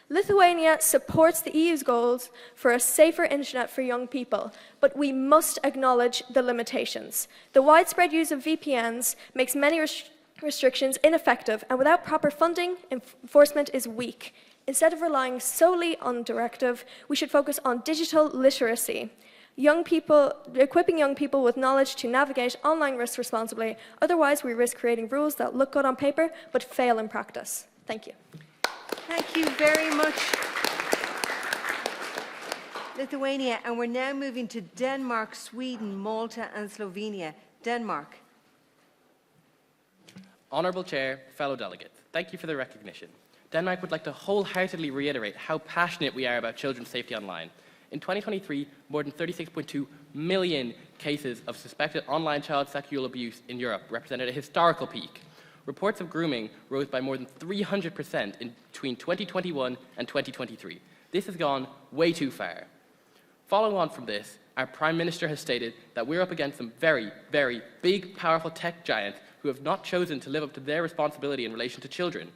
Lithuania supports the EU's goals for a safer internet for young people, but we must acknowledge the limitations. The widespread use of VPNs makes many restrictions ineffective, and without proper funding, enforcement is weak. Instead of relying solely on directive, we should focus on digital literacy. Equipping young people with knowledge to navigate online risks responsibly. Otherwise, we risk creating rules that look good on paper, but fail in practice. Thank you. Thank you very much, Lithuania. And we're now moving to Denmark, Sweden, Malta and Slovenia. Denmark. Honourable Chair, fellow delegates, thank you for the recognition. Denmark would like to wholeheartedly reiterate how passionate we are about children's safety online. In 2023, more than 36.2 million cases of suspected online child sexual abuse in Europe represented a historical peak. Reports of grooming rose by more than 300% in between 2021 and 2023. This has gone way too far. Following on from this, our Prime Minister has stated that we're up against some very, very big, powerful tech giants who have not chosen to live up to their responsibility in relation to children.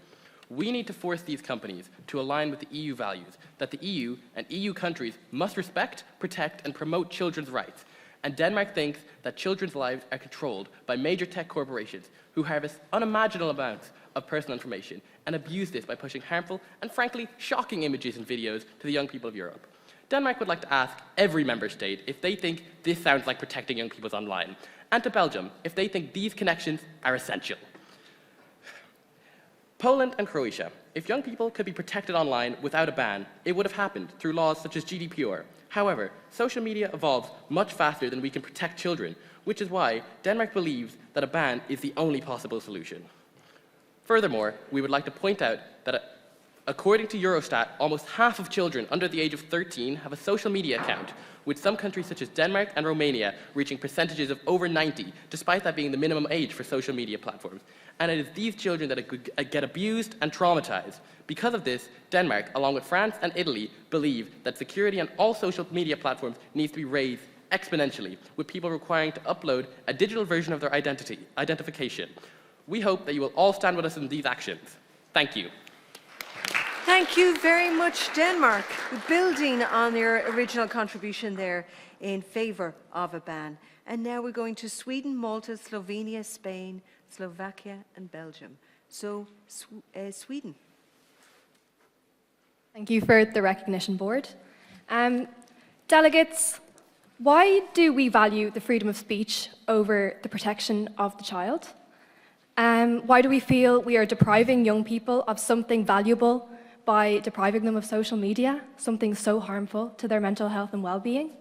We need to force these companies to align with the EU values, that the EU and EU countries must respect, protect, and promote children's rights. And Denmark thinks that children's lives are controlled by major tech corporations who harvest unimaginable amounts of personal information and abuse this by pushing harmful and frankly shocking images and videos to the young people of Europe. Denmark would like to ask every member state if they think this sounds like protecting young people online, and to Belgium if they think these connections are essential. Poland and Croatia. If young people could be protected online without a ban, it would have happened through laws such as GDPR. However, social media evolves much faster than we can protect children, which is why Denmark believes that a ban is the only possible solution. Furthermore, we would like to point out that according to Eurostat, almost half of children under the age of 13 have a social media account, with some countries such as Denmark and Romania reaching percentages of over 90, despite that being the minimum age for social media platforms. And it is these children that get abused and traumatized. Because of this, Denmark, along with France and Italy, believe that security on all social media platforms needs to be raised exponentially, with people requiring to upload a digital version of their identification. We hope that you will all stand with us in these actions. Thank you. Thank you very much, Denmark, building on your original contribution there in favour of a ban. And now we're going to Sweden, Malta, Slovenia, Spain, Slovakia and Belgium. So, Sweden. Thank you for the recognition board. Delegates, why do we value the freedom of speech over the protection of the child? Why do we feel we are depriving young people of something valuable by depriving them of social media, something so harmful to their mental health and well-being?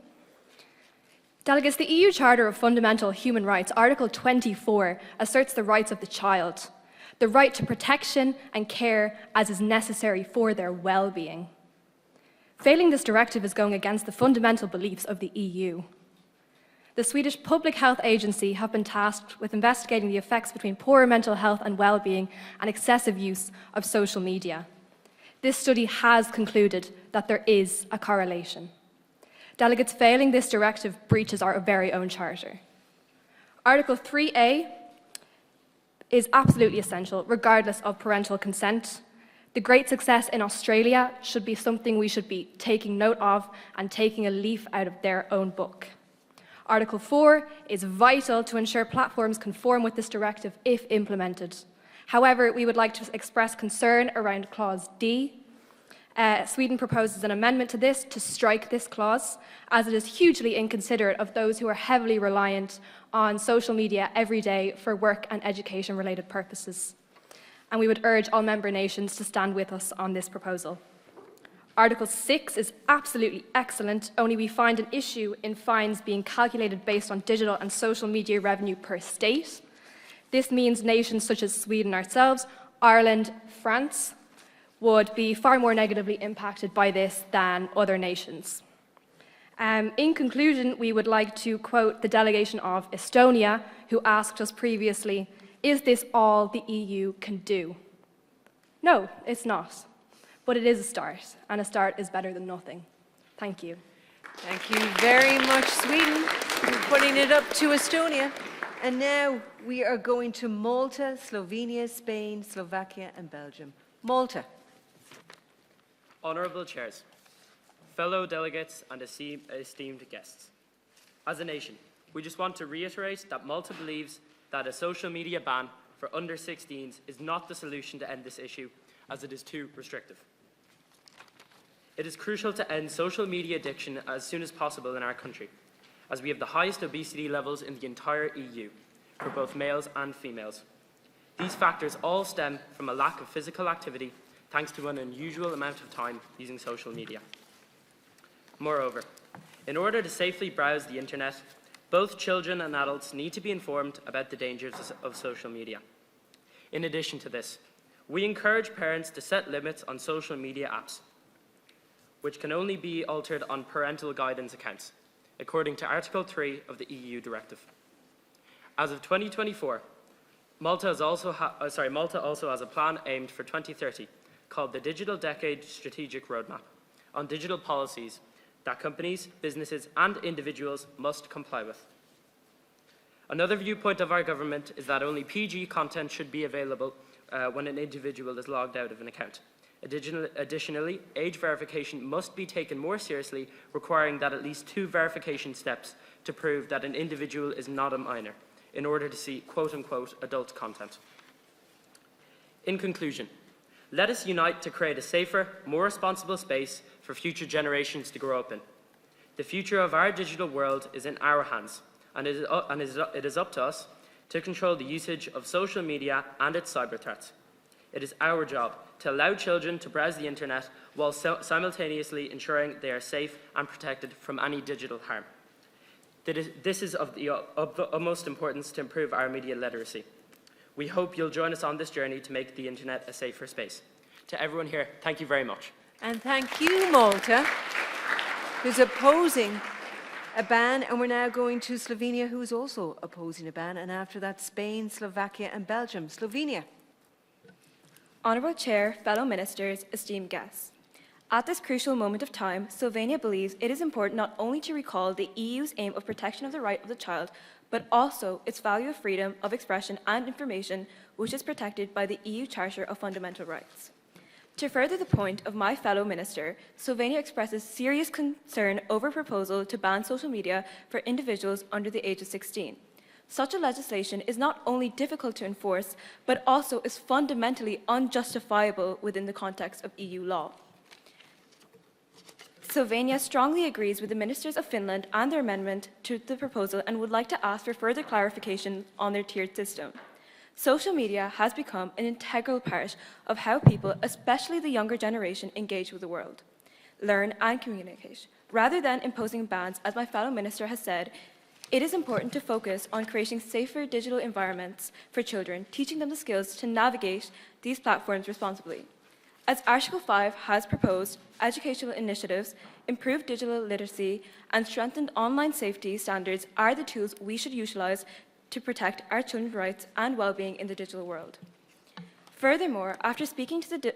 Delegates, the EU Charter of Fundamental Human Rights, Article 24, asserts the rights of the child. the right to protection and care as is necessary for their well-being. Failing this directive is going against the fundamental beliefs of the EU. The Swedish Public Health Agency have been tasked with investigating the effects between poor mental health and well-being and excessive use of social media. This study has concluded that there is a correlation. Delegates failing this directive breaches our very own charter. Article 3A is absolutely essential, regardless of parental consent. The great success in Australia should be something we should be taking note of and taking a leaf out of their own book. Article 4 is vital to ensure platforms conform with this directive if implemented. However, we would like to express concern around Clause D. Sweden proposes an amendment to this to strike this clause, as it is hugely inconsiderate of those who are heavily reliant on social media every day for work and education-related purposes. And we would urge all member nations to stand with us on this proposal. Article 6 is absolutely excellent, only we find an issue in fines being calculated based on digital and social media revenue per state. This means nations such as Sweden ourselves, Ireland, France, would be far more negatively impacted by this than other nations. In conclusion, we would like to quote the delegation of Estonia, who asked us previously, is this all the EU can do? No, it's not. But it is a start, and a start is better than nothing. Thank you. Thank you very much, Sweden, for putting it up to Estonia. And now we are going to Malta, Slovenia, Spain, Slovakia, and Belgium. Malta. Honourable Chairs, fellow delegates and esteemed guests. As a nation, we just want to reiterate that Malta believes that a social media ban for under 16s is not the solution to end this issue, as it is too restrictive. It is crucial to end social media addiction as soon as possible in our country, as we have the highest obesity levels in the entire EU, for both males and females. These factors all stem from a lack of physical activity, thanks to an unusual amount of time using social media. Moreover, in order to safely browse the internet, both children and adults need to be informed about the dangers of social media. In addition to this, we encourage parents to set limits on social media apps, which can only be altered on parental guidance accounts, according to Article 3 of the EU Directive. As of 2024, Malta also has a plan aimed for 2030 called the Digital Decade Strategic Roadmap on digital policies that companies, businesses, and individuals must comply with. Another viewpoint of our government is that only PG content should be available when an individual is logged out of an account. Additionally, age verification must be taken more seriously, requiring that at least 2 verification steps to prove that an individual is not a minor, in order to see quote-unquote adult content. In conclusion, let us unite to create a safer, more responsible space for future generations to grow up in. The future of our digital world is in our hands, and it is up to us to control the usage of social media and its cyber threats. It is our job to allow children to browse the internet while simultaneously ensuring they are safe and protected from any digital harm. This is of the utmost importance to improve our media literacy. We hope you'll join us on this journey to make the internet a safer space. To everyone here, thank you very much. And thank you, Malta, who's opposing a ban, and we're now going to Slovenia, who's also opposing a ban, and after that, Spain, Slovakia, and Belgium. Slovenia. Honourable Chair, fellow ministers, esteemed guests. At this crucial moment of time, Slovenia believes it is important not only to recall the EU's aim of protection of the right of the child, but also its value of freedom of expression and information, which is protected by the EU Charter of Fundamental Rights. To further the point of my fellow minister, Slovenia expresses serious concern over a proposal to ban social media for individuals under the age of 16. Such a legislation is not only difficult to enforce, but also is fundamentally unjustifiable within the context of EU law. Slovenia strongly agrees with the ministers of Finland and their amendment to the proposal and would like to ask for further clarification on their tiered system. Social media has become an integral part of how people, especially the younger generation, engage with the world, learn and communicate. Rather than imposing bans, as my fellow minister has said, It is important to focus on creating safer digital environments for children, teaching them the skills to navigate these platforms responsibly. As Article 5 has proposed, educational initiatives, improved digital literacy, and strengthened online safety standards are the tools we should utilise to protect our children's rights and well-being in the digital world. Furthermore, after speaking to the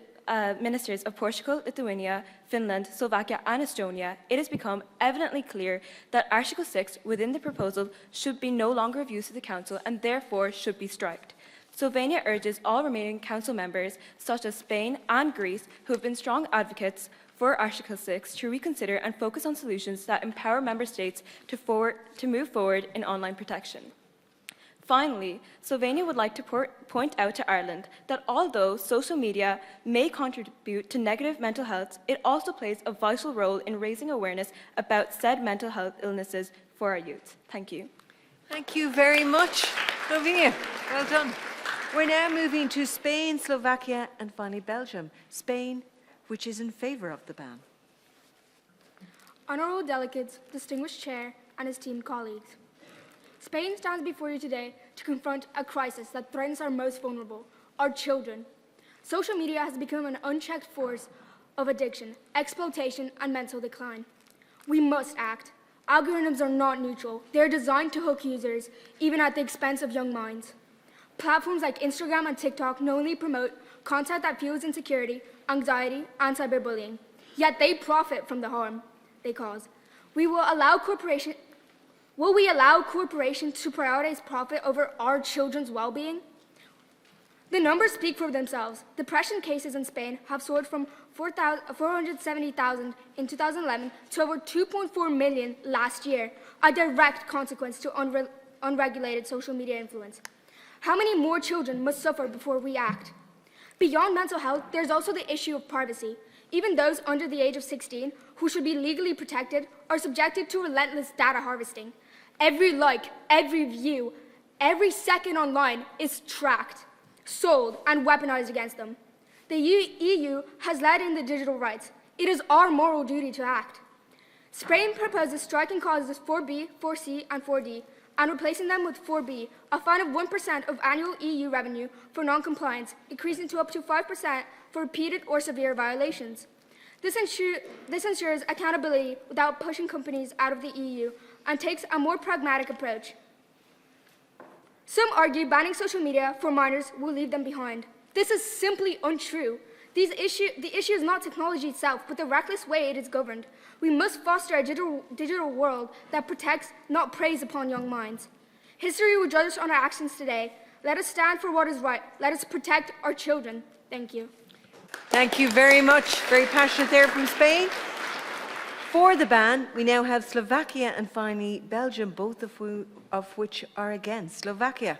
ministers of Portugal, Lithuania, Finland, Slovakia and Estonia, it has become evidently clear that Article 6 within the proposal should be no longer of use to the Council and therefore should be striked. Slovenia urges all remaining Council members, such as Spain and Greece, who have been strong advocates for Article 6, to reconsider and focus on solutions that empower Member States to move forward in online protection. Finally, Slovenia would like to point out to Ireland that although social media may contribute to negative mental health, it also plays a vital role in raising awareness about said mental health illnesses for our youth. Thank you. Thank you very much, Slovenia. Well done. We're now moving to Spain, Slovakia, and finally Belgium. Spain, which is in favour of the ban. Honourable delegates, distinguished chair, and esteemed colleagues. Spain stands before you today to confront a crisis that threatens our most vulnerable, our children. Social media has become an unchecked force of addiction, exploitation, and mental decline. We must act. Algorithms are not neutral. They are designed to hook users, even at the expense of young minds. Platforms like Instagram and TikTok knowingly promote content that fuels insecurity, anxiety, and cyberbullying, yet they profit from the harm they cause. Will we allow corporations to prioritize profit over our children's well-being? The numbers speak for themselves. Depression cases in Spain have soared from 470,000 in 2011 to over 2.4 million last year, a direct consequence to unregulated social media influence. How many more children must suffer before we act? Beyond mental health, there's also the issue of privacy. Even those under the age of 16, who should be legally protected, are subjected to relentless data harvesting. Every like, every view, every second online is tracked, sold, and weaponized against them. The EU has led in the digital rights. It is our moral duty to act. Spain proposes striking clauses 4B, 4C, and 4D, and replacing them with 4B, a fine of 1% of annual EU revenue for non-compliance, increasing to up to 5% for repeated or severe violations. This ensures accountability without pushing companies out of the EU and takes a more pragmatic approach. Some argue banning social media for minors will leave them behind. This is simply untrue. The issue is not technology itself, but the reckless way it is governed. We must foster a digital world that protects, not preys upon young minds. History will judge us on our actions today. Let us stand for what is right. Let us protect our children. Thank you. Thank you very much. Very passionate there from Spain. For the ban, we now have Slovakia and finally Belgium, both of which are against. Slovakia.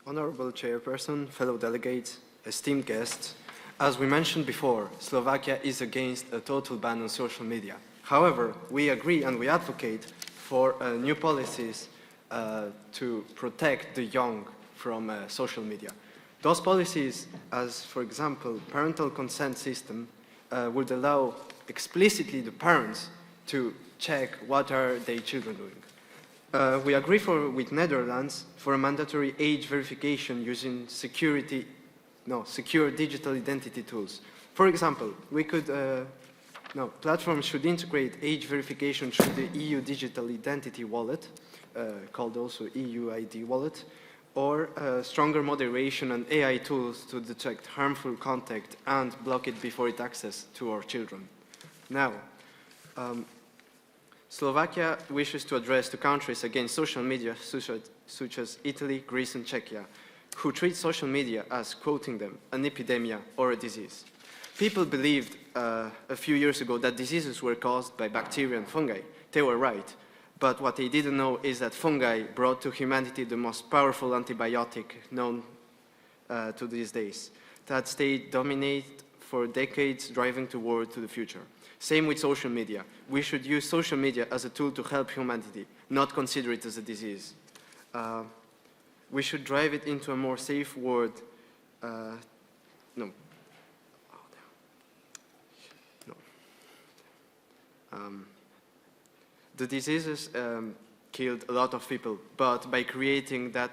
Honourable Chairperson, fellow delegates, esteemed guests, as we mentioned before, Slovakia is against a total ban on social media. However, we agree and we advocate for new policies to protect the young from social media. Those policies, as for example, parental consent system, would allow explicitly the parents to check what are their children doing. We agree with Netherlands for a mandatory age verification using secure digital identity tools. For example, platforms should integrate age verification through the EU Digital Identity Wallet, called also EU ID Wallet, or stronger moderation and AI tools to detect harmful content and block it before it access to our children. Now, Slovakia wishes to address the countries against social media such as Italy, Greece and Czechia, who treat social media as, quoting them, an epidemic or a disease. People believed a few years ago that diseases were caused by bacteria and fungi. They were right. But what they didn't know is that fungi brought to humanity the most powerful antibiotic known to these days, that stayed dominate for decades, driving toward to the future. Same with social media. We should use social media as a tool to help humanity, not consider it as a disease. We should drive it into a more safe world. The diseases killed a lot of people, but by creating that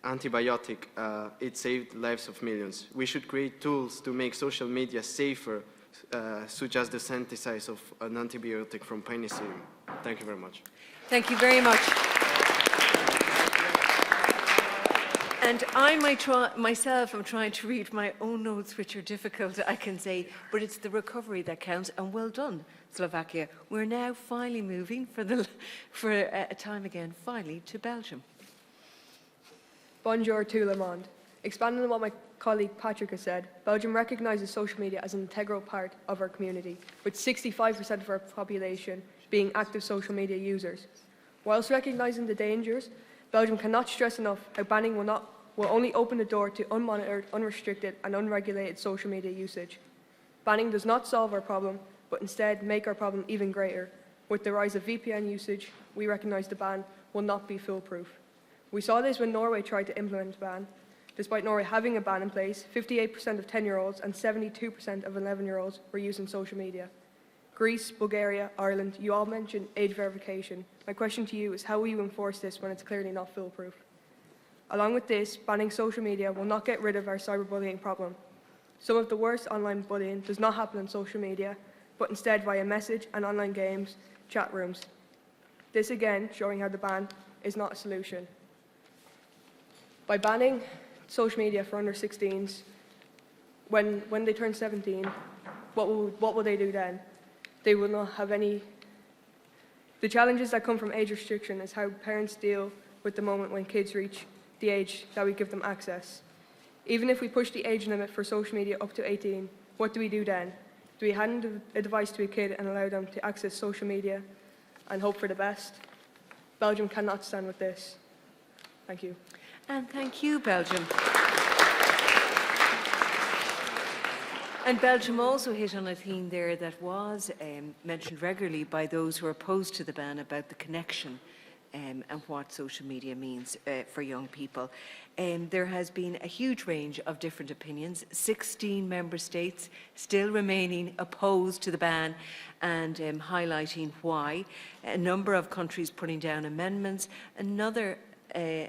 antibiotic, it saved lives of millions. We should create tools to make social media safer, such as the synthesis of an antibiotic from penicillin. Thank you very much. Thank you very much. And I myself am trying to read my own notes, which are difficult, I can say, but it's the recovery that counts, and well done, Slovakia. We're now finally moving for a time again, finally, to Belgium. Bonjour tout le monde. Expanding on what my colleague Patrick has said, Belgium recognises social media as an integral part of our community, with 65% of our population being active social media users. Whilst recognising the dangers, Belgium cannot stress enough how banning will only open the door to unmonitored, unrestricted and unregulated social media usage. Banning does not solve our problem, but instead make our problem even greater. With the rise of VPN usage, we recognise the ban will not be foolproof. We saw this when Norway tried to implement a ban. Despite Norway having a ban in place, 58% of 10-year-olds and 72% of 11-year-olds were using social media. Greece, Bulgaria, Ireland, you all mentioned age verification. My question to you is how will you enforce this when it's clearly not foolproof? Along with this, banning social media will not get rid of our cyberbullying problem. Some of the worst online bullying does not happen on social media, but instead via message and online games, chat rooms. This again showing how the ban is not a solution. By banning social media for under 16s, when they turn 17, what will they do then? They will not have any. The challenges that come from age restriction is how parents deal with the moment when kids reach the age that we give them access. Even if we push the age limit for social media up to 18, what do we do then? Do we hand a device to a kid and allow them to access social media and hope for the best? Belgium cannot stand with this. Thank you. And thank you, Belgium. And Belgium also hit on a theme there that was mentioned regularly by those who are opposed to the ban about the connection and what social media means for young people. There has been a huge range of different opinions, 16 member states still remaining opposed to the ban and highlighting why, a number of countries putting down amendments, another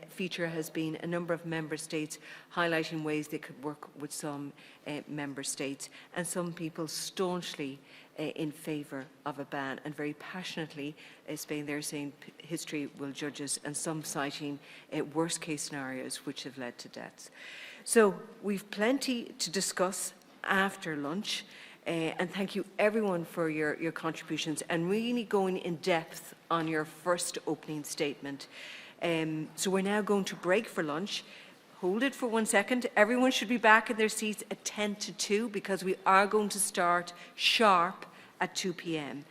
feature has been a number of member states highlighting ways they could work with some member states, and some people staunchly in favour of a ban and very passionately Spain they're saying history will judge us, and some citing worst case scenarios which have led to deaths. So we've plenty to discuss after lunch. And thank you everyone for your contributions and really going in depth on your first opening statement. So we're now going to break for lunch. Hold it for 1 second. Everyone should be back in their seats at 10 to 2 because we are going to start sharp at 2 p.m.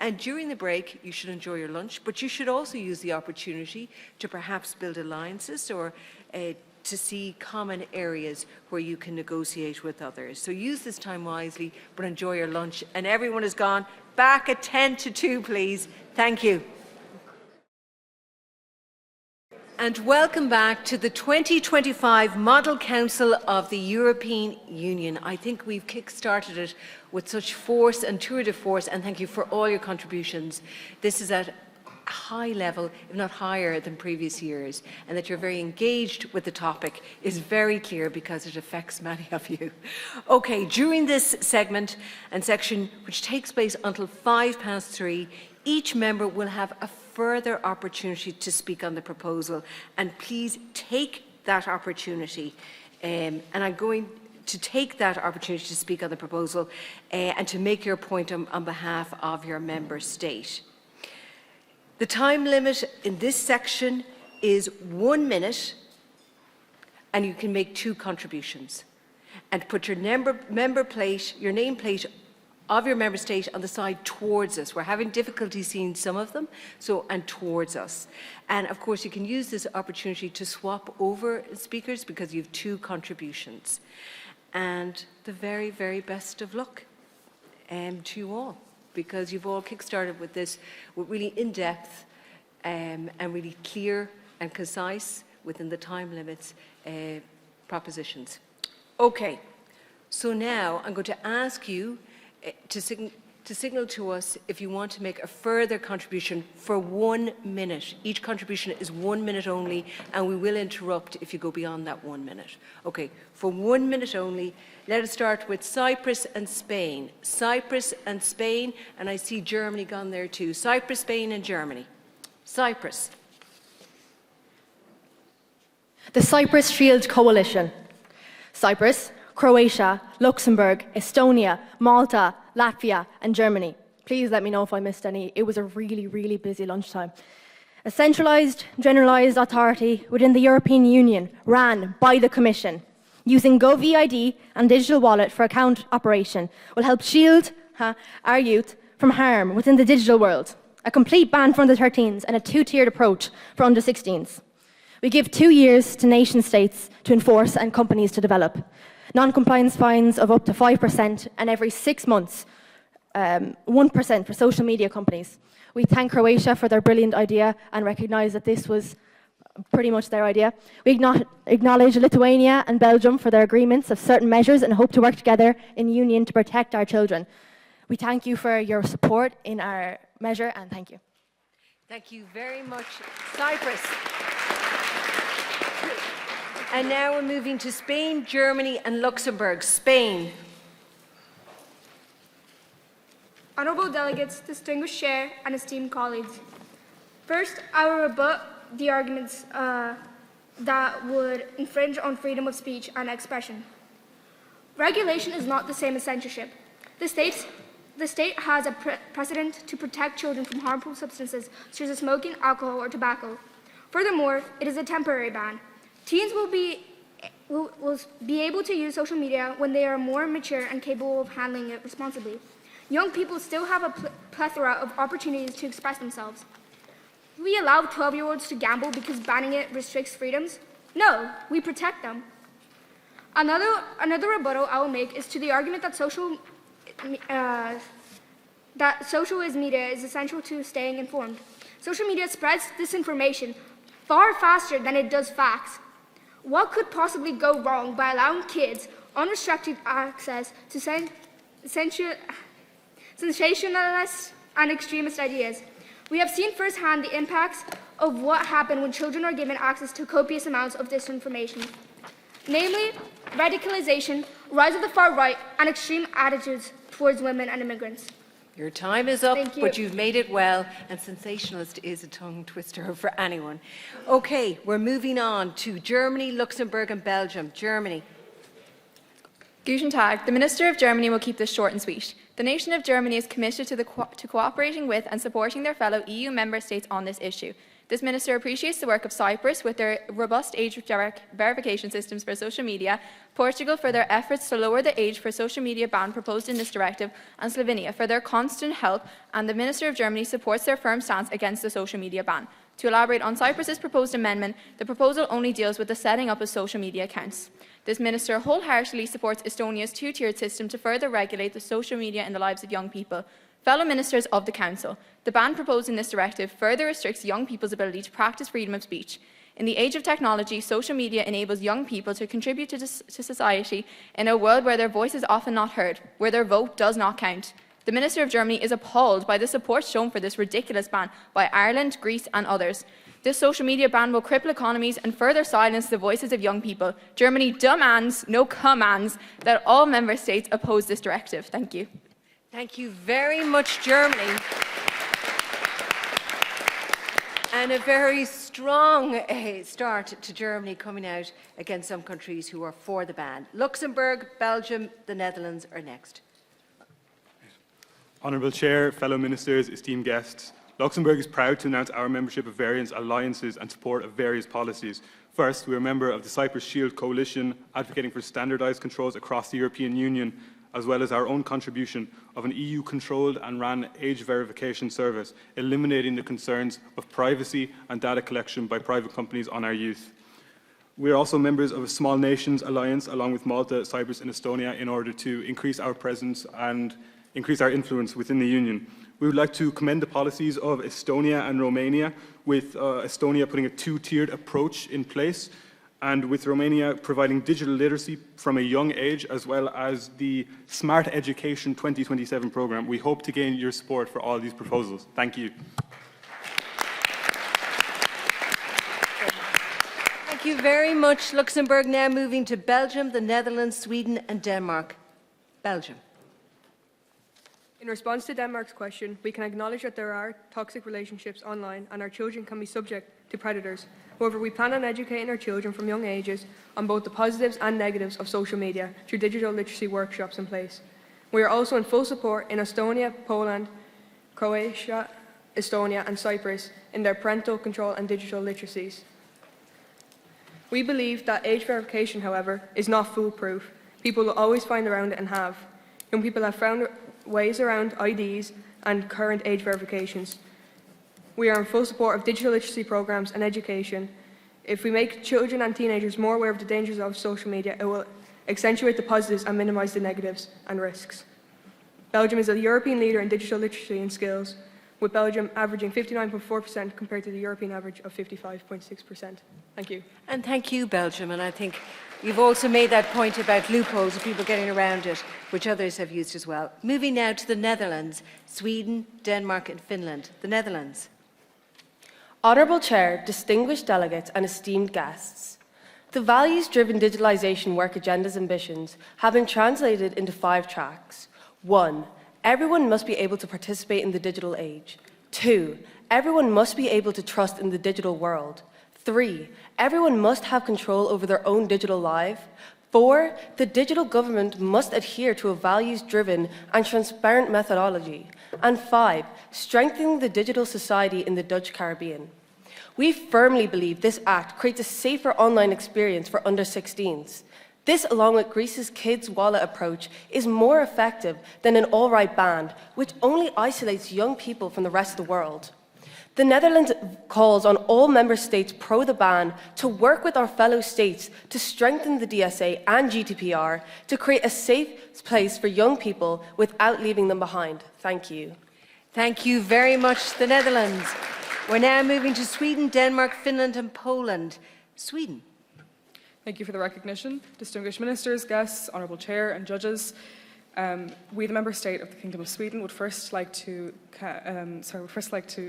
And during the break, you should enjoy your lunch, but you should also use the opportunity to perhaps build alliances or to see common areas where you can negotiate with others. So use this time wisely, but enjoy your lunch. And everyone is gone. Back at 10 to 2, please. Thank you. And welcome back to the 2025 Model Council of the European Union. I think we've kick-started it with such force and tour de force, and thank you for all your contributions. This is at a high level, if not higher than previous years, and that you're very engaged with the topic is very clear because it affects many of you. Okay, during this segment and section, which takes place until 3:05, each member will have a further opportunity to speak on the proposal, and please take that opportunity. And I'm going to take that opportunity to speak on the proposal and to make your point on behalf of your member state. The time limit in this section is 1 minute, and you can make 2 contributions. And put your nameplate of your member state on the side towards us. We're having difficulty seeing some of them, and towards us. And of course, you can use this opportunity to swap over speakers because you have 2 contributions. And the very, very best of luck to you all, because you've all kick-started with this with really in-depth and really clear and concise within the time limits propositions. Okay. So now I'm going to ask you to signal to us if you want to make a further contribution for 1 minute. Each contribution is 1 minute only, and we will interrupt if you go beyond that 1 minute. Okay, for 1 minute only, let us start with Cyprus and Spain. Cyprus and Spain, and I see Germany gone there too. Cyprus, Spain and Germany. Cyprus. The Cyprus Shield Coalition. Cyprus, Croatia, Luxembourg, Estonia, Malta, Latvia, and Germany. Please let me know if I missed any. It was a really, really busy lunchtime. A centralised, generalised authority within the European Union ran by the Commission, using GovEID and digital wallet for account operation, will help shield our youth from harm within the digital world. A complete ban for under-13s and a two-tiered approach for under-16s. We give 2 years to nation states to enforce and companies to develop. Non-compliance fines of up to 5% and every 6 months, 1% for social media companies. We thank Croatia for their brilliant idea and recognise that this was pretty much their idea. We acknowledge Lithuania and Belgium for their agreements of certain measures and hope to work together in union to protect our children. We thank you for your support in our measure, and thank you. Thank you very much, Cyprus. And now we're moving to Spain, Germany and Luxembourg. Spain. Honourable delegates, distinguished chair and esteemed colleagues. First, I will rebut the arguments that would infringe on freedom of speech and expression. Regulation is not the same as censorship. The state has a precedent to protect children from harmful substances such as smoking, alcohol, or tobacco. Furthermore, it is a temporary ban. Teens will be able to use social media when they are more mature and capable of handling it responsibly. Young people still have a plethora of opportunities to express themselves. Do we allow 12-year-olds to gamble because banning it restricts freedoms? No, we protect them. Another rebuttal I will make is to the argument that socialist media is essential to staying informed. Social media spreads disinformation far faster than it does facts. What could possibly go wrong by allowing kids unrestricted access to sensationalist and extremist ideas? We have seen firsthand the impacts of what happens when children are given access to copious amounts of disinformation, namely radicalization, rise of the far right, and extreme attitudes towards women and immigrants. Your time is up, Thank you. but you've made it well, and sensationalist is a tongue twister for anyone. Okay, we're moving on to Germany, Luxembourg and Belgium. Germany. Guten Tag. The Minister of Germany will keep this short and sweet. The nation of Germany is committed to cooperating with and supporting their fellow EU member states on this issue. This minister appreciates the work of Cyprus with their robust age verification systems for social media, Portugal for their efforts to lower the age for social media ban proposed in this directive, and Slovenia for their constant help, and the Minister of Germany supports their firm stance against the social media ban. To elaborate on Cyprus's proposed amendment, the proposal only deals with the setting up of social media accounts. This minister wholeheartedly supports Estonia's two-tiered system to further regulate the social media in the lives of young people. Fellow ministers of the Council, the ban proposed in this directive further restricts young people's ability to practice freedom of speech. In the age of technology, social media enables young people to contribute to society in a world where their voice is often not heard, where their vote does not count. The Minister of Germany is appalled by the support shown for this ridiculous ban by Ireland, Greece and others. This social media ban will cripple economies and further silence the voices of young people. Germany demands, no commands, that all member states oppose this directive. Thank you. Thank you very much, Germany. And a very strong start to Germany coming out against some countries who are for the ban. Luxembourg, Belgium, the Netherlands are next. Honourable Chair, fellow ministers, esteemed guests, Luxembourg is proud to announce our membership of various alliances and support of various policies. First, we are a member of the Cyprus Shield Coalition, advocating for standardised controls across the European Union, as well as our own contribution of an EU-controlled and ran age verification service, eliminating the concerns of privacy and data collection by private companies on our youth. We are also members of a Small Nations Alliance, along with Malta, Cyprus and Estonia, in order to increase our presence and increase our influence within the Union. We would like to commend the policies of Estonia and Romania, with Estonia putting a two-tiered approach in place, and with Romania providing digital literacy from a young age, as well as the Smart Education 2027 programme. We hope to gain your support for all these proposals. Thank you. Thank you very much. Luxembourg now moving to Belgium, the Netherlands, Sweden and Denmark. Belgium. In response to Denmark's question, we can acknowledge that there are toxic relationships online and our children can be subject to predators. However, we plan on educating our children from young ages on both the positives and negatives of social media through digital literacy workshops in place. We are also in full support in Estonia, Poland, Croatia, Estonia and Cyprus in their parental control and digital literacies. We believe that age verification, however, is not foolproof. People will always find around it and have. Young people have found ways around IDs and current age verifications. We are in full support of digital literacy programs and education. If we make children and teenagers more aware of the dangers of social media, it will accentuate the positives and minimise the negatives and risks. Belgium is a European leader in digital literacy and skills, with Belgium averaging 59.4% compared to the European average of 55.6%. Thank you. And thank you, Belgium. And I think you've also made that point about loopholes of people getting around it, which others have used as well. Moving now to the Netherlands, Sweden, Denmark and Finland. The Netherlands. Honourable Chair, distinguished delegates and esteemed guests, the values-driven digitalisation work agenda's ambitions have been translated into 5 tracks. 1. Everyone must be able to participate in the digital age. 2. Everyone must be able to trust in the digital world. 3. Everyone must have control over their own digital life. 4. The digital government must adhere to a values-driven and transparent methodology. And 5. Strengthening the digital society in the Dutch Caribbean. We firmly believe this Act creates a safer online experience for under-16s. This, along with Greece's Kids Wallet approach, is more effective than an all-right ban, which only isolates young people from the rest of the world. The Netherlands calls on all member states pro the ban to work with our fellow states to strengthen the DSA and GDPR to create a safe place for young people without leaving them behind. Thank you. Thank you very much, the Netherlands. We're now moving to Sweden, Denmark, Finland and Poland. Sweden. Thank you for the recognition. Distinguished ministers, guests, honourable chair and judges. We, the member state of the Kingdom of Sweden, would first like to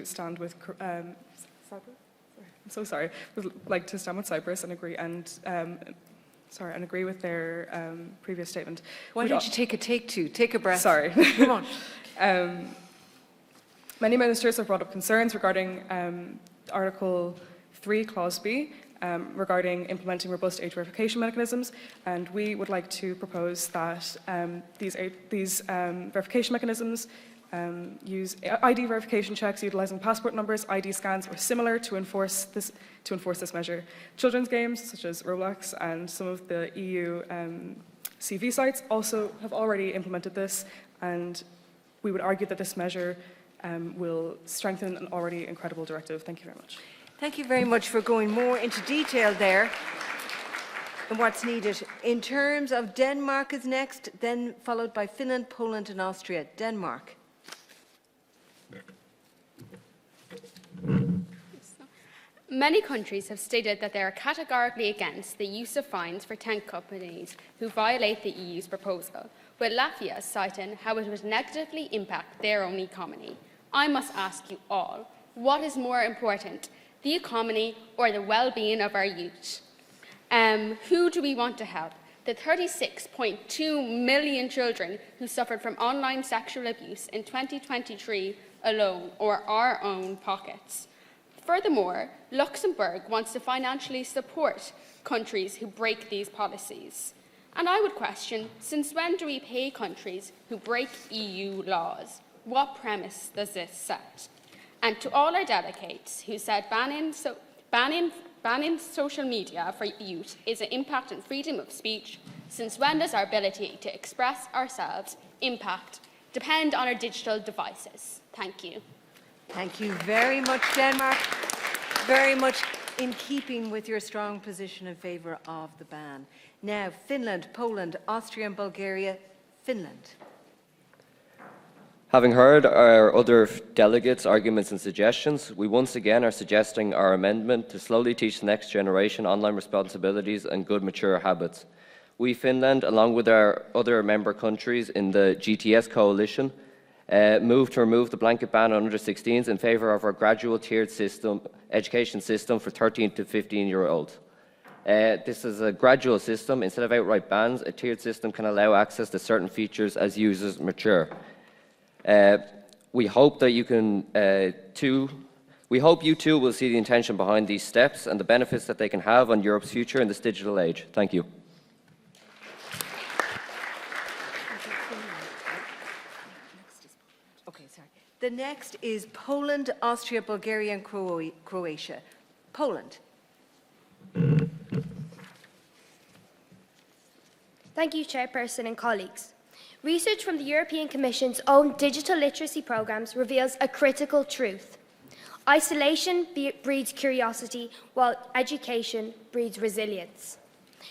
stand with Cyprus. I'm so sorry. Would like to stand with Cyprus and agree with their previous statement. Why don't you take a take two? Take a breath. Sorry. Come on. Many ministers have brought up concerns regarding Article 3, Clause B, regarding implementing robust age verification mechanisms, and we would like to propose that these verification mechanisms use ID verification checks utilizing passport numbers, ID scans, or similar to enforce this measure. Children's games such as Roblox and some of the EU CV sites also have already implemented this, and we would argue that this measure will strengthen an already incredible directive. Thank you very much. Thank you very much for going more into detail there and what's needed. In terms of Denmark is next, then followed by Finland, Poland and Austria. Denmark. Many countries have stated that they are categorically against the use of fines for tech companies who violate the EU's proposal, with Latvia citing how it would negatively impact their own economy. I must ask you all, what is more important, the economy or the well-being of our youth? Who do we want to help? The 36.2 million children who suffered from online sexual abuse in 2023 alone, or our own pockets. Furthermore, Luxembourg wants to financially support countries who break these policies. And I would question, since when do we pay countries who break EU laws? What premise does this set? And to all our delegates who said banning social media for youth is an impact on freedom of speech, since when does our ability to express ourselves depend on our digital devices? Thank you. Thank you very much, Denmark. Very much in keeping with your strong position in favour of the ban. Now, Finland, Poland, Austria and Bulgaria. Finland. Having heard our other delegates' arguments and suggestions, we once again are suggesting our amendment to slowly teach the next generation online responsibilities and good mature habits. We, Finland, along with our other member countries in the GTS coalition, move to remove the blanket ban on under-16s in favour of our gradual tiered education system for 13 to 15-year-olds. This is a gradual system. Instead of outright bans, a tiered system can allow access to certain features as users mature. We hope that you too will see the intention behind these steps and the benefits that they can have on Europe's future in this digital age. Thank you. The next is Poland, Austria, Bulgaria and Croatia. Poland. Thank you, Chairperson and colleagues. Research from the European Commission's own digital literacy programmes reveals a critical truth. Isolation breeds curiosity, while education breeds resilience.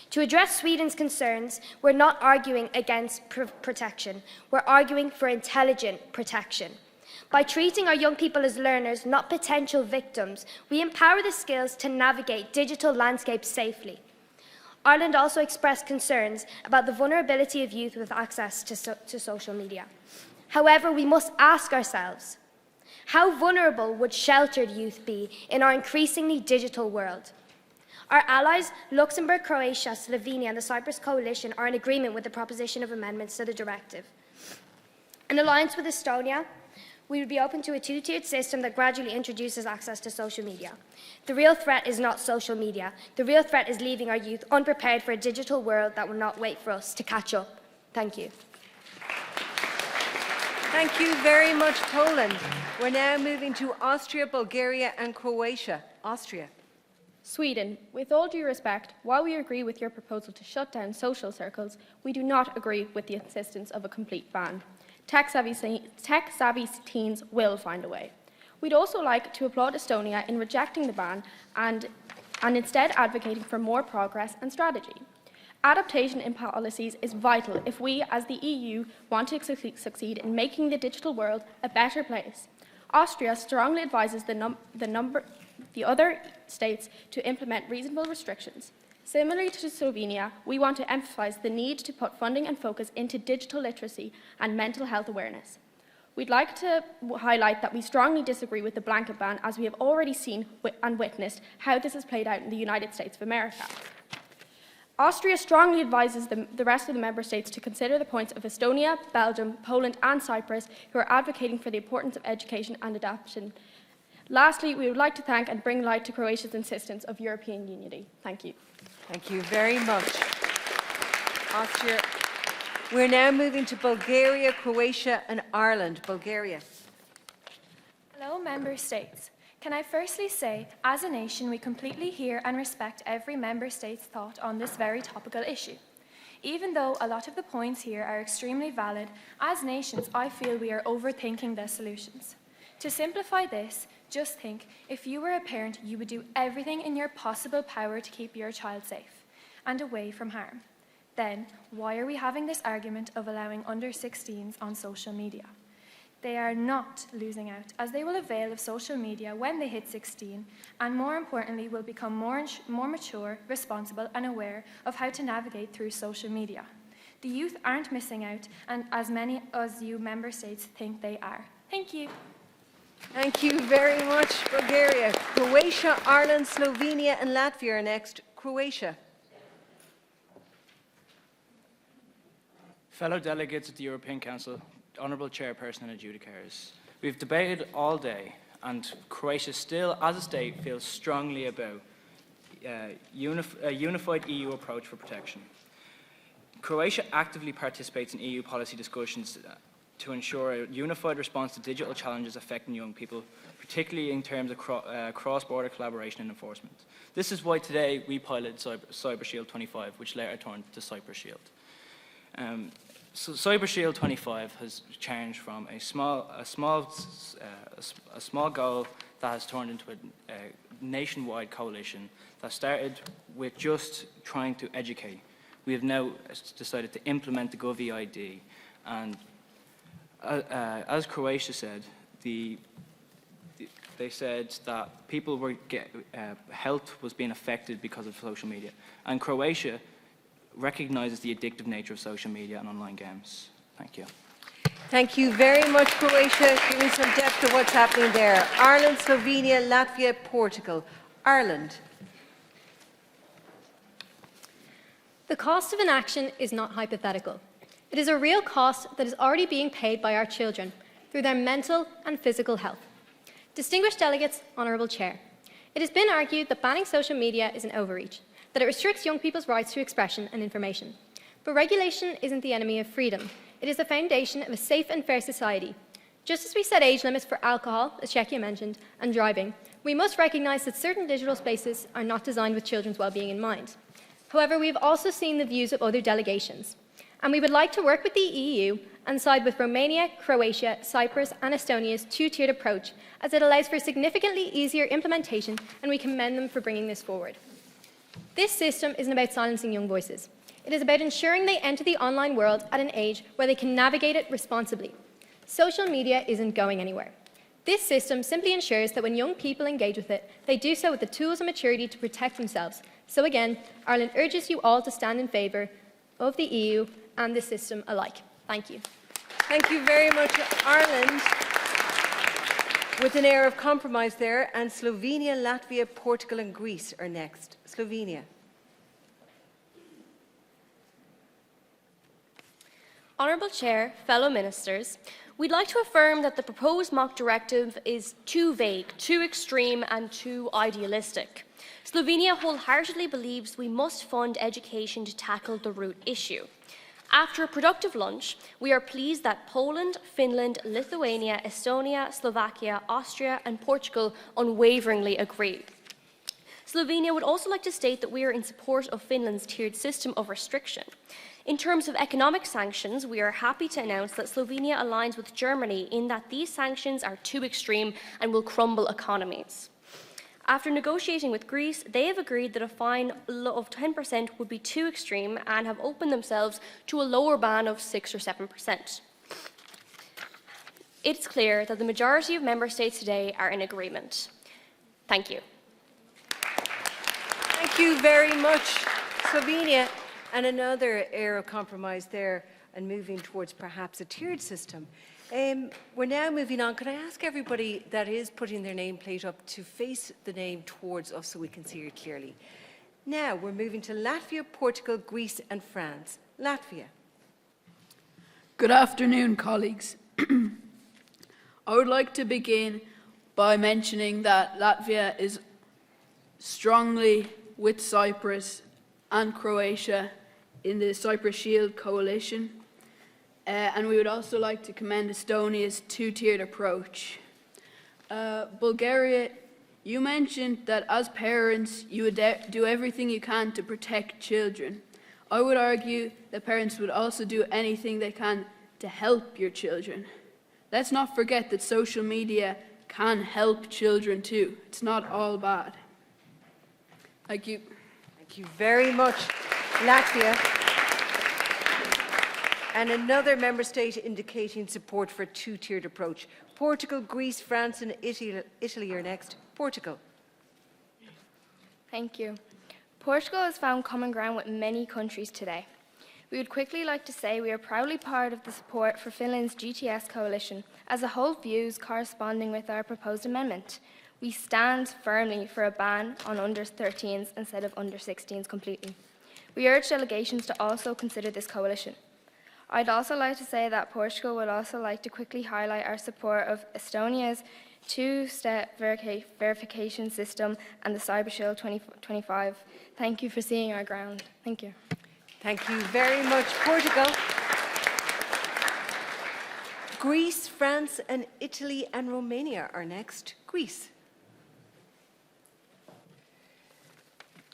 To address Sweden's concerns, we're not arguing against protection, we're arguing for intelligent protection. By treating our young people as learners, not potential victims, we empower the skills to navigate digital landscapes safely. Ireland also expressed concerns about the vulnerability of youth with access to social media. However, we must ask ourselves, how vulnerable would sheltered youth be in our increasingly digital world? Our allies, Luxembourg, Croatia, Slovenia and the Cyprus Coalition are in agreement with the proposition of amendments to the directive. In alliance with Estonia, we would be open to a two-tiered system that gradually introduces access to social media. The real threat is not social media. The real threat is leaving our youth unprepared for a digital world that will not wait for us to catch up. Thank you. Thank you very much, Poland. We're now moving to Austria, Bulgaria and Croatia. Austria. Sweden, with all due respect, while we agree with your proposal to shut down social circles, we do not agree with the insistence of a complete ban. Tech-savvy teens will find a way. We'd also like to applaud Estonia in rejecting the ban and instead advocating for more progress and strategy. Adaptation in policies is vital if we, as the EU, want to succeed in making the digital world a better place. Austria strongly advises the other states to implement reasonable restrictions. Similarly to Slovenia, we want to emphasise the need to put funding and focus into digital literacy and mental health awareness. We'd like to highlight that we strongly disagree with the blanket ban, as we have already seen and witnessed how this has played out in the United States of America. Austria strongly advises the rest of the member states to consider the points of Estonia, Belgium, Poland and Cyprus, who are advocating for the importance of education and adoption. Lastly, we would like to thank and bring light to Croatia's insistence of European unity. Thank you. Thank you very much, Austria. We're now moving to Bulgaria, Croatia and Ireland. Bulgaria. Hello, Member States. Can I firstly say, as a nation, we completely hear and respect every Member State's thought on this very topical issue. Even though a lot of the points here are extremely valid, as nations, I feel we are overthinking the solutions. To simplify this, just think, if you were a parent, you would do everything in your possible power to keep your child safe and away from harm. Then, why are we having this argument of allowing under-16s on social media? They are not losing out, as they will avail of social media when they hit 16, and more importantly, will become more mature, responsible, and aware of how to navigate through social media. The youth aren't missing out, and as many as you member states think they are. Thank you. Thank you very much, Bulgaria. Croatia, Ireland, Slovenia and Latvia are next. Croatia. Fellow delegates at the European Council, Honourable Chairperson and adjudicators, we've debated all day, and Croatia still, as a state, feels strongly about a unified EU approach for protection. Croatia actively participates in EU policy discussions to ensure a unified response to digital challenges affecting young people, particularly in terms of cross-border collaboration and enforcement. This is why today we piloted Cyber Shield 25, which later turned to Cyber Shield. So Cyber Shield 25 has changed from a small goal that has turned into a nationwide coalition that started with just trying to educate. We have now decided to implement the GovEID, and As Croatia said, they said that people were health was being affected because of social media, and Croatia recognises the addictive nature of social media and online games. Thank you. Thank you very much, Croatia, giving some depth to what's happening there. Ireland, Slovenia, Latvia, Portugal. Ireland. The cost of inaction is not hypothetical. It is a real cost that is already being paid by our children through their mental and physical health. Distinguished delegates, Honourable Chair, it has been argued that banning social media is an overreach, that it restricts young people's rights to expression and information. But regulation isn't the enemy of freedom. It is the foundation of a safe and fair society. Just as we set age limits for alcohol, as Czechia mentioned, and driving, we must recognise that certain digital spaces are not designed with children's well-being in mind. However, we have also seen the views of other delegations, and we would like to work with the EU and side with Romania, Croatia, Cyprus and Estonia's two-tiered approach, as it allows for significantly easier implementation, and we commend them for bringing this forward. This system isn't about silencing young voices. It is about ensuring they enter the online world at an age where they can navigate it responsibly. Social media isn't going anywhere. This system simply ensures that when young people engage with it, they do so with the tools and maturity to protect themselves. So again, Ireland urges you all to stand in favour of the EU and the system alike. Thank you. Thank you very much, Ireland. With an air of compromise there, and Slovenia, Latvia, Portugal and Greece are next. Slovenia. Honourable Chair, fellow ministers, we'd like to affirm that the proposed mock directive is too vague, too extreme and too idealistic. Slovenia wholeheartedly believes we must fund education to tackle the root issue. After a productive lunch, we are pleased that Poland, Finland, Lithuania, Estonia, Slovakia, Austria and Portugal unwaveringly agree. Slovenia would also like to state that we are in support of Finland's tiered system of restriction. In terms of economic sanctions, we are happy to announce that Slovenia aligns with Germany in that these sanctions are too extreme and will crumble economies. After negotiating with Greece, they have agreed that a fine of 10% would be too extreme and have opened themselves to a lower ban of 6 or 7%. It's clear that the majority of member states today are in agreement. Thank you. Thank you very much, Slovenia. And another air of compromise there and moving towards perhaps a tiered system. We're now moving on. Could I ask everybody that is putting their nameplate up to face the name towards us so we can see it clearly? Now we're moving to Latvia, Portugal, Greece and France. Latvia. Good afternoon, colleagues. I would like to begin by mentioning that Latvia is strongly with Cyprus and Croatia in the Cyprus Shield Coalition. And we would also like to commend Estonia's two-tiered approach. Bulgaria, you mentioned that as parents, you would do everything you can to protect children. I would argue that parents would also do anything they can to help your children. Let's not forget that social media can help children too. It's not all bad. Thank you. Thank you very much, Latvia. And another member state indicating support for a two-tiered approach. Portugal, Greece, France and Italy are next. Portugal. Thank you. Portugal has found common ground with many countries today. We would quickly like to say we are proudly part of the support for Finland's GTS coalition, as a whole views corresponding with our proposed amendment. We stand firmly for a ban on under 13s instead of under 16s completely. We urge delegations to also consider this coalition. I'd also like to say that Portugal would also like to quickly highlight our support of Estonia's two-step verification system and the Cyber Shield 2025. Thank you for seeing our ground. Thank you. Thank you very much, Portugal. Greece, France and Italy and Romania are next. Greece.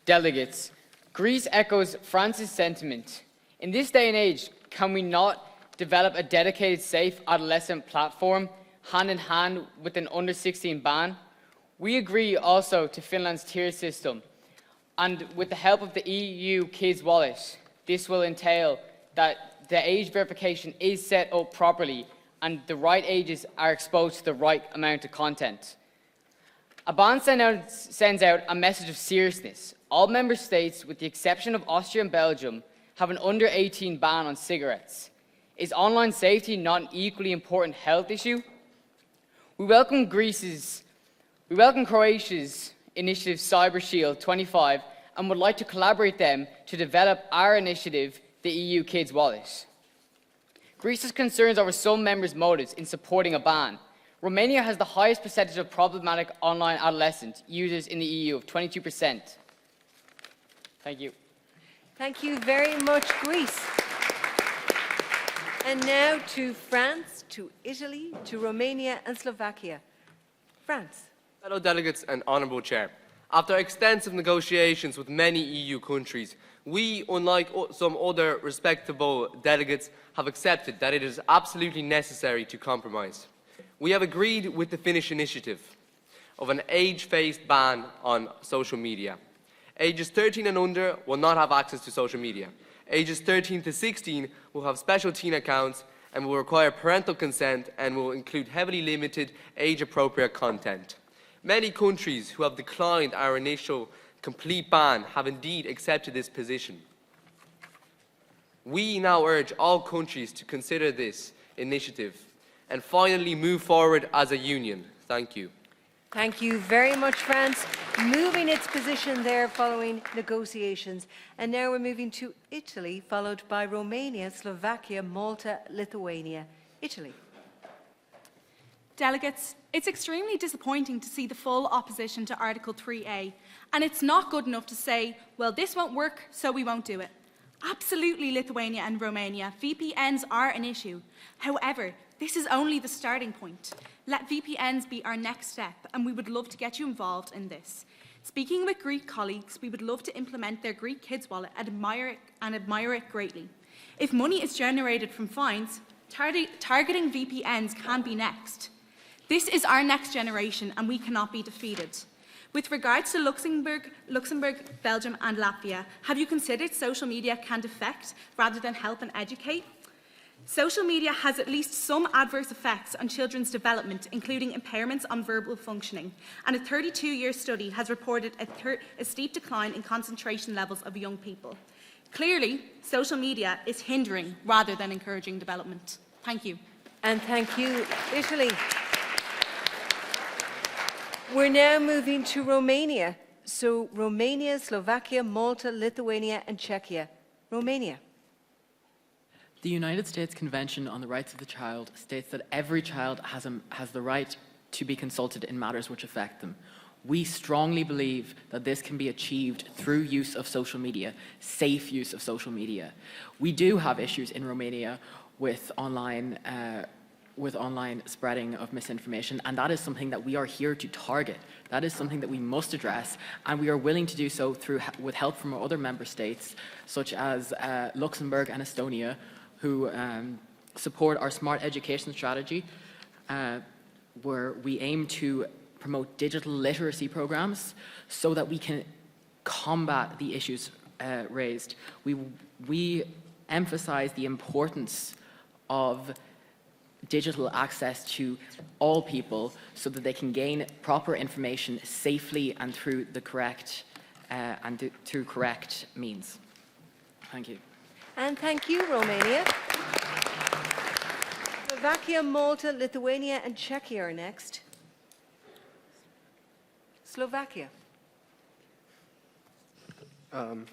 Delegates, Greece echoes France's sentiment. In this day and age, can we not develop a dedicated safe adolescent platform hand in hand with an under 16 ban? We agree also to Finland's tier system, and with the help of the EU Kids Wallet, this will entail that the age verification is set up properly and the right ages are exposed to the right amount of content. A ban sends out a message of seriousness. All member states, with the exception of Austria and Belgium, have an under 18 ban on cigarettes. Is online safety not an equally important health issue? We welcome Croatia's initiative Cyber Shield 25 and would like to collaborate them to develop our initiative, the EU Kids Wallet. Greece's concerns over some members' motives in supporting a ban. Romania has the highest percentage of problematic online adolescent users in the EU of 22%. Thank you. Thank you very much, Greece. And now to France, to Italy, to Romania and Slovakia. France. Fellow delegates and Honourable Chair, after extensive negotiations with many EU countries, we, unlike some other respectable delegates, have accepted that it is absolutely necessary to compromise. We have agreed with the Finnish initiative of an age-based ban on social media. Ages 13 and under will not have access to social media. Ages 13 to 16 will have special teen accounts and will require parental consent and will include heavily limited age-appropriate content. Many countries who have declined our initial complete ban have indeed accepted this position. We now urge all countries to consider this initiative and finally move forward as a union. Thank you. Thank you very much, France. Moving its position there following negotiations. And now we're moving to Italy, followed by Romania, Slovakia, Malta, Lithuania. Italy. Delegates, it's extremely disappointing to see the full opposition to Article 3A, and it's not good enough to say, well, this won't work, so we won't do it. Absolutely, Lithuania and Romania, VPNs are an issue. However, this is only the starting point. Let VPNs be our next step, and we would love to get you involved in this. Speaking with Greek colleagues, we would love to implement their Greek Kids Wallet and admire it greatly. If money is generated from fines, targeting VPNs can be next. This is our next generation, and we cannot be defeated. With regards to Luxembourg, Belgium and Latvia, have you considered social media can defect rather than help and educate? Social media has at least some adverse effects on children's development, including impairments on verbal functioning, and a 32-year study has reported a steep decline in concentration levels of young people. Clearly, social media is hindering rather than encouraging development. Thank you. And thank you, Italy. We're now moving to Romania. So Romania, Slovakia, Malta, Lithuania and Czechia. Romania. The United States Convention on the Rights of the Child states that every child has the right to be consulted in matters which affect them. We strongly believe that this can be achieved through use of social media, safe use of social media. We do have issues in Romania with online spreading of misinformation, and that is something that we are here to target. That is something that we must address, and we are willing to do so with help from other member states, such as Luxembourg and Estonia, who support our smart education strategy, where we aim to promote digital literacy programs so that we can combat the issues raised. We emphasize the importance of digital access to all people so that they can gain proper information safely and through the correct means. Thank you. And thank you, Romania. Slovakia, Malta, Lithuania and Czechia are next. Slovakia.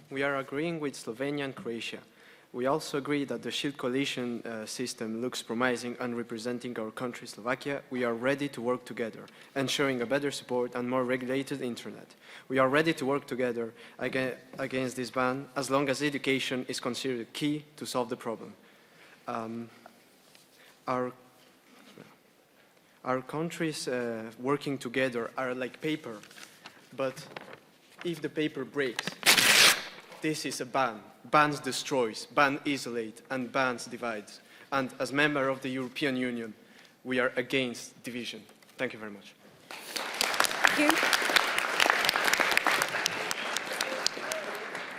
We are agreeing with Slovenia and Croatia. We also agree that the Shield Coalition system looks promising and representing our country, Slovakia. We are ready to work together, ensuring a better support and more regulated internet. We are ready to work together against this ban as long as education is considered key to solve the problem. Our countries working together are like paper, but if the paper breaks, this is a ban. Bans destroys, ban isolate, and bans divides. And as member of the European Union, we are against division. Thank you very much. Thank you.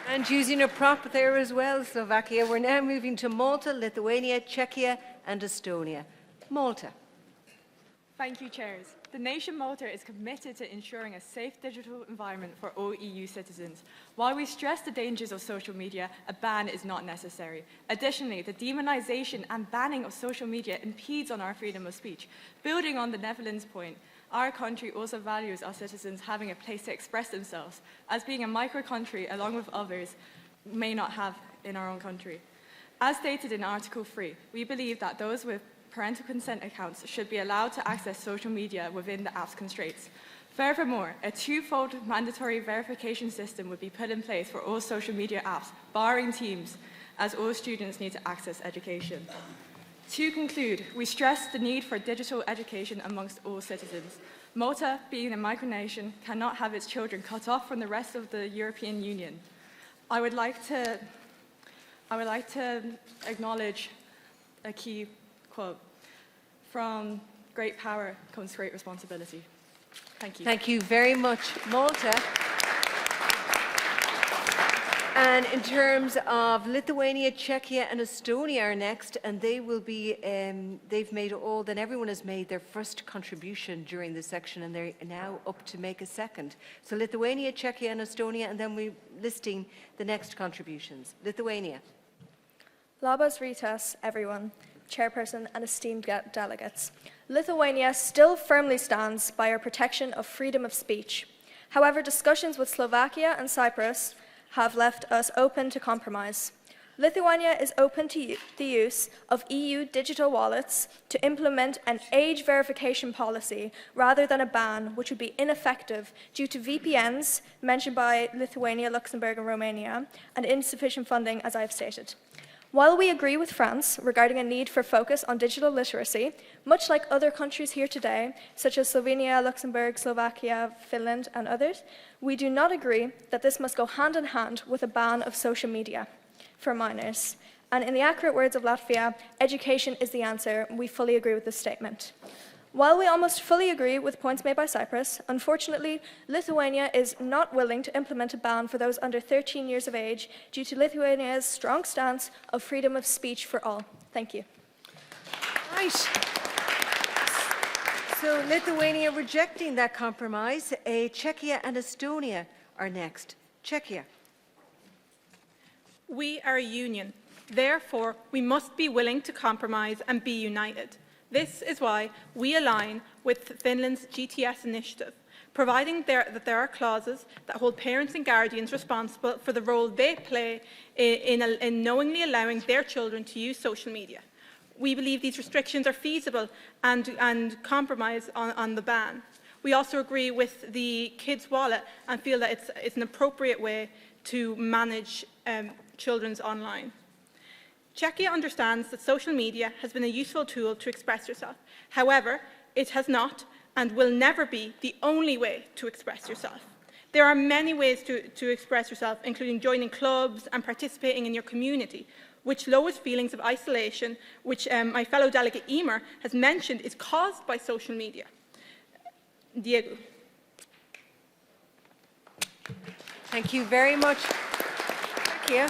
And using a prop there as well, Slovakia. We're now moving to Malta, Lithuania, Czechia and Estonia. Malta. Thank you, Chairs. The nation Malta is committed to ensuring a safe digital environment for all EU citizens. While we stress the dangers of social media, a ban is not necessary. Additionally, the demonisation and banning of social media impedes on our freedom of speech. Building on the Netherlands' point, our country also values our citizens having a place to express themselves, as being a micro-country, along with others, may not have in our own country. As stated in Article 3, we believe that those with parental consent accounts should be allowed to access social media within the app's constraints. Furthermore, a twofold mandatory verification system would be put in place for all social media apps, barring Teams, as all students need to access education. To conclude, we stress the need for digital education amongst all citizens. Malta, being a micronation, cannot have its children cut off from the rest of the European Union. I would like to acknowledge a key quote: "From great power comes great responsibility." Thank you. Thank you very much, Malta. And in terms of Lithuania, Czechia and Estonia are next, and they will be, everyone has made their first contribution during this section, and they're now up to make a second. So Lithuania, Czechia and Estonia, and then we're listing the next contributions. Lithuania. Labas rytas, everyone, Chairperson and esteemed delegates. Lithuania still firmly stands by our protection of freedom of speech. However, discussions with Slovakia and Cyprus have left us open to compromise. Lithuania is open to the use of EU digital wallets to implement an age verification policy rather than a ban, which would be ineffective due to VPNs mentioned by Lithuania, Luxembourg and Romania, and insufficient funding, as I have stated. While we agree with France regarding a need for focus on digital literacy, much like other countries here today, such as Slovenia, Luxembourg, Slovakia, Finland, and others, we do not agree that this must go hand in hand with a ban of social media for minors. And in the accurate words of Latvia, education is the answer. We fully agree with this statement. While we almost fully agree with points made by Cyprus, unfortunately, Lithuania is not willing to implement a ban for those under 13 years of age due to Lithuania's strong stance of freedom of speech for all. Thank you. Right. So Lithuania rejecting that compromise. Czechia and Estonia are next. Czechia. We are a union. Therefore, we must be willing to compromise and be united. This is why we align with Finland's GTS initiative, providing that there are clauses that hold parents and guardians responsible for the role they play in knowingly allowing their children to use social media. We believe these restrictions are feasible and compromise on the ban. We also agree with the kids' wallet and feel that it's an appropriate way to manage children's online. Czechia understands that social media has been a useful tool to express yourself. However, it has not and will never be the only way to express yourself. There are many ways to express yourself, including joining clubs and participating in your community, which lowers feelings of isolation, which my fellow delegate Emer has mentioned is caused by social media. Diego. Thank you very much, Czechia.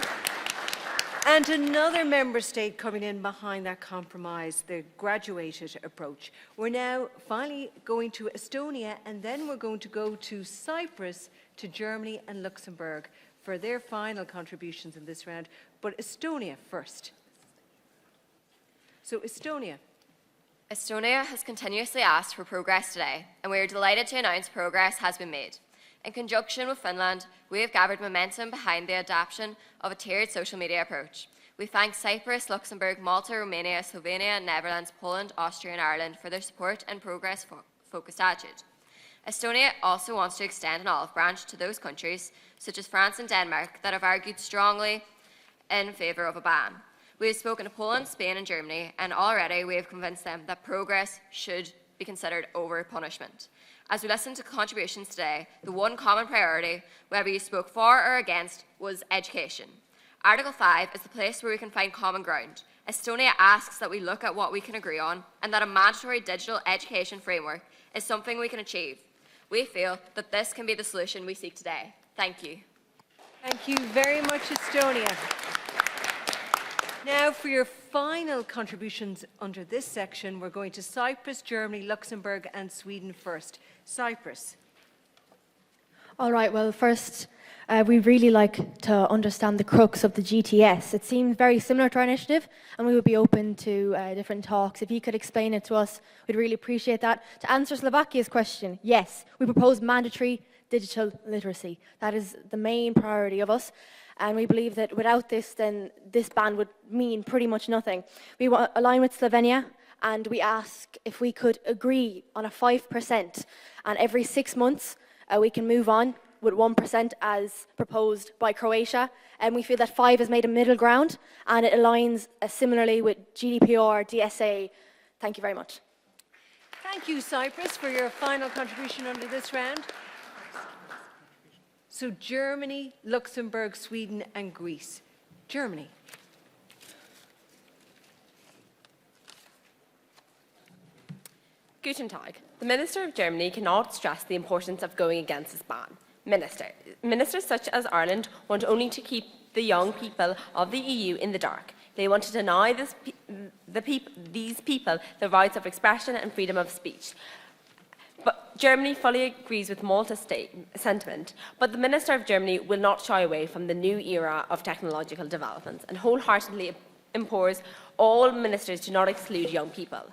And another member state coming in behind that compromise, the graduated approach. We're now finally going to Estonia, and then we're going to go to Cyprus, to Germany and Luxembourg for their final contributions in this round. But Estonia first. So Estonia. Estonia has continuously asked for progress today, and we are delighted to announce progress has been made. In conjunction with Finland, we have gathered momentum behind the adoption of a tiered social media approach. We thank Cyprus, Luxembourg, Malta, Romania, Slovenia, Netherlands, Poland, Austria and Ireland for their support and progress-focused attitude. Estonia also wants to extend an olive branch to those countries, such as France and Denmark, that have argued strongly in favour of a ban. We have spoken to Poland, Spain and Germany, and already we have convinced them that progress should be considered over punishment. As we listened to contributions today, the one common priority, whether you spoke for or against, was education. Article 5 is the place where we can find common ground. Estonia asks that we look at what we can agree on and that a mandatory digital education framework is something we can achieve. We feel that this can be the solution we seek today. Thank you. Thank you very much, Estonia. Now, for your final contributions under this section, we're going to Cyprus, Germany, Luxembourg and Sweden first. Cyprus. All right, well, first, we'd really like to understand the crux of the GTS. It seems very similar to our initiative, and we would be open to different talks. If you could explain it to us, we'd really appreciate that. To answer Slovakia's question, yes, we propose mandatory digital literacy. That is the main priority of us. And we believe that without this, then this ban would mean pretty much nothing. We align with Slovenia, and we ask if we could agree on a 5%, and every 6 months we can move on with 1% as proposed by Croatia. And we feel that 5 has made a middle ground, and it aligns similarly with GDPR, DSA. Thank you very much. Thank you, Cyprus, for your final contribution under this round. So Germany, Luxembourg, Sweden and Greece. Germany. Guten Tag. The Minister of Germany cannot stress the importance of going against this ban. Ministers such as Ireland want only to keep the young people of the EU in the dark. They want to deny these people the rights of expression and freedom of speech. But Germany fully agrees with Malta's sentiment, but the Minister of Germany will not shy away from the new era of technological developments and wholeheartedly implores all ministers to not exclude young people.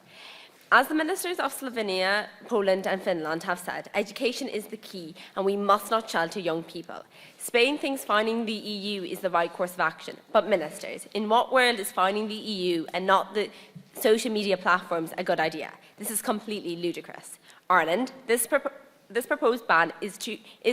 As the ministers of Slovenia, Poland and Finland have said, education is the key and we must not shelter young people. Spain thinks finding the EU is the right course of action, but ministers, in what world is finding the EU and not the social media platforms a good idea? This is completely ludicrous. Ireland, this proposed ban is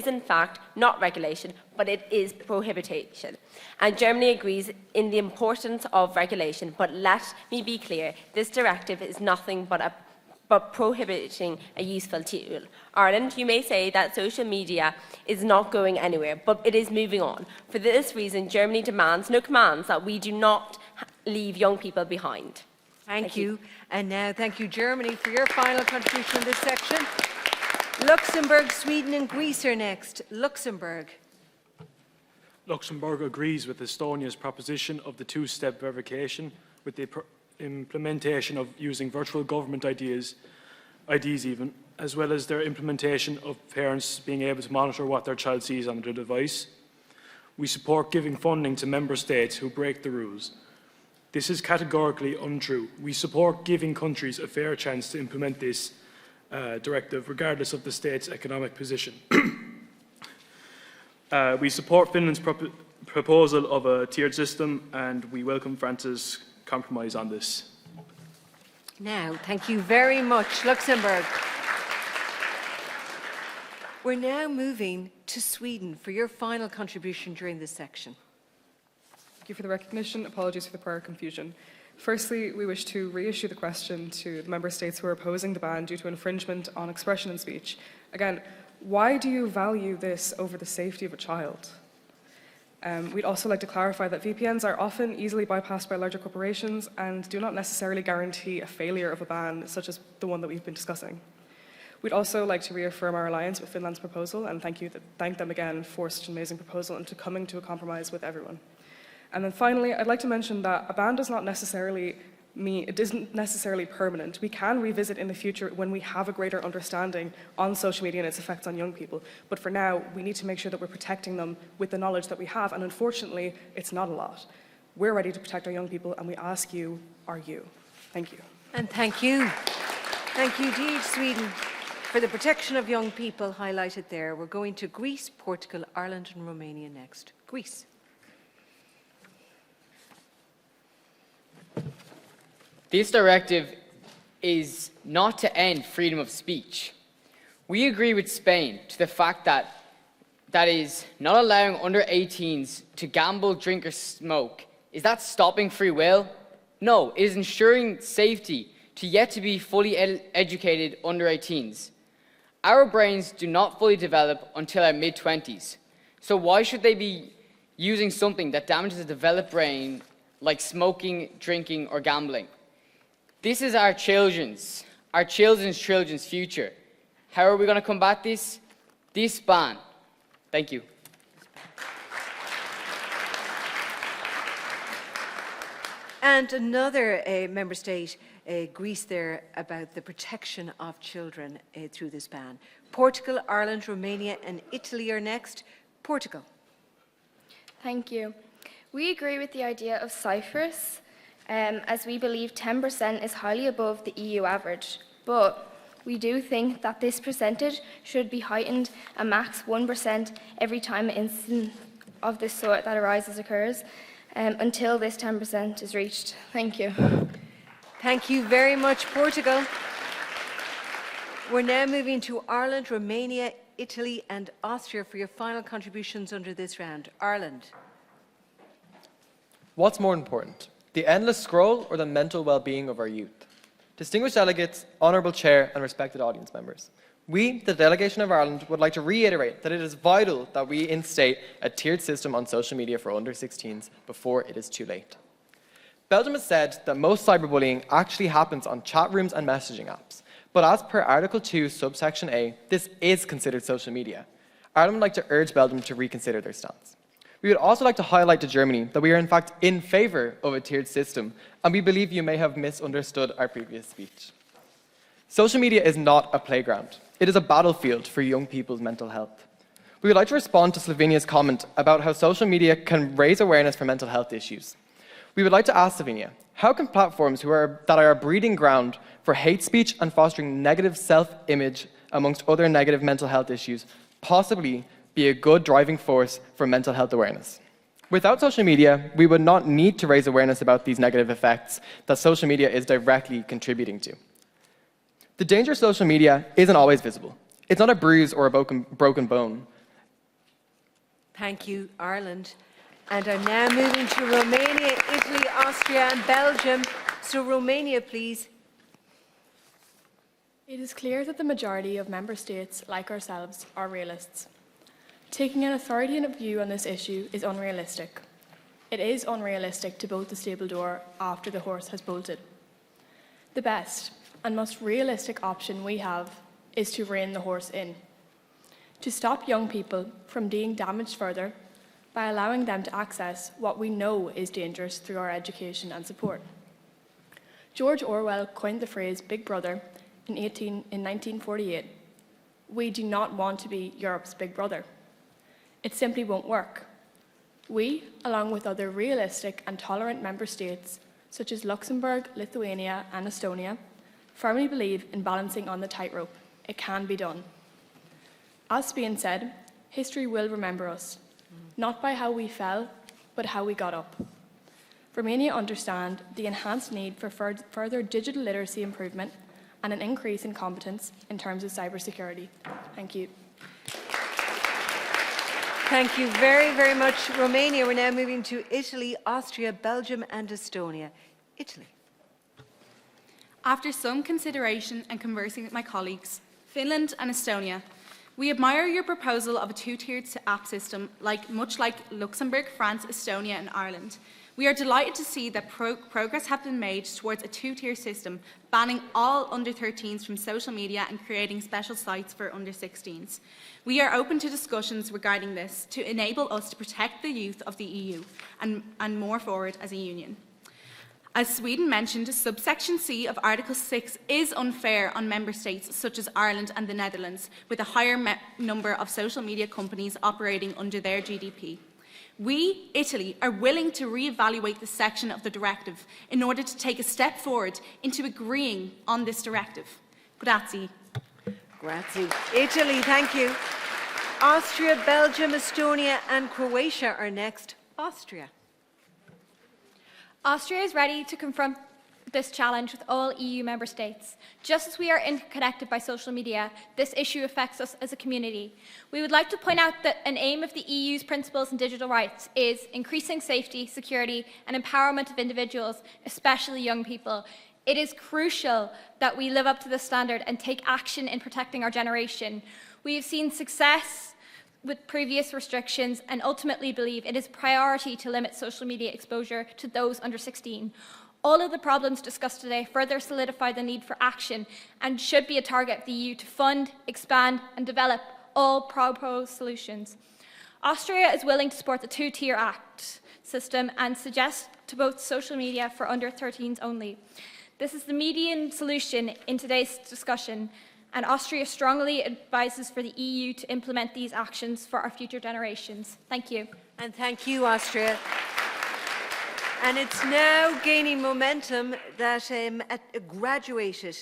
in fact not regulation, but it is prohibition. And Germany agrees in the importance of regulation, but let me be clear, this directive is nothing but prohibiting a useful tool. Ireland, you may say that social media is not going anywhere, but it is moving on. For this reason, Germany demands, no commands, that we do not leave young people behind. Thank you. And now, thank you, Germany, for your final contribution in this section. Luxembourg, Sweden and Greece are next. Luxembourg. Luxembourg agrees with Estonia's proposition of the two-step verification with the implementation of using virtual government IDs even, as well as their implementation of parents being able to monitor what their child sees on their device. We support giving funding to member states who break the rules. This is categorically untrue. We support giving countries a fair chance to implement this directive, regardless of the state's economic position. We support Finland's proposal of a tiered system, and we welcome France's compromise on this. Now, thank you very much, Luxembourg. We're now moving to Sweden for your final contribution during this section. Thank you for the recognition. Apologies for the prior confusion. Firstly, we wish to reissue the question to the member states who are opposing the ban due to infringement on expression and speech. Again, why do you value this over the safety of a child? We'd also like to clarify that VPNs are often easily bypassed by larger corporations and do not necessarily guarantee a failure of a ban, such as the one that we've been discussing. We'd also like to reaffirm our alliance with Finland's proposal and thank them again for such an amazing proposal and to coming to a compromise with everyone. And then finally, I'd like to mention that a ban does not necessarily mean, it isn't necessarily permanent. We can revisit in the future when we have a greater understanding on social media and its effects on young people. But for now, we need to make sure that we're protecting them with the knowledge that we have. And unfortunately, it's not a lot. We're ready to protect our young people, and we ask you, are you? Thank you. And thank you. Thank you indeed, Sweden, for the protection of young people highlighted there. We're going to Greece, Portugal, Ireland and Romania next. Greece. This directive is not to end freedom of speech. We agree with Spain to the fact that is not allowing under 18s to gamble, drink or smoke. Is that stopping free will? No, it is ensuring safety to yet to be fully educated under 18s. Our brains do not fully develop until our mid-20s. So why should they be using something that damages a developed brain like smoking, drinking or gambling? This is our children's future. How are we going to combat this? This ban. Thank you. And another member state, Greece there, about the protection of children through this ban. Portugal, Ireland, Romania and Italy are next. Portugal. Thank you. We agree with the idea of Cyprus, as we believe 10% is highly above the EU average. But we do think that this percentage should be heightened a max 1% every time an incident of this sort that arises occurs, until this 10% is reached. Thank you. Thank you very much, Portugal. We're now moving to Ireland, Romania, Italy and Austria for your final contributions under this round. Ireland. What's more important, the endless scroll or the mental well-being of our youth? Distinguished delegates, honourable chair and respected audience members, we, the delegation of Ireland, would like to reiterate that it is vital that we instate a tiered system on social media for under 16s before it is too late. Belgium has said that most cyberbullying actually happens on chat rooms and messaging apps, but as per Article 2, subsection A, this is considered social media. Ireland would like to urge Belgium to reconsider their stance. We would also like to highlight to Germany that we are in fact in favour of a tiered system, and we believe you may have misunderstood our previous speech. Social media is not a playground. It is a battlefield for young people's mental health. We would like to respond to Slovenia's comment about how social media can raise awareness for mental health issues. We would like to ask Slovenia, how can platforms that are a breeding ground for hate speech and fostering negative self-image amongst other negative mental health issues possibly be a good driving force for mental health awareness? Without social media, we would not need to raise awareness about these negative effects that social media is directly contributing to. The danger of social media isn't always visible. It's not a bruise or a broken bone. Thank you, Ireland. And I'm now moving to Romania, Italy, Austria and Belgium. So Romania, please. It is clear that the majority of member states, like ourselves, are realists. Taking an authoritative view on this issue is unrealistic. It is unrealistic to bolt the stable door after the horse has bolted. The best and most realistic option we have is to rein the horse in, to stop young people from being damaged further by allowing them to access what we know is dangerous through our education and support. George Orwell coined the phrase Big Brother in 1948. We do not want to be Europe's Big Brother. It simply won't work. We, along with other realistic and tolerant member states, such as Luxembourg, Lithuania and Estonia, firmly believe in balancing on the tightrope. It can be done. As Spain said, history will remember us, not by how we fell, but how we got up. Romania understand the enhanced need for further digital literacy improvement and an increase in competence in terms of cybersecurity. Thank you. Thank you very, very much, Romania. We're now moving to Italy, Austria, Belgium and Estonia. Italy. After some consideration and conversing with my colleagues, Finland and Estonia, we admire your proposal of a two-tiered app system, much like Luxembourg, France, Estonia and Ireland. We are delighted to see that progress has been made towards a two-tier system, banning all under-13s from social media and creating special sites for under-16s. We are open to discussions regarding this to enable us to protect the youth of the EU and more forward as a union. As Sweden mentioned, subsection C of Article 6 is unfair on member states such as Ireland and the Netherlands, with a higher number of social media companies operating under their GDP. We, Italy, are willing to re-evaluate this section of the directive in order to take a step forward into agreeing on this directive. Grazie. Grazie. Italy, thank you. Austria, Belgium, Estonia and Croatia are next. Austria. Austria is ready to confront this challenge with all EU member states. Just as we are interconnected by social media, this issue affects us as a community. We would like to point out that an aim of the EU's principles and digital rights is increasing safety, security and empowerment of individuals, especially young people. It is crucial that we live up to this standard and take action in protecting our generation. We have seen success with previous restrictions and ultimately believe it is a priority to limit social media exposure to those under 16. All of the problems discussed today further solidify the need for action and should be a target for the EU to fund, expand and develop all proposed solutions. Austria is willing to support the two-tier act system and suggests to both social media for under 13s only. This is the median solution in today's discussion, and Austria strongly advises for the EU to implement these actions for our future generations. Thank you. And thank you, Austria. And it's now gaining momentum that a graduated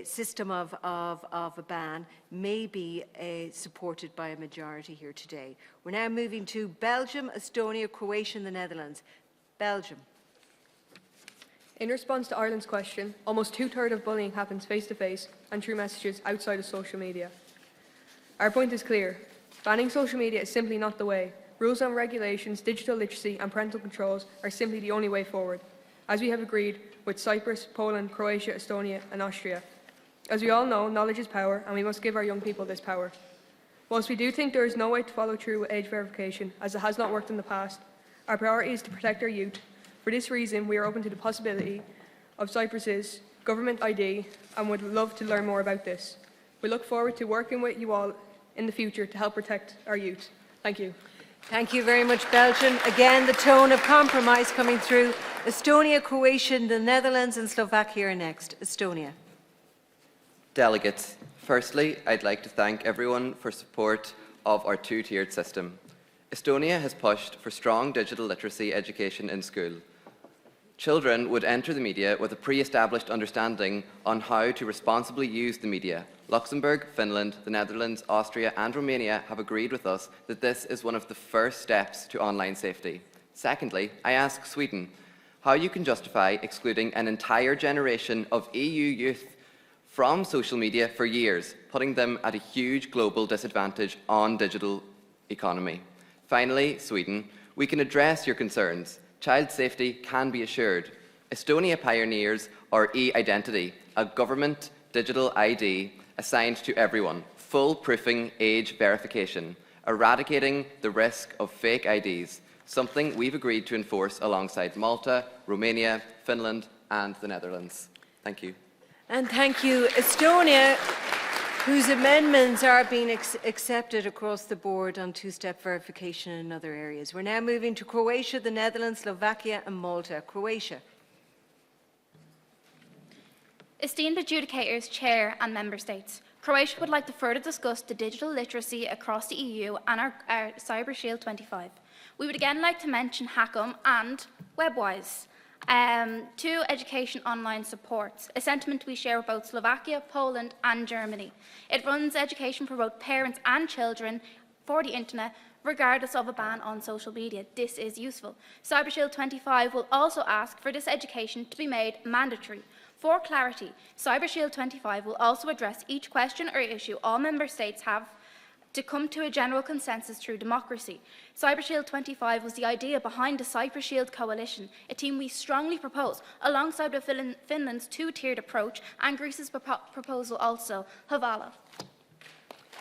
system of a ban may be supported by a majority here today. We're now moving to Belgium, Estonia, Croatia and the Netherlands. Belgium. In response to Ireland's question, almost two-thirds of bullying happens face-to-face and through messages outside of social media. Our point is clear. Banning social media is simply not the way. Rules on regulations, digital literacy and parental controls are simply the only way forward, as we have agreed with Cyprus, Poland, Croatia, Estonia and Austria. As we all know, knowledge is power, and we must give our young people this power. Whilst we do think there is no way to follow through with age verification, as it has not worked in the past, our priority is to protect our youth. For this reason, we are open to the possibility of Cyprus's government ID and would love to learn more about this. We look forward to working with you all in the future to help protect our youth. Thank you. Thank you very much, Belgium. Again, the tone of compromise coming through. Estonia, Croatia, the Netherlands and Slovakia are next. Estonia. Delegates, firstly, I'd like to thank everyone for support of our two-tiered system. Estonia has pushed for strong digital literacy education in school. Children would enter the media with a pre-established understanding on how to responsibly use the media. Luxembourg, Finland, the Netherlands, Austria and Romania have agreed with us that this is one of the first steps to online safety. Secondly, I ask Sweden how you can justify excluding an entire generation of EU youth from social media for years, putting them at a huge global disadvantage on digital economy. Finally, Sweden, we can address your concerns. Child safety can be assured. Estonia pioneers our e-identity, a government digital ID assigned to everyone, full-proofing age verification, eradicating the risk of fake IDs, something we've agreed to enforce alongside Malta, Romania, Finland and the Netherlands. Thank you. And thank you, Estonia, whose amendments are being accepted across the board on two-step verification in other areas. We're now moving to Croatia, the Netherlands, Slovakia and Malta. Croatia. Esteemed adjudicators, Chair and Member States, Croatia would like to further discuss the digital literacy across the EU and our Cyber Shield 25. We would again like to mention HACOM and WebWise, two education online supports, a sentiment we share with both Slovakia, Poland and Germany. It runs education for both parents and children for the internet, regardless of a ban on social media. This is useful. Cyber Shield 25 will also ask for this education to be made mandatory. For clarity, Cyber Shield 25 will also address each question or issue all Member States have to come to a general consensus through democracy. Cyber Shield 25 was the idea behind the Cyber Shield Coalition, a team we strongly propose, alongside with Finland's two-tiered approach and Greece's proposal also. Havala.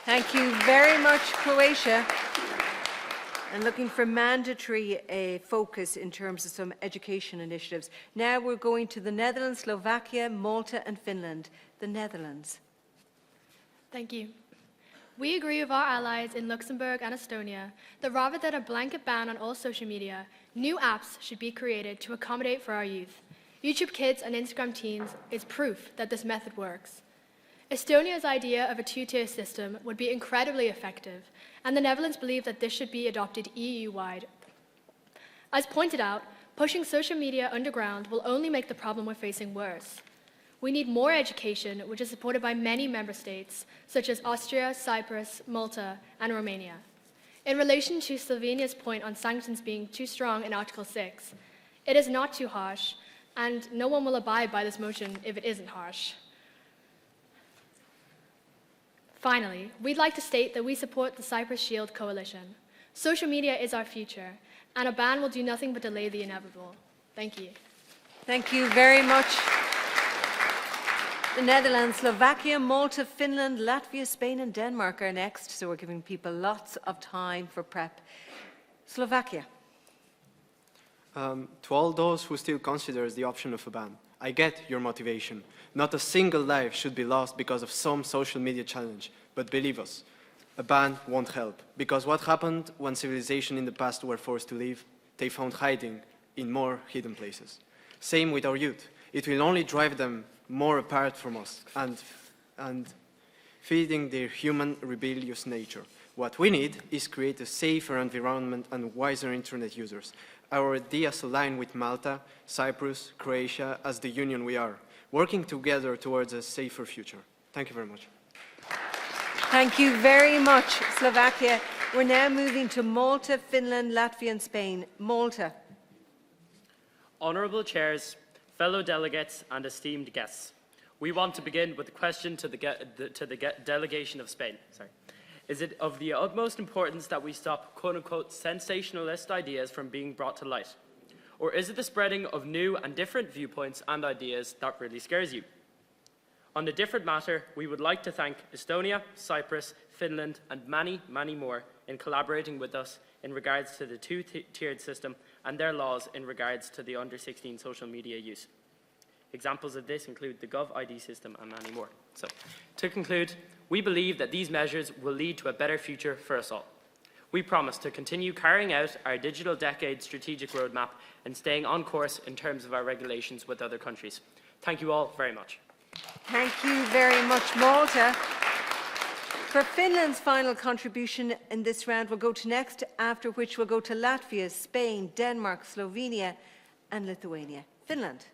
Thank you very much, Croatia. And looking for mandatory focus in terms of some education initiatives. Now we're going to the Netherlands, Slovakia, Malta and Finland. The Netherlands. Thank you. We agree with our allies in Luxembourg and Estonia that rather than a blanket ban on all social media, new apps should be created to accommodate for our youth. YouTube Kids and Instagram Teens is proof that this method works. Estonia's idea of a two-tier system would be incredibly effective, and the Netherlands believe that this should be adopted EU-wide. As pointed out, pushing social media underground will only make the problem we're facing worse. We need more education, which is supported by many member states, such as Austria, Cyprus, Malta, and Romania. In relation to Slovenia's point on sanctions being too strong in Article 6, it is not too harsh, and no one will abide by this motion if it isn't harsh. Finally, we'd like to state that we support the Cyprus Shield Coalition. Social media is our future, and a ban will do nothing but delay the inevitable. Thank you. Thank you very much. The Netherlands, Slovakia, Malta, Finland, Latvia, Spain and Denmark are next, so we're giving people lots of time for prep. Slovakia. To all those who still consider the option of a ban, I get your motivation. Not a single life should be lost because of some social media challenge, but believe us, A ban won't help, because what happened when civilization in the past were forced to leave? They found hiding in more hidden places. Same with our youth. It will only drive them more apart from us and feeding their human rebellious nature. What we need is create a safer environment and wiser internet users. Our ideas align with Malta, Cyprus, Croatia as the union we are, working together towards a safer future. Thank you very much. Thank you very much, Slovakia. We're now moving to Malta, Finland, Latvia and Spain. Malta. Honourable Chairs, fellow delegates and esteemed guests, we want to begin with a question to the delegation of Spain. Is it of the utmost importance that we stop quote-unquote sensationalist ideas from being brought to light? Or is it the spreading of new and different viewpoints and ideas that really scares you? On a different matter, we would like to thank Estonia, Cyprus, Finland and many, many more in collaborating with us in regards to the two-tiered system and their laws in regards to the under-16 social media use. Examples of this include the GovID system and many more. So, to conclude, we believe that these measures will lead to a better future for us all. We promise to continue carrying out our digital decade strategic roadmap and staying on course in terms of our regulations with other countries. Thank you all very much. Thank you very much, Malta. For Finland's final contribution in this round, we'll go to next, after which we'll go to Latvia, Spain, Denmark, Slovenia and Lithuania. Finland.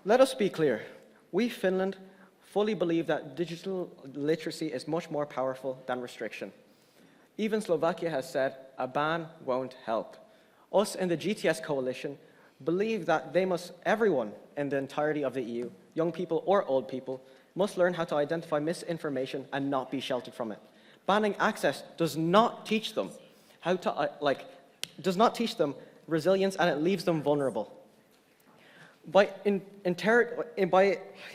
Let us be clear. We, Finland, fully believe that digital literacy is much more powerful than restriction. Even Slovakia has said a ban won't help. Us in the GTS coalition believe that everyone in the entirety of the EU, young people or old people, must learn how to identify misinformation and not be sheltered from it. Banning access does not teach them resilience, and it leaves them vulnerable. By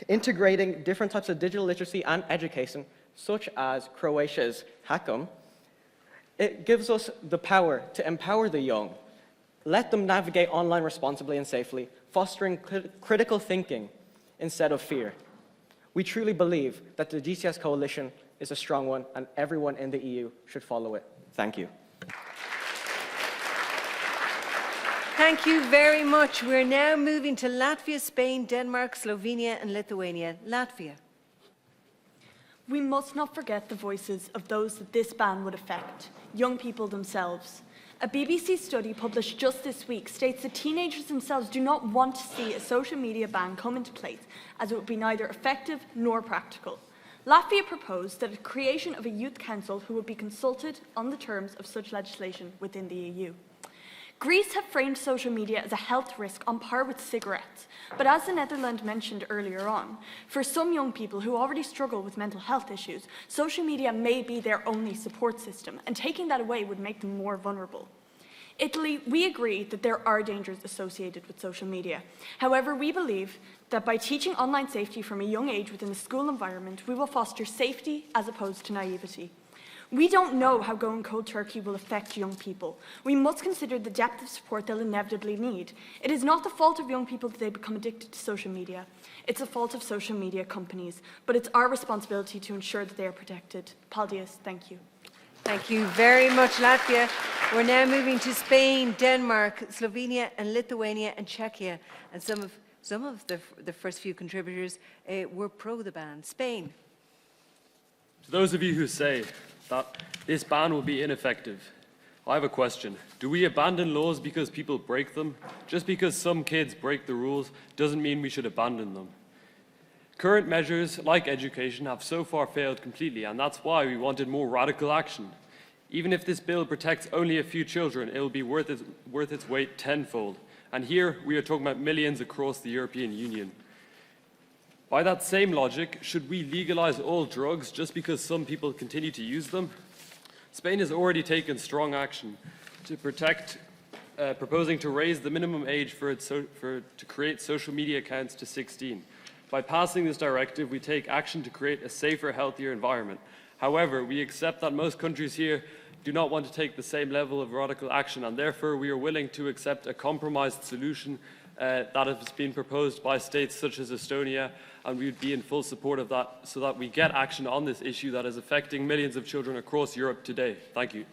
integrating different types of digital literacy and education, such as Croatia's Hack'em, it gives us the power to empower the young, let them navigate online responsibly and safely, fostering critical thinking instead of fear. We truly believe that the GTS coalition is a strong one and everyone in the EU should follow it. Thank you. Thank you very much. We're now moving to Latvia, Spain, Denmark, Slovenia and Lithuania. Latvia. We must not forget the voices of those that this ban would affect, young people themselves. A BBC study published just this week states that teenagers themselves do not want to see a social media ban come into place, as it would be neither effective nor practical. Latvia proposed that the creation of a youth council who would be consulted on the terms of such legislation within the EU. Greece have framed social media as a health risk on par with cigarettes, but as the Netherlands mentioned earlier on, for some young people who already struggle with mental health issues, social media may be their only support system, and taking that away would make them more vulnerable. Italy, we agree that there are dangers associated with social media. However, we believe that by teaching online safety from a young age within the school environment, we will foster safety as opposed to naivety. We don't know how going cold turkey will affect young people. We must consider the depth of support they'll inevitably need. It is not the fault of young people that they become addicted to social media. It's the fault of social media companies. But it's our responsibility to ensure that they are protected. Paldies, thank you. Thank you very much, Latvia. We're now moving to Spain, Denmark, Slovenia and Lithuania and Czechia. And some of the first few contributors were pro the ban. Spain. To those of you who say that this ban will be ineffective, I have a question. Do we abandon laws because people break them? Just because some kids break the rules doesn't mean we should abandon them. Current measures, like education, have so far failed completely, and that's why we wanted more radical action. Even if this bill protects only a few children, it will be worth its weight tenfold. And here we are talking about millions across the European Union. By that same logic, should we legalize all drugs just because some people continue to use them? Spain has already taken strong action to protect, proposing to raise the minimum age to create social media accounts to 16. By passing this directive, we take action to create a safer, healthier environment. However, we accept that most countries here do not want to take the same level of radical action, and therefore we are willing to accept a compromised solution that has been proposed by states such as Estonia, and we would be in full support of that so that we get action on this issue that is affecting millions of children across Europe today. Thank you.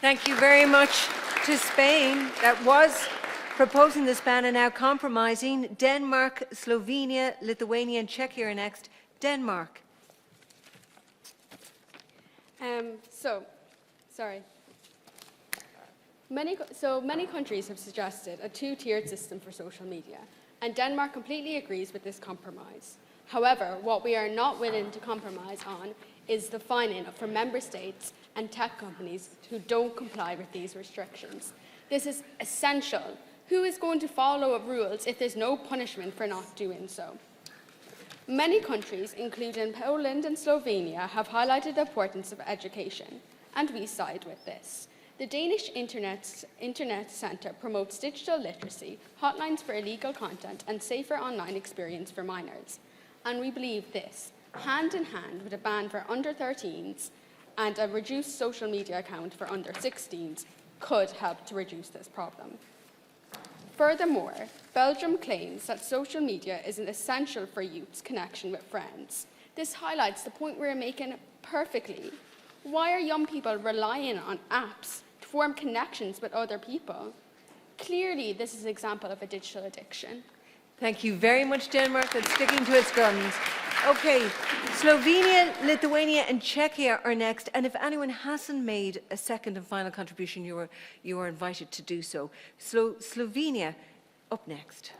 Thank you very much to Spain that was proposing this ban and now compromising. Denmark, Slovenia, Lithuania and Czechia are next. Denmark. Many countries have suggested a two-tiered system for social media, and Denmark completely agrees with this compromise. However, what we are not willing to compromise on is the fining for member states and tech companies who don't comply with these restrictions. This is essential. Who is going to follow rules if there's no punishment for not doing so? Many countries, including Poland and Slovenia, have highlighted the importance of education, and we side with this. The Danish Internet Centre promotes digital literacy, hotlines for illegal content, and safer online experience for minors. And we believe this, hand in hand with a ban for under-13s and a reduced social media account for under-16s, could help to reduce this problem. Furthermore, Belgium claims that social media is essential for youth's connection with friends. This highlights the point we're making perfectly. Why are young people relying on apps to form connections with other people? Clearly, this is an example of a digital addiction. Thank you very much, Denmark, for sticking to its guns. Okay, Slovenia, Lithuania and Czechia are next, and if anyone hasn't made a second and final contribution, you are invited to do so. Slovenia, up next.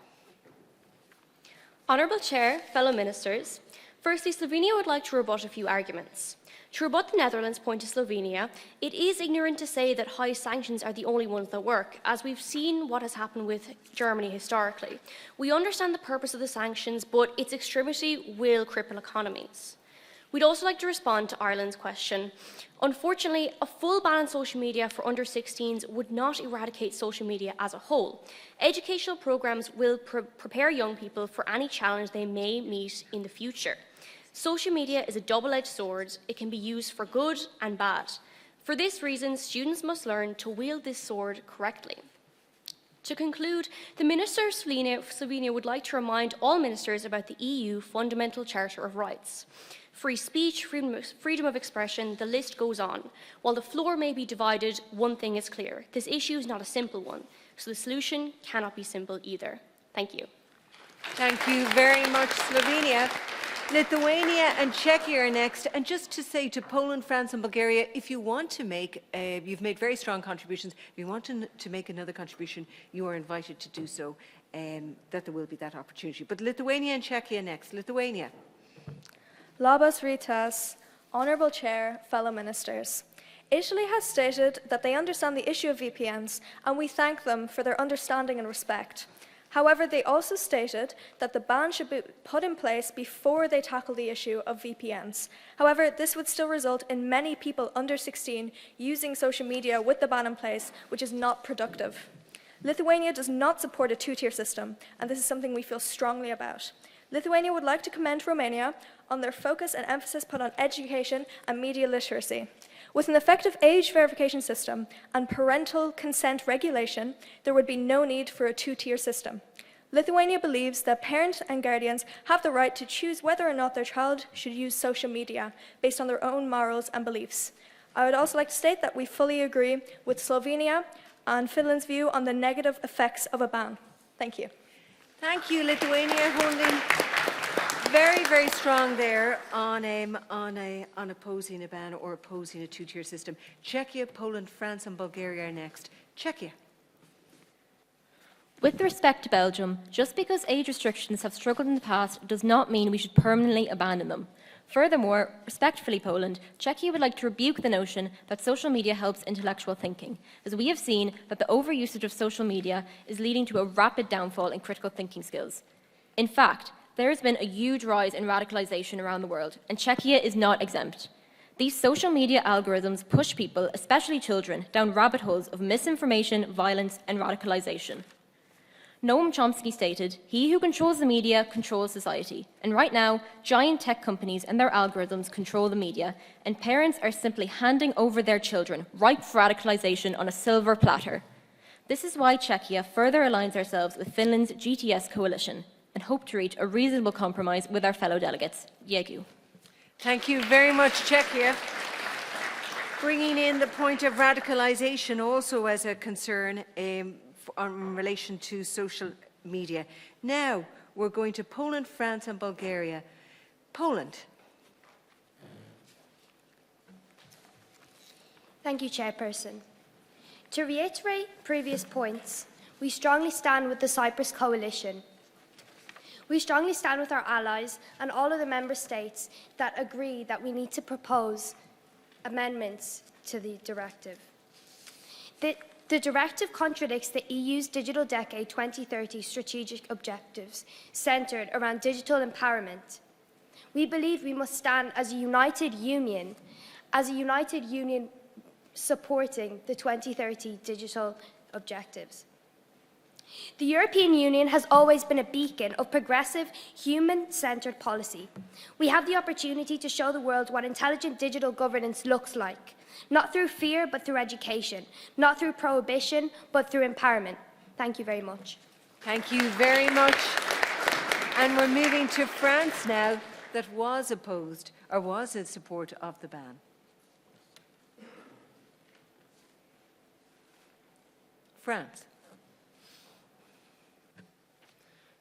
Honourable Chair, fellow ministers, firstly, Slovenia would like to rebut a few arguments. To rebut the Netherlands' point to Slovenia, it is ignorant to say that high sanctions are the only ones that work, as we've seen what has happened with Germany historically. We understand the purpose of the sanctions, but its extremity will cripple economies. We'd also like to respond to Ireland's question. Unfortunately, a full ban on social media for under-16s would not eradicate social media as a whole. Educational programmes will prepare young people for any challenge they may meet in the future. Social media is a double-edged sword. It can be used for good and bad. For this reason, students must learn to wield this sword correctly. To conclude, the Minister of Slovenia would like to remind all ministers about the EU Fundamental Charter of Rights. Free speech, freedom of expression, the list goes on. While the floor may be divided, one thing is clear. This issue is not a simple one, so the solution cannot be simple either. Thank you. Thank you very much, Slovenia. Lithuania and Czechia are next. And just to say to Poland, France and Bulgaria, if you want to make, you've made very strong contributions, if you want to make another contribution, you are invited to do so, that there will be that opportunity. But Lithuania and Czechia next. Lithuania. Labas rytas, Honourable Chair, fellow ministers. Italy has stated that they understand the issue of VPNs, and we thank them for their understanding and respect. However, they also stated that the ban should be put in place before they tackle the issue of VPNs. However, this would still result in many people under 16 using social media with the ban in place, which is not productive. Lithuania does not support a two-tier system, and this is something we feel strongly about. Lithuania would like to commend Romania on their focus and emphasis put on education and media literacy. With an effective age verification system and parental consent regulation, there would be no need for a two-tier system. Lithuania believes that parents and guardians have the right to choose whether or not their child should use social media based on their own morals and beliefs. I would also like to state that we fully agree with Slovenia and Finland's view on the negative effects of a ban. Thank you. Thank you, Lithuania, holding very, very strong there on opposing a ban or opposing a two-tier system. Czechia, Poland, France and Bulgaria are next. Czechia. With respect to Belgium, just because age restrictions have struggled in the past does not mean we should permanently abandon them. Furthermore, respectfully Poland, Czechia would like to rebuke the notion that social media helps intellectual thinking, as we have seen that the overusage of social media is leading to a rapid downfall in critical thinking skills. In fact, there has been a huge rise in radicalization around the world, and Czechia is not exempt. These social media algorithms push people, especially children, down rabbit holes of misinformation, violence, and radicalization. Noam Chomsky stated, "He who controls the media controls society." And right now, giant tech companies and their algorithms control the media, and parents are simply handing over their children ripe for radicalization on a silver platter. This is why Czechia further aligns ourselves with Finland's GTS coalition and hope to reach a reasonable compromise with our fellow delegates. Yegu. Thank you very much, Czechia. Bringing in the point of radicalisation also as a concern in relation to social media. Now we're going to Poland, France and Bulgaria. Poland. Thank you, Chairperson. To reiterate previous points, we strongly stand with the Cyprus Coalition. We strongly stand with our allies and all of the member states that agree that we need to propose amendments to the directive. The directive contradicts the EU's Digital Decade 2030 strategic objectives centred around digital empowerment. We believe we must stand as a united union supporting the 2030 digital objectives. The European Union has always been a beacon of progressive, human-centred policy. We have the opportunity to show the world what intelligent digital governance looks like, not through fear, but through education, not through prohibition, but through empowerment. Thank you very much. Thank you very much. And we're moving to France now, that was opposed, or was in support of the ban. France.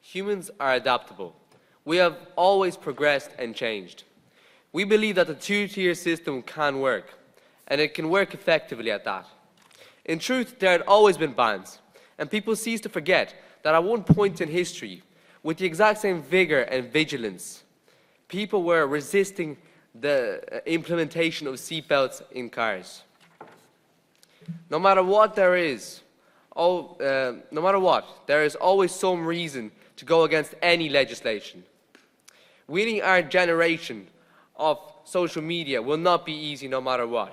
Humans are adaptable. We have always progressed and changed. We believe that the two-tier system can work, and it can work effectively at that. In truth, there had always been bans, and people cease to forget that at one point in history, with the exact same vigor and vigilance, people were resisting the implementation of seatbelts in cars. No matter what there is, there is always some reason to go against any legislation. Weaning our generation of social media will not be easy no matter what.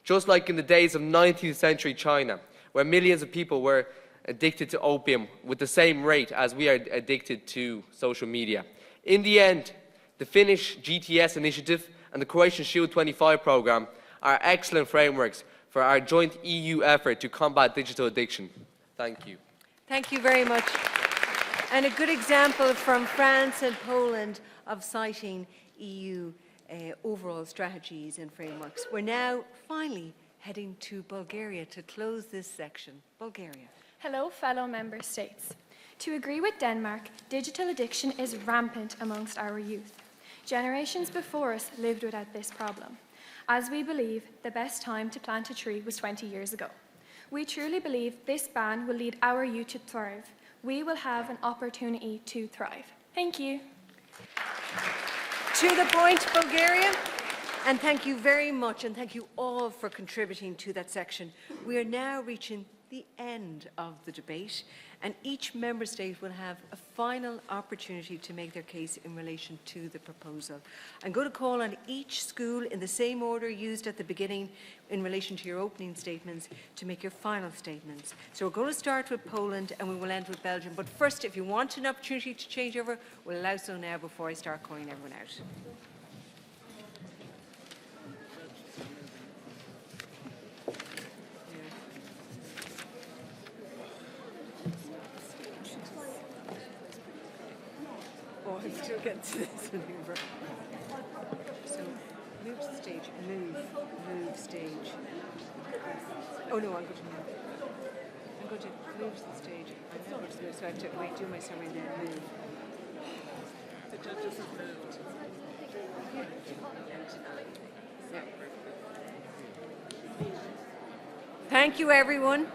Just like in the days of 19th century China, where millions of people were addicted to opium with the same rate as we are addicted to social media. In the end, the Finnish GTS initiative and the Croatian Shield 25 programme are excellent frameworks for our joint EU effort to combat digital addiction. Thank you. Thank you very much. And a good example from France and Poland of citing EU overall strategies and frameworks. We're now finally heading to Bulgaria to close this section. Bulgaria. Hello, fellow member states. To agree with Denmark, digital addiction is rampant amongst our youth. Generations before us lived without this problem, as we believe the best time to plant a tree was 20 years ago. We truly believe this ban will lead our youth to thrive. We will have an opportunity to thrive. Thank you. To the point, Bulgaria. And thank you very much, and thank you all for contributing to that section. We are now reaching the end of the debate, and each member state will have a final opportunity to make their case in relation to the proposal. I'm going to call on each school in the same order used at the beginning in relation to your opening statements to make your final statements. So we're going to start with Poland and we will end with Belgium. But first, if you want an opportunity to change over, we'll allow so now before I start calling everyone out. Oh, I'm still getting to this maneuver. So, move to the stage, move stage. Oh no, I'm going to move. I'm going to move to the stage. I'm going to move, so I have to wait, do my summary and then move. The judges have moved. Yeah. Thank you, everyone.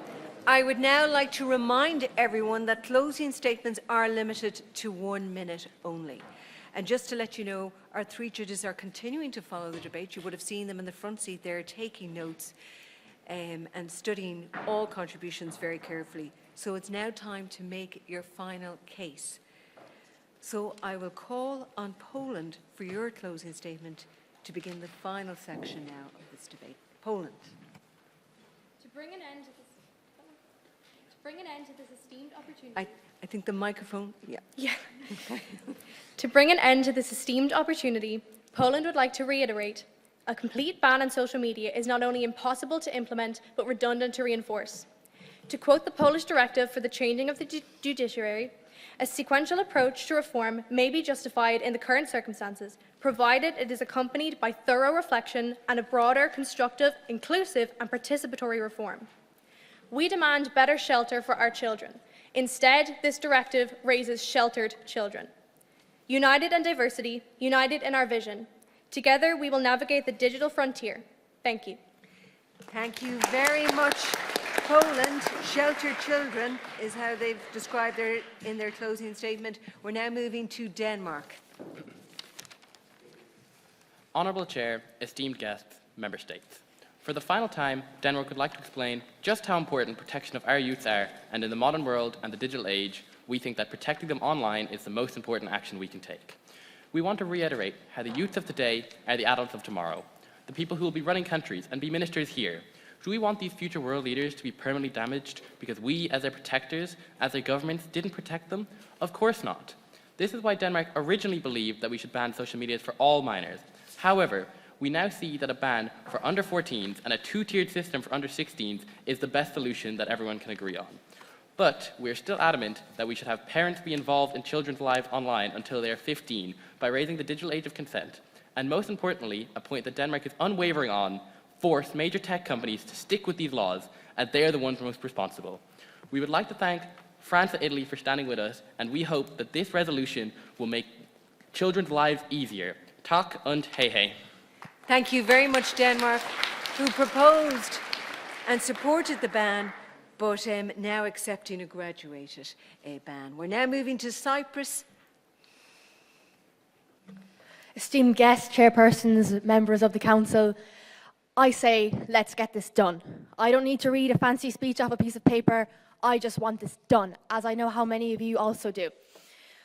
I would now like to remind everyone that closing statements are limited to 1 minute only. And just to let you know, our three judges are continuing to follow the debate. You would have seen them in the front seat there taking notes and studying all contributions very carefully. So it's now time to make your final case. So I will call on Poland for your closing statement to begin the final section now of this debate. Poland. To bring an end to this esteemed opportunity. I think the microphone, yeah. To bring an end to this esteemed opportunity, Poland would like to reiterate, a complete ban on social media is not only impossible to implement, but redundant to reinforce. To quote the Polish directive for the changing of the judiciary, a sequential approach to reform may be justified in the current circumstances, provided it is accompanied by thorough reflection and a broader, constructive, inclusive and participatory reform. We demand better shelter for our children. Instead, this directive raises sheltered children. United in diversity, united in our vision. Together, we will navigate the digital frontier. Thank you. Thank you very much. Poland, sheltered children is how they've described in their closing statement. We're now moving to Denmark. Honourable Chair, esteemed guests, Member States. For the final time, Denmark would like to explain just how important protection of our youths are, and in the modern world and the digital age, we think that protecting them online is the most important action we can take. We want to reiterate how the youth of today are the adults of tomorrow, the people who will be running countries and be ministers here. Do we want these future world leaders to be permanently damaged because we, as their protectors, as their governments, didn't protect them? Of course not. This is why Denmark originally believed that we should ban social media for all minors. However, we now see that a ban for under 14s and a two-tiered system for under 16s is the best solution that everyone can agree on. But we're still adamant that we should have parents be involved in children's lives online until they are 15 by raising the digital age of consent. And most importantly, a point that Denmark is unwavering on, force major tech companies to stick with these laws, as they are the ones most responsible. We would like to thank France and Italy for standing with us, and we hope that this resolution will make children's lives easier. Tak und hei hei. Thank you very much, Denmark, who proposed and supported the ban, but now accepting a graduated ban. We're now moving to Cyprus. Esteemed guests, chairpersons, members of the council, I say, let's get this done. I don't need to read a fancy speech off a piece of paper. I just want this done, as I know how many of you also do.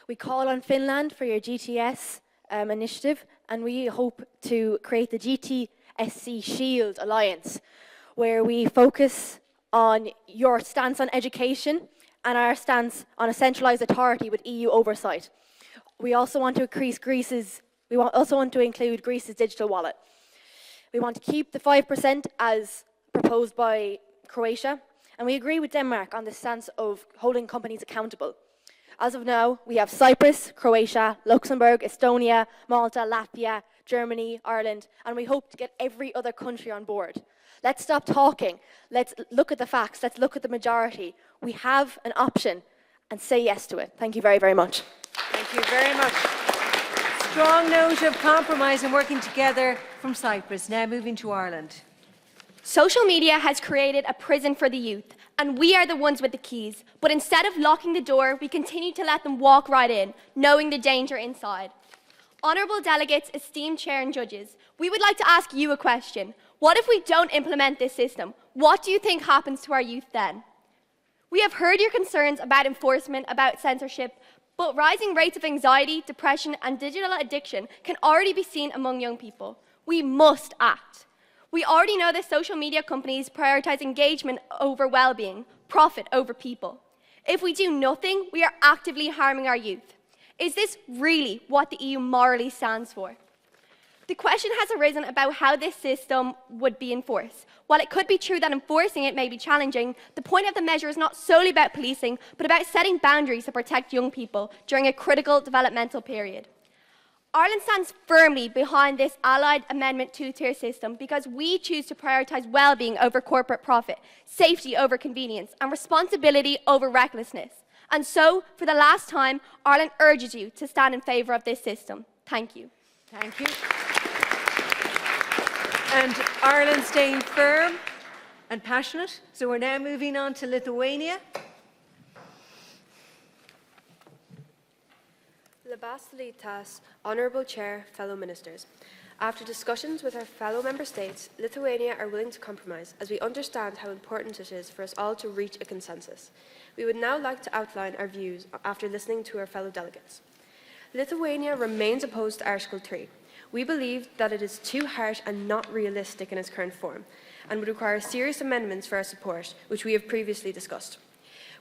We call on Finland for your GTS initiative, and we hope to create the GTSC Shield Alliance, where we focus on your stance on education and our stance on a centralised authority with EU oversight. We also want to include Greece's digital wallet. We want to keep the 5% as proposed by Croatia, and we agree with Denmark on the stance of holding companies accountable. As of now, we have Cyprus, Croatia, Luxembourg, Estonia, Malta, Latvia, Germany, Ireland, and we hope to get every other country on board. Let's stop talking. Let's look at the facts. Let's look at the majority. We have an option, and say yes to it. Thank you very, very much. Thank you very much. Strong note of compromise and working together from Cyprus. Now moving to Ireland. Social media has created a prison for the youth, and we are the ones with the keys. But instead of locking the door, we continue to let them walk right in, knowing the danger inside. Honourable delegates, esteemed chair and judges, we would like to ask you a question. What if we don't implement this system? What do you think happens to our youth then? We have heard your concerns about enforcement, about censorship, but rising rates of anxiety, depression and digital addiction can already be seen among young people. We must act. We already know that social media companies prioritise engagement over well-being, profit over people. If we do nothing, we are actively harming our youth. Is this really what the EU morally stands for? The question has arisen about how this system would be enforced. While it could be true that enforcing it may be challenging, the point of the measure is not solely about policing, but about setting boundaries to protect young people during a critical developmental period. Ireland stands firmly behind this allied amendment two-tier system because we choose to prioritise well-being over corporate profit, safety over convenience, and responsibility over recklessness. And so, for the last time, Ireland urges you to stand in favour of this system. Thank you. Thank you. And Ireland staying firm and passionate. So we're now moving on to Lithuania. Labas rytas, Honourable Chair, fellow ministers. After discussions with our fellow member states, Lithuania are willing to compromise as we understand how important it is for us all to reach a consensus. We would now like to outline our views after listening to our fellow delegates. Lithuania remains opposed to Article 3. We believe that it is too harsh and not realistic in its current form, and would require serious amendments for our support, which we have previously discussed.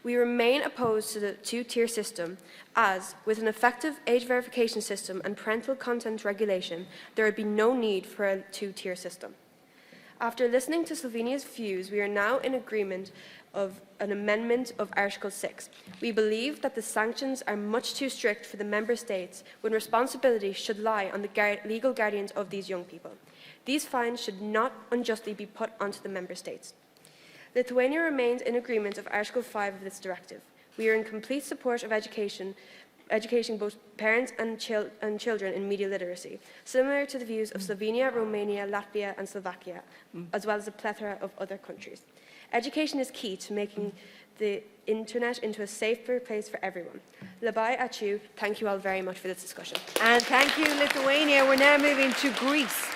We remain opposed to the two-tier system as, with an effective age verification system and parental content regulation, there would be no need for a two-tier system. After listening to Slovenia's views, we are now in agreement of an amendment of Article 6. We believe that the sanctions are much too strict for the Member States when responsibility should lie on the legal guardians of these young people. These fines should not unjustly be put onto the Member States. Lithuania remains in agreement of Article 5 of this directive. We are in complete support of educating both parents and children in media literacy, similar to the views of Slovenia, Romania, Latvia and Slovakia, as well as a plethora of other countries. Education is key to making the internet into a safer place for everyone. Labai ačiū. Thank you all very much for this discussion. And thank you, Lithuania. We're now moving to Greece.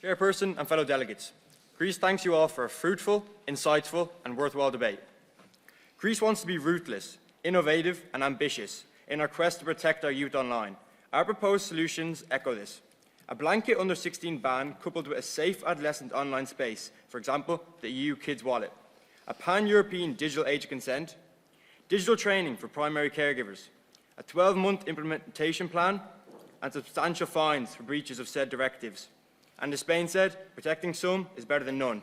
Chairperson and fellow delegates, Greece thanks you all for a fruitful, insightful and worthwhile debate. Greece wants to be ruthless, innovative and ambitious in our quest to protect our youth online. Our proposed solutions echo this. A blanket under-16 ban coupled with a safe adolescent online space, for example, the EU Kids Wallet. A pan-European digital age of consent. Digital training for primary caregivers. A 12-month implementation plan and substantial fines for breaches of said directives. And as Spain said, protecting some is better than none.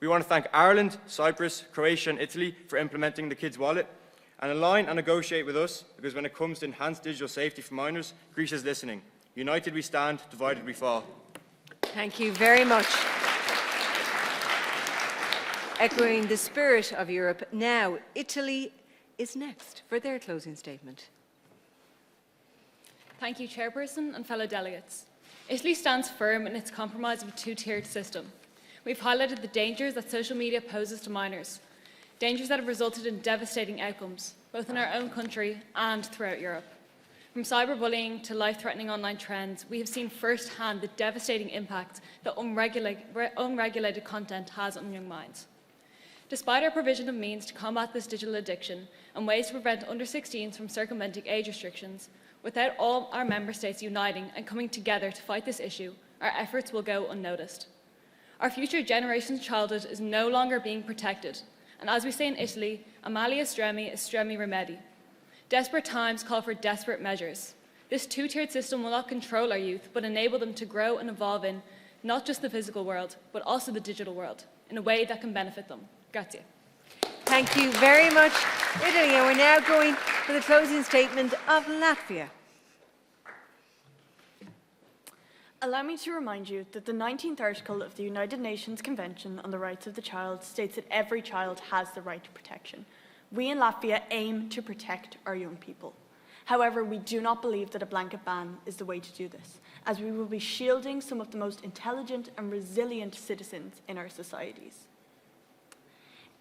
We want to thank Ireland, Cyprus, Croatia and Italy for implementing the Kids Wallet and align and negotiate with us because when it comes to enhanced digital safety for minors, Greece is listening. United we stand, divided we fall. Thank you very much. Echoing the spirit of Europe, now Italy is next for their closing statement. Thank you, Chairperson and fellow delegates. Italy stands firm in its compromise of a two-tiered system. We've highlighted the dangers that social media poses to minors, dangers that have resulted in devastating outcomes, both in our own country and throughout Europe. From cyberbullying to life-threatening online trends, we have seen firsthand the devastating impact that unregulated content has on young minds. Despite our provision of means to combat this digital addiction and ways to prevent under-16s from circumventing age restrictions, without all our member states uniting and coming together to fight this issue, our efforts will go unnoticed. Our future generation's childhood is no longer being protected, and as we say in Italy, Amalia Stremi is Stremi Remedi. Desperate times call for desperate measures. This two-tiered system will not control our youth, but enable them to grow and evolve in not just the physical world, but also the digital world, in a way that can benefit them. Grazie. Thank you very much, Italy. And we're now going for the closing statement of Latvia. Allow me to remind you that the 19th article of the United Nations Convention on the Rights of the Child states that every child has the right to protection. We in Latvia aim to protect our young people. However, we do not believe that a blanket ban is the way to do this, as we will be shielding some of the most intelligent and resilient citizens in our societies.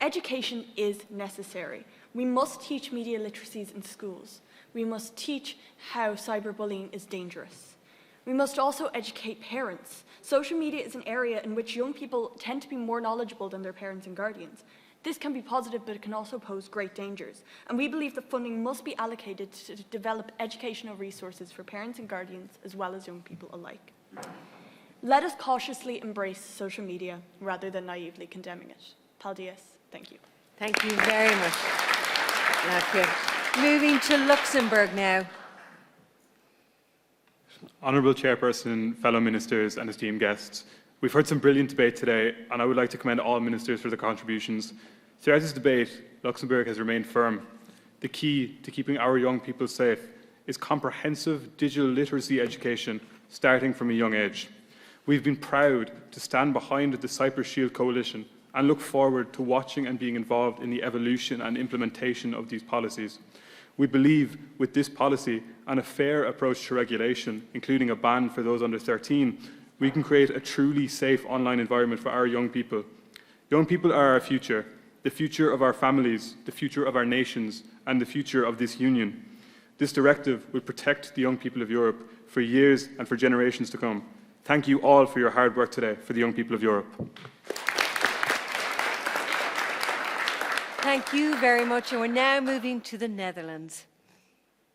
Education is necessary. We must teach media literacies in schools. We must teach how cyberbullying is dangerous. We must also educate parents. Social media is an area in which young people tend to be more knowledgeable than their parents and guardians. This can be positive, but it can also pose great dangers. And we believe that funding must be allocated to develop educational resources for parents and guardians, as well as young people alike. Let us cautiously embrace social media rather than naively condemning it. Paldies. Thank you. Thank you very much, Latvia. Moving to Luxembourg now. Honourable Chairperson, fellow ministers and esteemed guests, we've heard some brilliant debate today and I would like to commend all ministers for their contributions. Throughout this debate, Luxembourg has remained firm. The key to keeping our young people safe is comprehensive digital literacy education starting from a young age. We've been proud to stand behind the Cyprus Shield Coalition and look forward to watching and being involved in the evolution and implementation of these policies. We believe with this policy and a fair approach to regulation, including a ban for those under 13, we can create a truly safe online environment for our young people. Young people are our future, the future of our families, the future of our nations, and the future of this union. This directive will protect the young people of Europe for years and for generations to come. Thank you all for your hard work today for the young people of Europe. Thank you very much. And we're now moving to the Netherlands.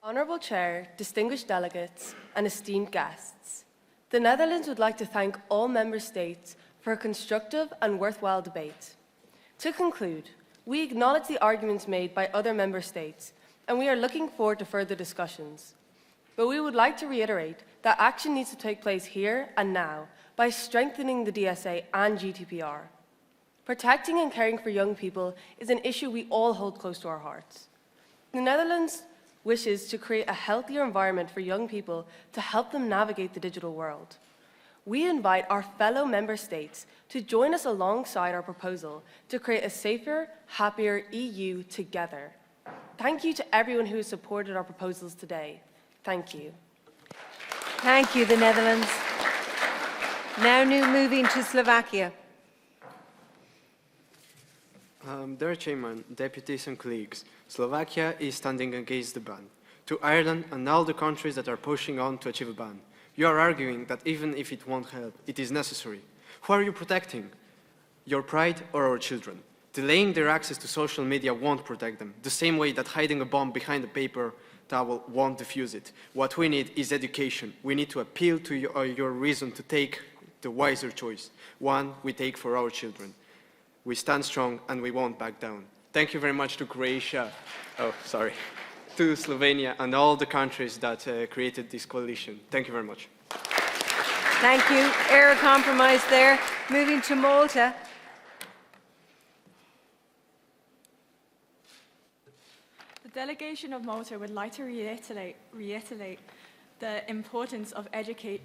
Honourable Chair, distinguished delegates and esteemed guests, the Netherlands would like to thank all Member States for a constructive and worthwhile debate. To conclude, we acknowledge the arguments made by other Member States and we are looking forward to further discussions. But we would like to reiterate that action needs to take place here and now by strengthening the DSA and GDPR. Protecting and caring for young people is an issue we all hold close to our hearts. The Netherlands wishes to create a healthier environment for young people to help them navigate the digital world. We invite our fellow member states to join us alongside our proposal to create a safer, happier EU together. Thank you to everyone who has supported our proposals today. Thank you. Thank you, the Netherlands. Now moving to Slovakia. Dear Chairman, deputies and colleagues, Slovakia is standing against the ban. To Ireland and all the countries that are pushing on to achieve a ban, you are arguing that even if it won't help, it is necessary. Who are you protecting? Your pride or our children? Delaying their access to social media won't protect them, the same way that hiding a bomb behind a paper towel won't defuse it. What we need is education. We need to appeal to your reason to take the wiser choice, one we take for our children. We stand strong and we won't back down. Thank you very much to Croatia, to Slovenia and all the countries that created this coalition. Thank you very much. Thank you. Error compromise there. Moving to Malta. The delegation of Malta would like to reiterate the importance of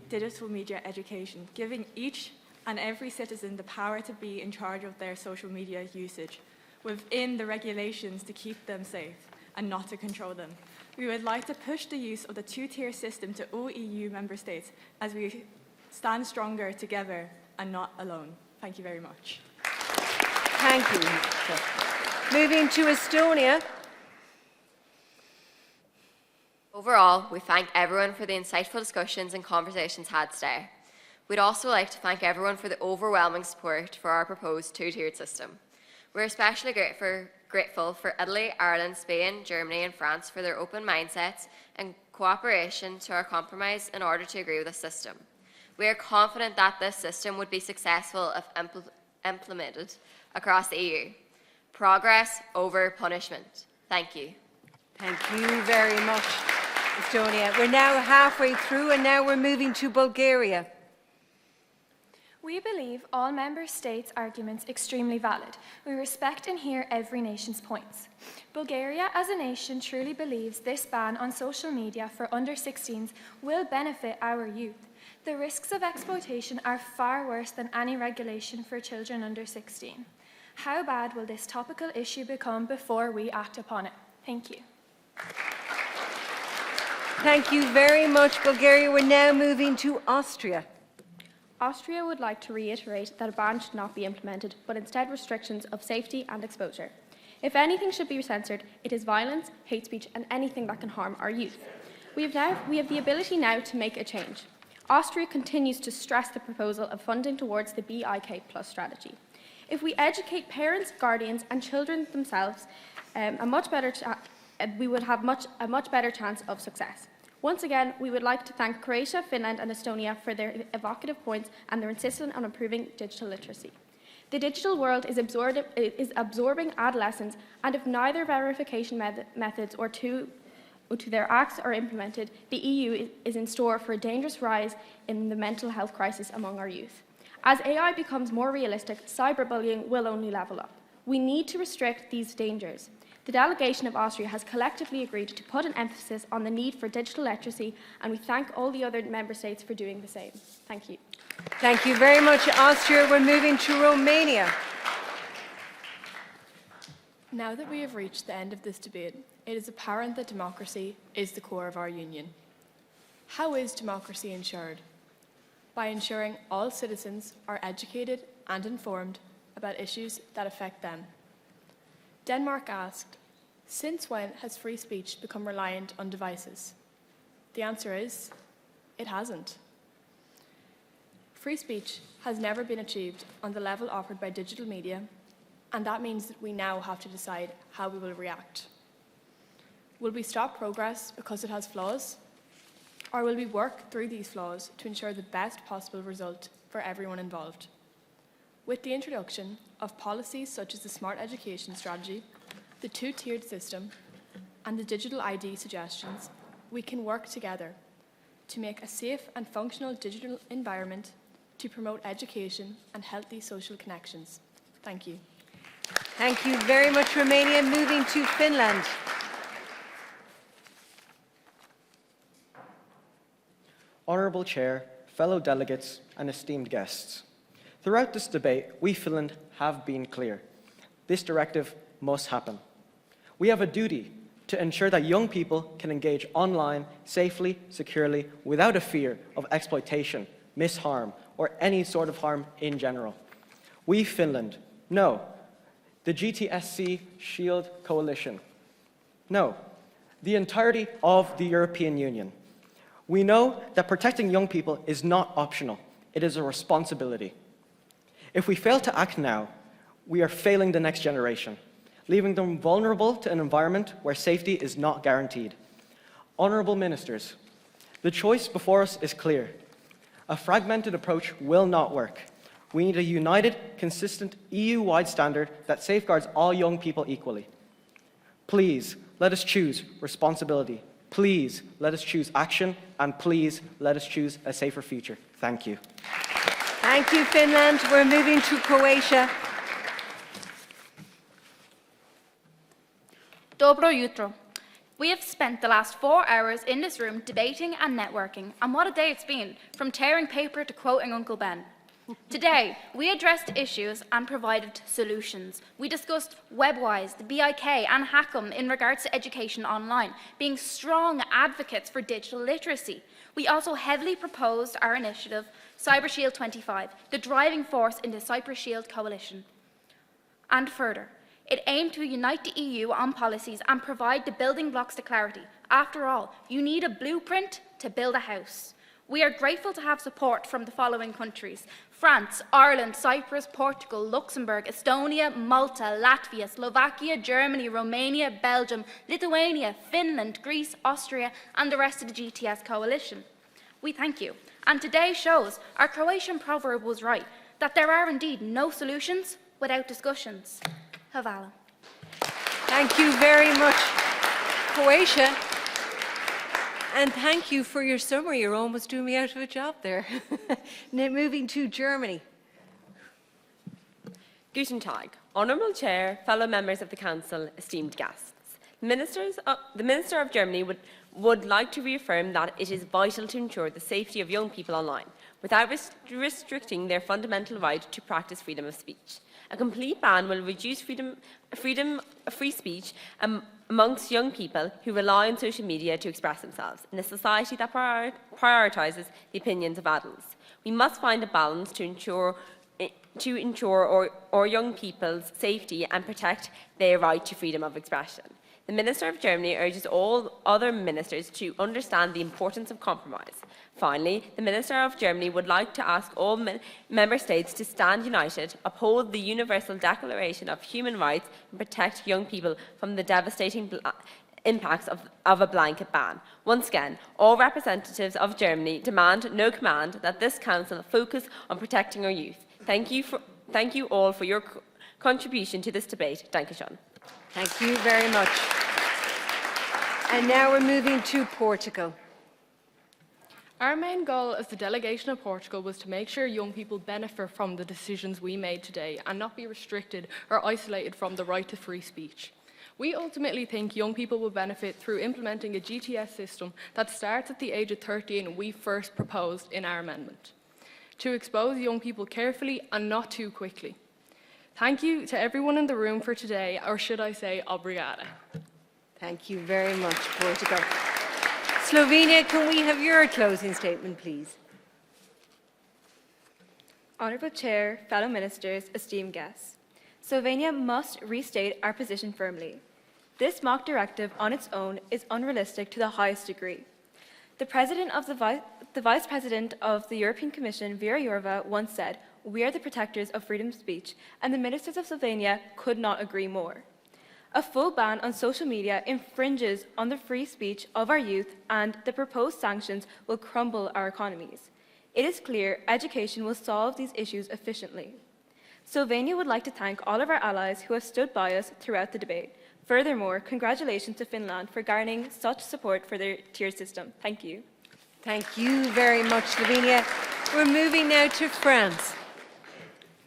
digital media education, giving each and every citizen the power to be in charge of their social media usage within the regulations to keep them safe and not to control them. We would like to push the use of the two-tier system to all EU member states as we stand stronger together and not alone. Thank you very much. Thank you. Moving to Estonia. Overall, we thank everyone for the insightful discussions and conversations had today. We'd also like to thank everyone for the overwhelming support for our proposed two-tiered system. We're especially grateful for Italy, Ireland, Spain, Germany and France for their open mindsets and cooperation to our compromise in order to agree with this system. We are confident that this system would be successful if implemented across the EU. Progress over punishment. Thank you. Thank you very much, Estonia. We're now halfway through and now we're moving to Bulgaria. We believe all member states' arguments extremely valid. We respect and hear every nation's points. Bulgaria as a nation truly believes this ban on social media for under 16s will benefit our youth. The risks of exploitation are far worse than any regulation for children under 16. How bad will this topical issue become before we act upon it? Thank you. Thank you very much, Bulgaria. We're now moving to Austria. Austria would like to reiterate that a ban should not be implemented, but instead restrictions of safety and exposure. If anything should be censored, it is violence, hate speech, and anything that can harm our youth. We have the ability now to make a change. Austria continues to stress the proposal of funding towards the BIK Plus strategy. If we educate parents, guardians, and children themselves, we would have a much better chance of success. Once again, we would like to thank Croatia, Finland and Estonia for their evocative points and their insistence on improving digital literacy. The digital world is absorbing adolescents, and if neither verification methods or to their acts are implemented, the EU is in store for a dangerous rise in the mental health crisis among our youth. As AI becomes more realistic, cyberbullying will only level up. We need to restrict these dangers. The delegation of Austria has collectively agreed to put an emphasis on the need for digital literacy, and we thank all the other member states for doing the same. Thank you. Thank you very much, Austria. We're moving to Romania. Now that we have reached the end of this debate, it is apparent that democracy is the core of our union. How is democracy ensured? By ensuring all citizens are educated and informed about issues that affect them. Denmark asked, since when has free speech become reliant on devices? The answer is, it hasn't. Free speech has never been achieved on the level offered by digital media, and that means that we now have to decide how we will react. Will we stop progress because it has flaws? Or will we work through these flaws to ensure the best possible result for everyone involved? With the introduction of policies such as the Smart Education Strategy, the two-tiered system, and the digital ID suggestions, we can work together to make a safe and functional digital environment to promote education and healthy social connections. Thank you. Thank you very much, Romania. Moving to Finland. Honourable Chair, fellow delegates and esteemed guests. Throughout this debate, we Finland have been clear. This directive must happen. We have a duty to ensure that young people can engage online safely, securely, without a fear of exploitation, misharm, or any sort of harm in general. We Finland know the GTSC Shield Coalition. No, the entirety of the European Union. We know that protecting young people is not optional. It is a responsibility. If we fail to act now, we are failing the next generation, leaving them vulnerable to an environment where safety is not guaranteed. Honourable Ministers, the choice before us is clear. A fragmented approach will not work. We need a united, consistent EU-wide standard that safeguards all young people equally. Please, let us choose responsibility. Please, let us choose action. And please, let us choose a safer future. Thank you. Thank you, Finland. We're moving to Croatia. Dobro jutro. We have spent the last 4 hours in this room debating and networking, and what a day it's been, from tearing paper to quoting Uncle Ben. Today, we addressed issues and provided solutions. We discussed WebWise, the BIK and HACM in regards to education online, being strong advocates for digital literacy. We also heavily proposed our initiative, CyberShield 25, the driving force in the CyberShield coalition. And further, it aimed to unite the EU on policies and provide the building blocks to clarity. After all, you need a blueprint to build a house. We are grateful to have support from the following countries: France, Ireland, Cyprus, Portugal, Luxembourg, Estonia, Malta, Latvia, Slovakia, Germany, Romania, Belgium, Lithuania, Finland, Greece, Austria, and the rest of the GTS coalition. We thank you. And today shows our Croatian proverb was right, that there are indeed no solutions without discussions. Hvala. Thank you very much, Croatia. And thank you for your summary. You're almost doing me out of a job there. Now moving to Germany. Guten Tag. Honourable Chair, fellow members of the Council, esteemed guests. The Minister of Germany would like to reaffirm that it is vital to ensure the safety of young people online without restricting their fundamental right to practice freedom of speech. A complete ban will reduce free speech amongst young people who rely on social media to express themselves in a society that prioritises the opinions of adults. We must find a balance to ensure our young people's safety and protect their right to freedom of expression. The Minister of Germany urges all other ministers to understand the importance of compromise. Finally, the Minister of Germany would like to ask all member states to stand united, uphold the Universal Declaration of Human Rights, and protect young people from the devastating impacts of a blanket ban. Once again, all representatives of Germany demand, no command, that this Council focus on protecting our youth. Thank you all for your contribution to this debate. Dankeschön. Thank you very much. And now we're moving to Portugal. Our main goal as the delegation of Portugal was to make sure young people benefit from the decisions we made today and not be restricted or isolated from the right to free speech. We ultimately think young people will benefit through implementing a GTS system that starts at the age of 13 we first proposed in our amendment, to expose young people carefully and not too quickly. Thank you to everyone in the room for today, or should I say, obrigada. Thank you very much, Portugal. Slovenia, can we have your closing statement, please? Honourable Chair, fellow ministers, esteemed guests. Slovenia must restate our position firmly. This mock directive on its own is unrealistic to the highest degree. The Vice President of the European Commission, Vera Jourova, once said, "We are the protectors of freedom of speech," and the ministers of Slovenia could not agree more. A full ban on social media infringes on the free speech of our youth, and the proposed sanctions will crumble our economies. It is clear education will solve these issues efficiently. Slovenia would like to thank all of our allies who have stood by us throughout the debate. Furthermore, congratulations to Finland for garnering such support for their tier system. Thank you. Thank you very much, Slovenia. We're moving now to France.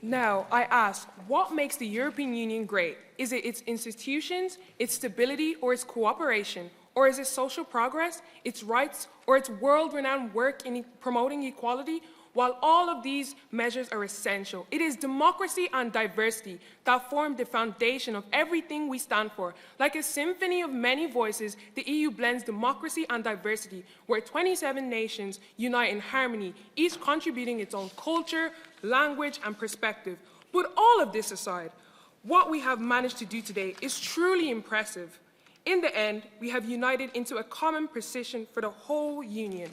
Now, I ask, what makes the European Union great? Is it its institutions, its stability, or its cooperation? Or is it social progress, its rights, or its world-renowned work in promoting equality? While all of these measures are essential, it is democracy and diversity that form the foundation of everything we stand for. Like a symphony of many voices, the EU blends democracy and diversity, where 27 nations unite in harmony, each contributing its own culture, language, and perspective. But all of this aside, what we have managed to do today is truly impressive. In the end, we have united into a common position for the whole Union.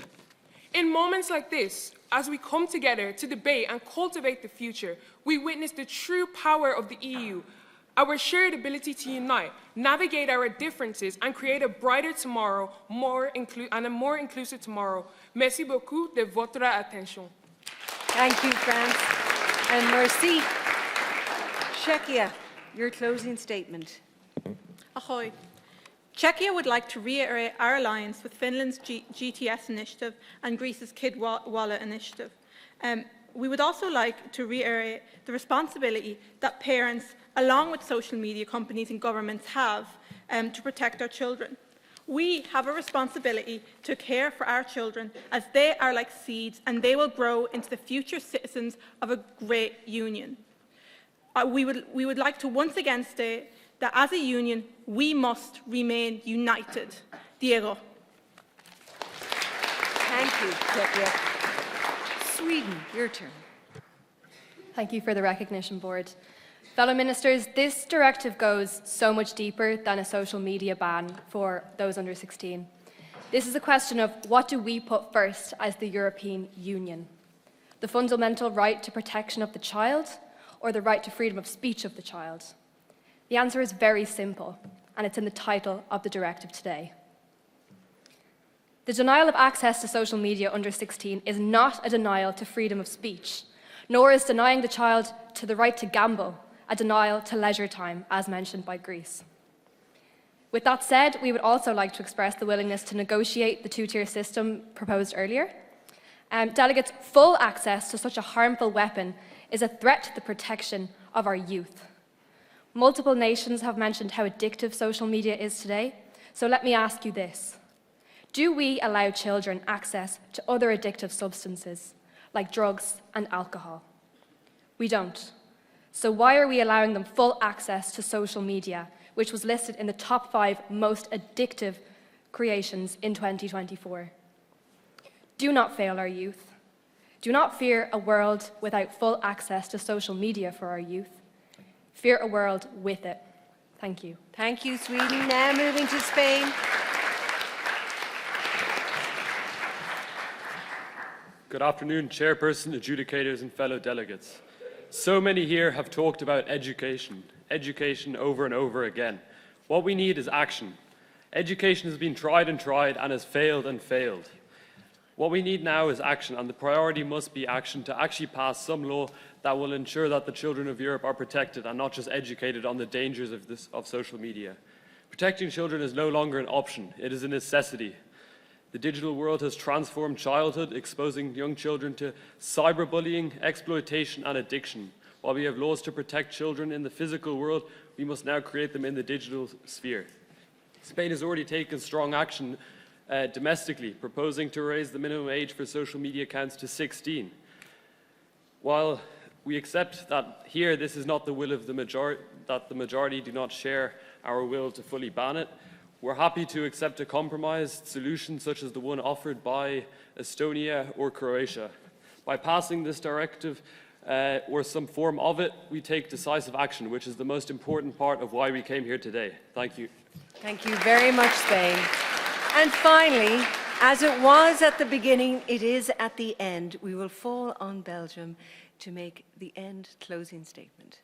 In moments like this, as we come together to debate and cultivate the future, we witness the true power of the EU, our shared ability to unite, navigate our differences, and create a brighter tomorrow, and a more inclusive tomorrow. Merci beaucoup de votre attention. Thank you, France. And merci. Czechia, your closing statement. Ahoy. Czechia would like to reiterate our alliance with Finland's GTS initiative and Greece's Kid Wallet initiative. We would also like to reiterate the responsibility that parents, along with social media companies and governments, have to protect our children. We have a responsibility to care for our children as they are like seeds and they will grow into the future citizens of a great union. We would like to once again state that as a union, we must remain united. Diego. Thank you, Czechia. Sweden, your turn. Thank you for the recognition, Board. Fellow Ministers, this directive goes so much deeper than a social media ban for those under 16. This is a question of what do we put first as the European Union? The fundamental right to protection of the child or the right to freedom of speech of the child? The answer is very simple, and it's in the title of the directive today. The denial of access to social media under 16 is not a denial to freedom of speech, nor is denying the child to the right to gamble a denial to leisure time, as mentioned by Greece. With that said, we would also like to express the willingness to negotiate the two-tier system proposed earlier. Delegates' full access to such a harmful weapon is a threat to the protection of our youth. Multiple nations have mentioned how addictive social media is today, so let me ask you this. Do we allow children access to other addictive substances, like drugs and alcohol? We don't. So why are we allowing them full access to social media, which was listed in the top 5 most addictive creations in 2024? Do not fail our youth. Do not fear a world without full access to social media for our youth. Fear a world with it. Thank you. Thank you, Sweden. Now moving to Spain. Good afternoon, Chairperson, adjudicators, and fellow delegates. So many here have talked about education over and over again. What we need is action. Education has been tried and has failed and failed. What we need now is action, and the priority must be action to actually pass some law that will ensure that the children of Europe are protected and not just educated on the dangers of social media. Protecting children is no longer an option, it is a necessity. The digital world has transformed childhood, exposing young children to cyberbullying, exploitation, and addiction. While we have laws to protect children in the physical world, we must now create them in the digital sphere. Spain has already taken strong action domestically, proposing to raise the minimum age for social media accounts to 16. While we accept that here this is not the will of the majority, that the majority do not share our will to fully ban it, we're happy to accept a compromised solution such as the one offered by Estonia or Croatia. By passing this directive or some form of it, we take decisive action, which is the most important part of why we came here today. Thank you. Thank you very much, Spain. And finally, as it was at the beginning, it is at the end. We will fall on Belgium to make the end closing statement.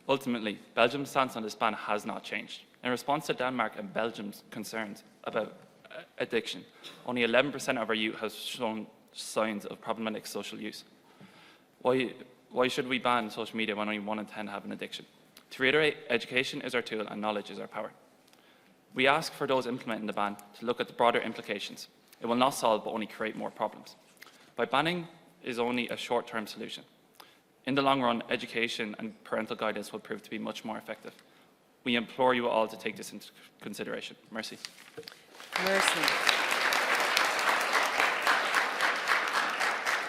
Ultimately, Belgium's stance on this ban has not changed. In response to Denmark and Belgium's concerns about addiction, only 11% of our youth has shown signs of problematic social use. Why should we ban social media when only 1 in 10 have an addiction? To reiterate, education is our tool and knowledge is our power. We ask for those implementing the ban to look at the broader implications. It will not solve but only create more problems. By banning is only a short-term solution. In the long run, education and parental guidance will prove to be much more effective. We implore you all to take this into consideration. Mercy. Mercy.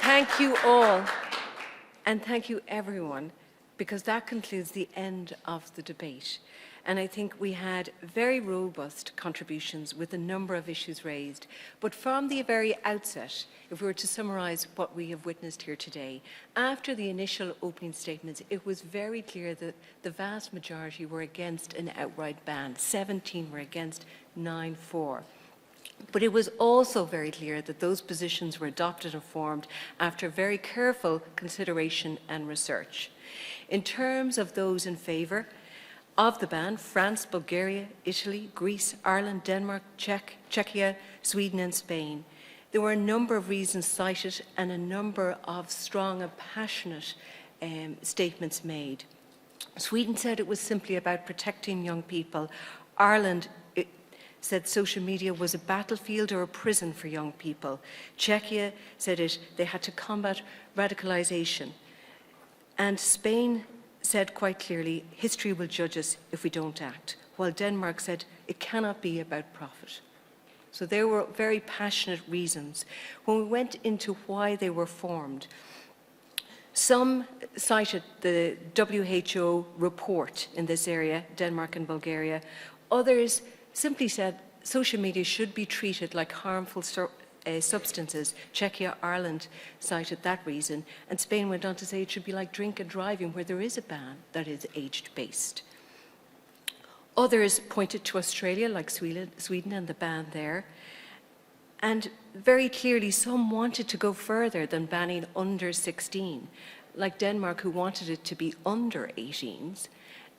Thank you all, and thank you everyone, because that concludes the end of the debate. And I think we had very robust contributions with a number of issues raised. But from the very outset, if we were to summarise what we have witnessed here today, after the initial opening statements, it was very clear that the vast majority were against an outright ban. 17 were against, 9 for. But it was also very clear that those positions were adopted and formed after very careful consideration and research. In terms of those in favour of the ban, France, Bulgaria, Italy, Greece, Ireland, Denmark, Czechia, Sweden and Spain, there were a number of reasons cited and a number of strong and passionate statements made. Sweden said it was simply about protecting young people. Ireland said social media was a battlefield or a prison for young people. Czechia said they had to combat radicalisation. And Spain said quite clearly, history will judge us if we don't act, while Denmark said it cannot be about profit. So there were very passionate reasons. When we went into why they were formed, some cited the WHO report in this area, Denmark and Bulgaria. Others simply said social media should be treated like harmful substances. Czechia, Ireland cited that reason, and Spain went on to say it should be like drink and driving, where there is a ban that is age-based. Others pointed to Australia, like Sweden and the ban there, and very clearly some wanted to go further than banning under 16, like Denmark, who wanted it to be under 18s,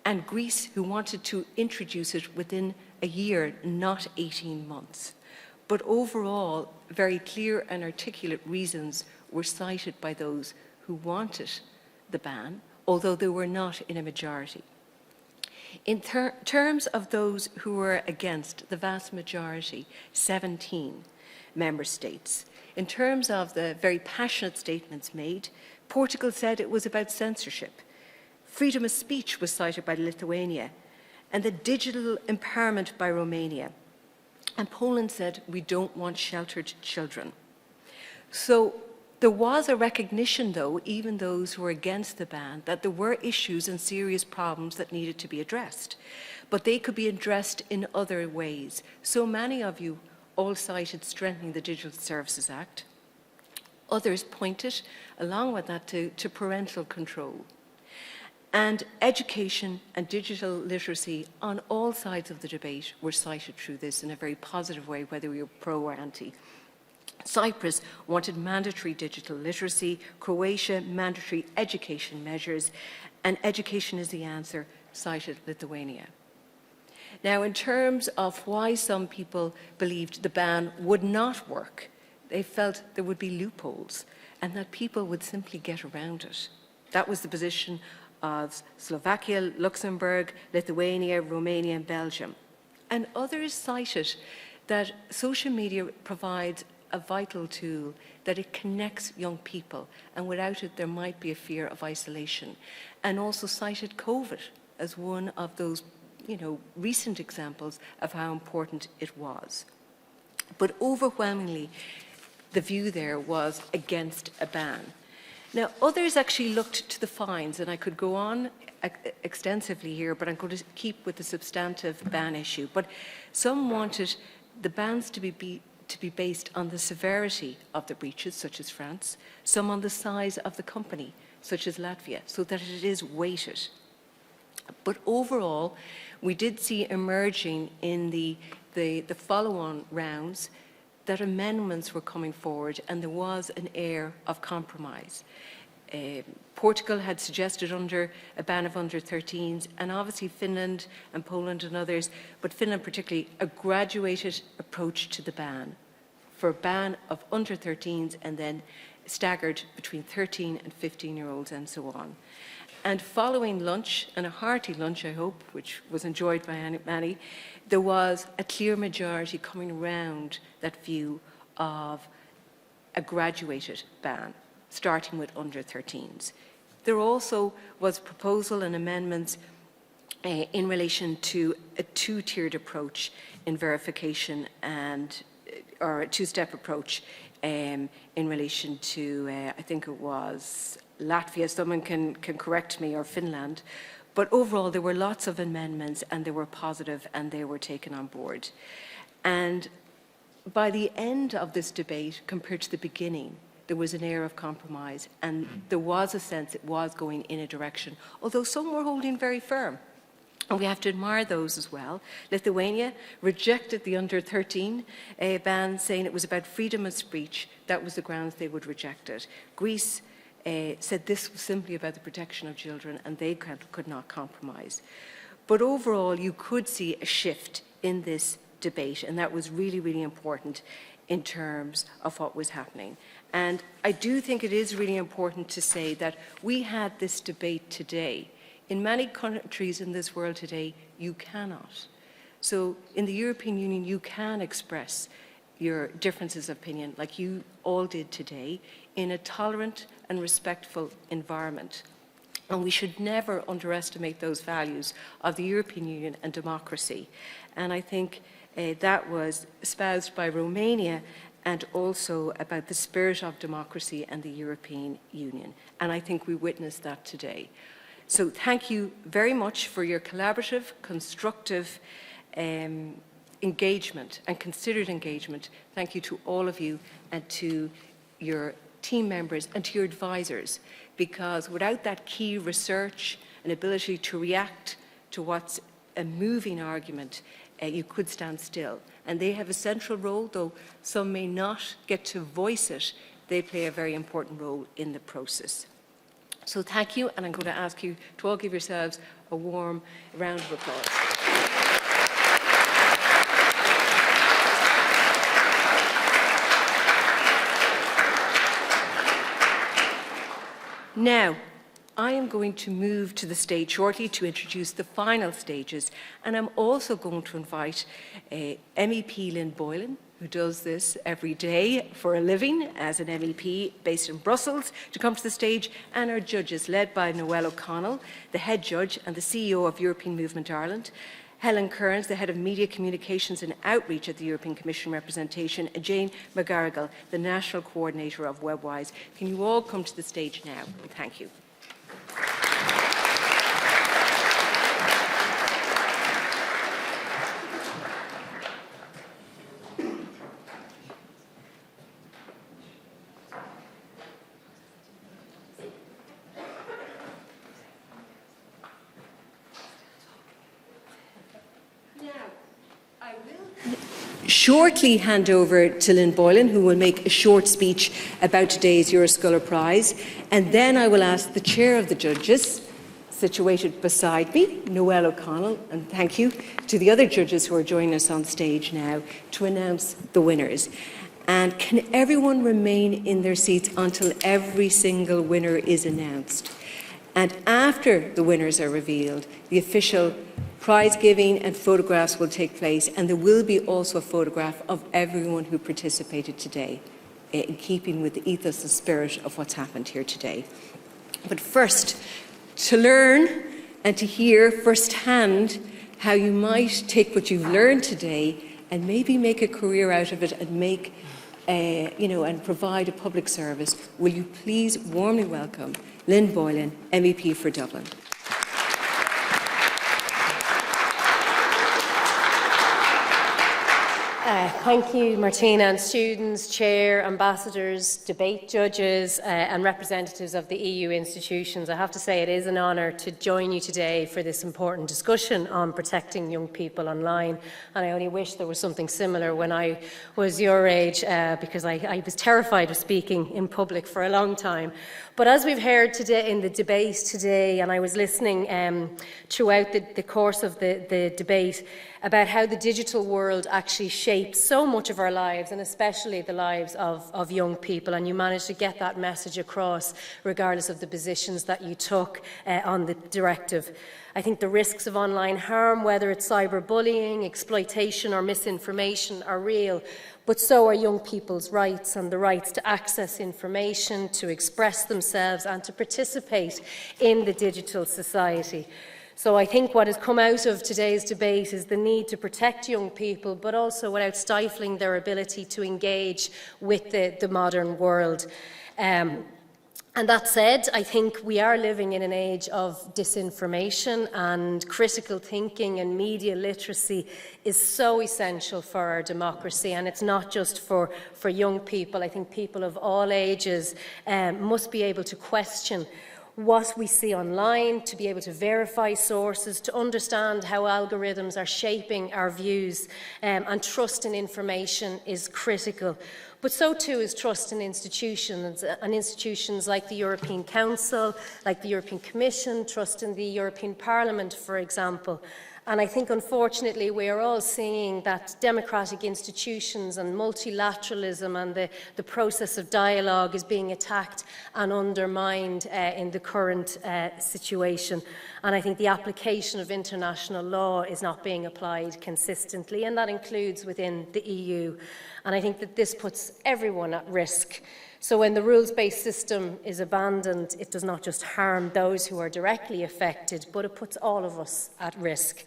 and Greece, who wanted to introduce it within a year, not 18 months. But overall, very clear and articulate reasons were cited by those who wanted the ban, although they were not in a majority. In terms of those who were against, the vast majority, 17 member states. In terms of the very passionate statements made, Portugal said it was about censorship. Freedom of speech was cited by Lithuania, and the digital empowerment by Romania. And Poland said, we don't want sheltered children. So there was a recognition, though, even those who were against the ban, that there were issues and serious problems that needed to be addressed. But they could be addressed in other ways. So many of you all cited strengthening the Digital Services Act. Others pointed, along with that, to parental control. And education and digital literacy on all sides of the debate were cited through this in a very positive way, whether we were pro or anti. Cyprus wanted mandatory digital literacy, Croatia mandatory education measures, and education is the answer, cited Lithuania. Now, in terms of why some people believed the ban would not work, they felt there would be loopholes and that people would simply get around it. That was the position of Slovakia, Luxembourg, Lithuania, Romania, and Belgium. And others cited that social media provides a vital tool, that it connects young people, and without it there might be a fear of isolation. And also cited COVID as one of those, recent examples of how important it was. But overwhelmingly, the view there was against a ban. Now, others actually looked to the fines, and I could go on extensively here, but I'm going to keep with the substantive ban issue. But some wanted the bans to be based on the severity of the breaches, such as France, some on the size of the company, such as Latvia, so that it is weighted. But overall, we did see emerging in the follow-on rounds that amendments were coming forward, and there was an air of compromise. Portugal had suggested a ban of under 13s, and obviously Finland and Poland and others, but Finland particularly, a graduated approach to the ban, for a ban of under 13s and then staggered between 13 and 15-year-olds and so on. And following lunch, and a hearty lunch, I hope, which was enjoyed by many, there was a clear majority coming around that view of a graduated ban, starting with under 13s. There also was proposal and amendments in relation to a two-tiered approach in verification or a two-step approach in relation to, I think it was Latvia, someone can correct me, or Finland. But overall, there were lots of amendments, and they were positive, and they were taken on board. And by the end of this debate, compared to the beginning, there was an air of compromise, and there was a sense it was going in a direction, although some were holding very firm. And we have to admire those as well. Lithuania rejected the under-13 ban, saying it was about freedom of speech. That was the grounds they would reject it. Greece said this was simply about the protection of children, and they could not compromise. But overall, you could see a shift in this debate, and that was really, really important in terms of what was happening. And I do think it is really important to say that we had this debate today. In many countries in this world today, you cannot. So in the European Union, you can express your differences of opinion, like you all did today, in a tolerant and respectful environment. And we should never underestimate those values of the European Union and democracy. And I think that was espoused by Romania, and also about the spirit of democracy and the European Union. And I think we witnessed that today. So thank you very much for your collaborative, constructive engagement and considered engagement. Thank you to all of you and to your team members and to your advisors, because without that key research and ability to react to what's a moving argument, you could stand still. And they have a central role, though some may not get to voice it. They play a very important role in the process. So thank you, and I'm going to ask you to all give yourselves a warm round of applause. Now, I am going to move to the stage shortly to introduce the final stages, and I'm also going to invite MEP Lynn Boylan, who does this every day for a living as an MEP based in Brussels, to come to the stage, and our judges, led by Noel O'Connell, the head judge and the CEO of European Movement Ireland, Helen Kearns, the head of Media Communications and Outreach at the European Commission Representation, and Jane McGarrigle, the national coordinator of WebWise. Can you all come to the stage now? And thank you. Shortly hand over to Lynn Boylan, who will make a short speech about today's Euroscholar Prize, and then I will ask the chair of the judges, situated beside me, Noel O'Connell, and thank you to the other judges who are joining us on stage now, to announce the winners. And can everyone remain in their seats until every single winner is announced? And after the winners are revealed, the official prize giving and photographs will take place, and there will be also a photograph of everyone who participated today, in keeping with the ethos and spirit of what's happened here today. But first, to learn and to hear firsthand how you might take what you've learned today and maybe make a career out of it and make, and provide a public service, will you please warmly welcome Lynn Boylan, MEP for Dublin. Thank you, Martina, and students, chair, ambassadors, debate judges, and representatives of the EU institutions. I have to say it is an honour to join you today for this important discussion on protecting young people online. And I only wish there was something similar when I was your age, because I was terrified of speaking in public for a long time. But as we've heard today in the debate today, and I was listening throughout the course of the debate, about how the digital world actually shapes shape so much of our lives, and especially the lives of young people, and you managed to get that message across regardless of the positions that you took on the directive. I think the risks of online harm, whether it's cyberbullying, exploitation or misinformation, are real, but so are young people's rights and the rights to access information, to express themselves and to participate in the digital society. So I think what has come out of today's debate is the need to protect young people, but also without stifling their ability to engage with the modern world. And that said, I think we are living in an age of disinformation, and critical thinking and media literacy is so essential for our democracy. And it's not just for young people. I think people of all ages must be able to question what we see online, to be able to verify sources, to understand how algorithms are shaping our views, and trust in information is critical. But so too is trust in institutions, and institutions like the European Council, like the European Commission, trust in the European Parliament, for example. And I think, unfortunately, we are all seeing that democratic institutions and multilateralism and the process of dialogue is being attacked and undermined in the current situation. And I think the application of international law is not being applied consistently, and that includes within the EU. And I think that this puts everyone at risk. So when the rules-based system is abandoned, it does not just harm those who are directly affected, but it puts all of us at risk.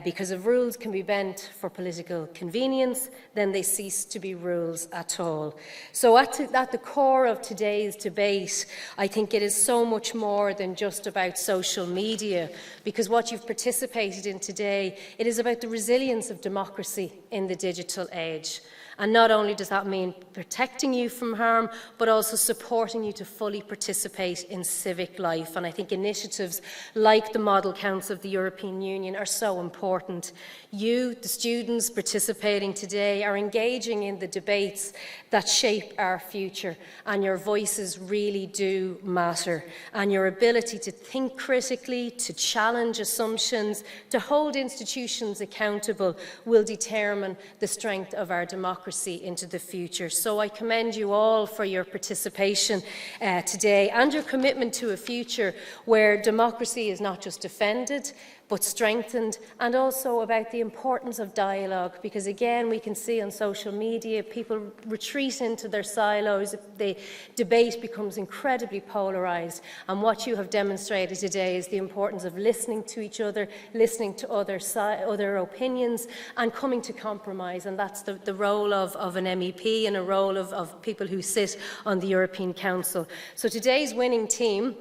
Because if rules can be bent for political convenience, then they cease to be rules at all. So at the core of today's debate, I think it is so much more than just about social media, because what you've participated in today, it is about the resilience of democracy in the digital age. And not only does that mean protecting you from harm, but also supporting you to fully participate in civic life. And I think initiatives like the Model Council of the European Union are so important. You, the students participating today, are engaging in the debates that shape our future, and your voices really do matter. And your ability to think critically, to challenge assumptions, to hold institutions accountable will determine the strength of our democracy into the future. So I commend you all for your participation today and your commitment to a future where democracy is not just defended but strengthened, and also about the importance of dialogue, because again we can see on social media people retreat into their silos, the debate becomes incredibly polarised, and what you have demonstrated today is the importance of listening to each other, listening to other opinions and coming to compromise, and that's the role of an MEP and a role of people who sit on the European Council. So today's winning team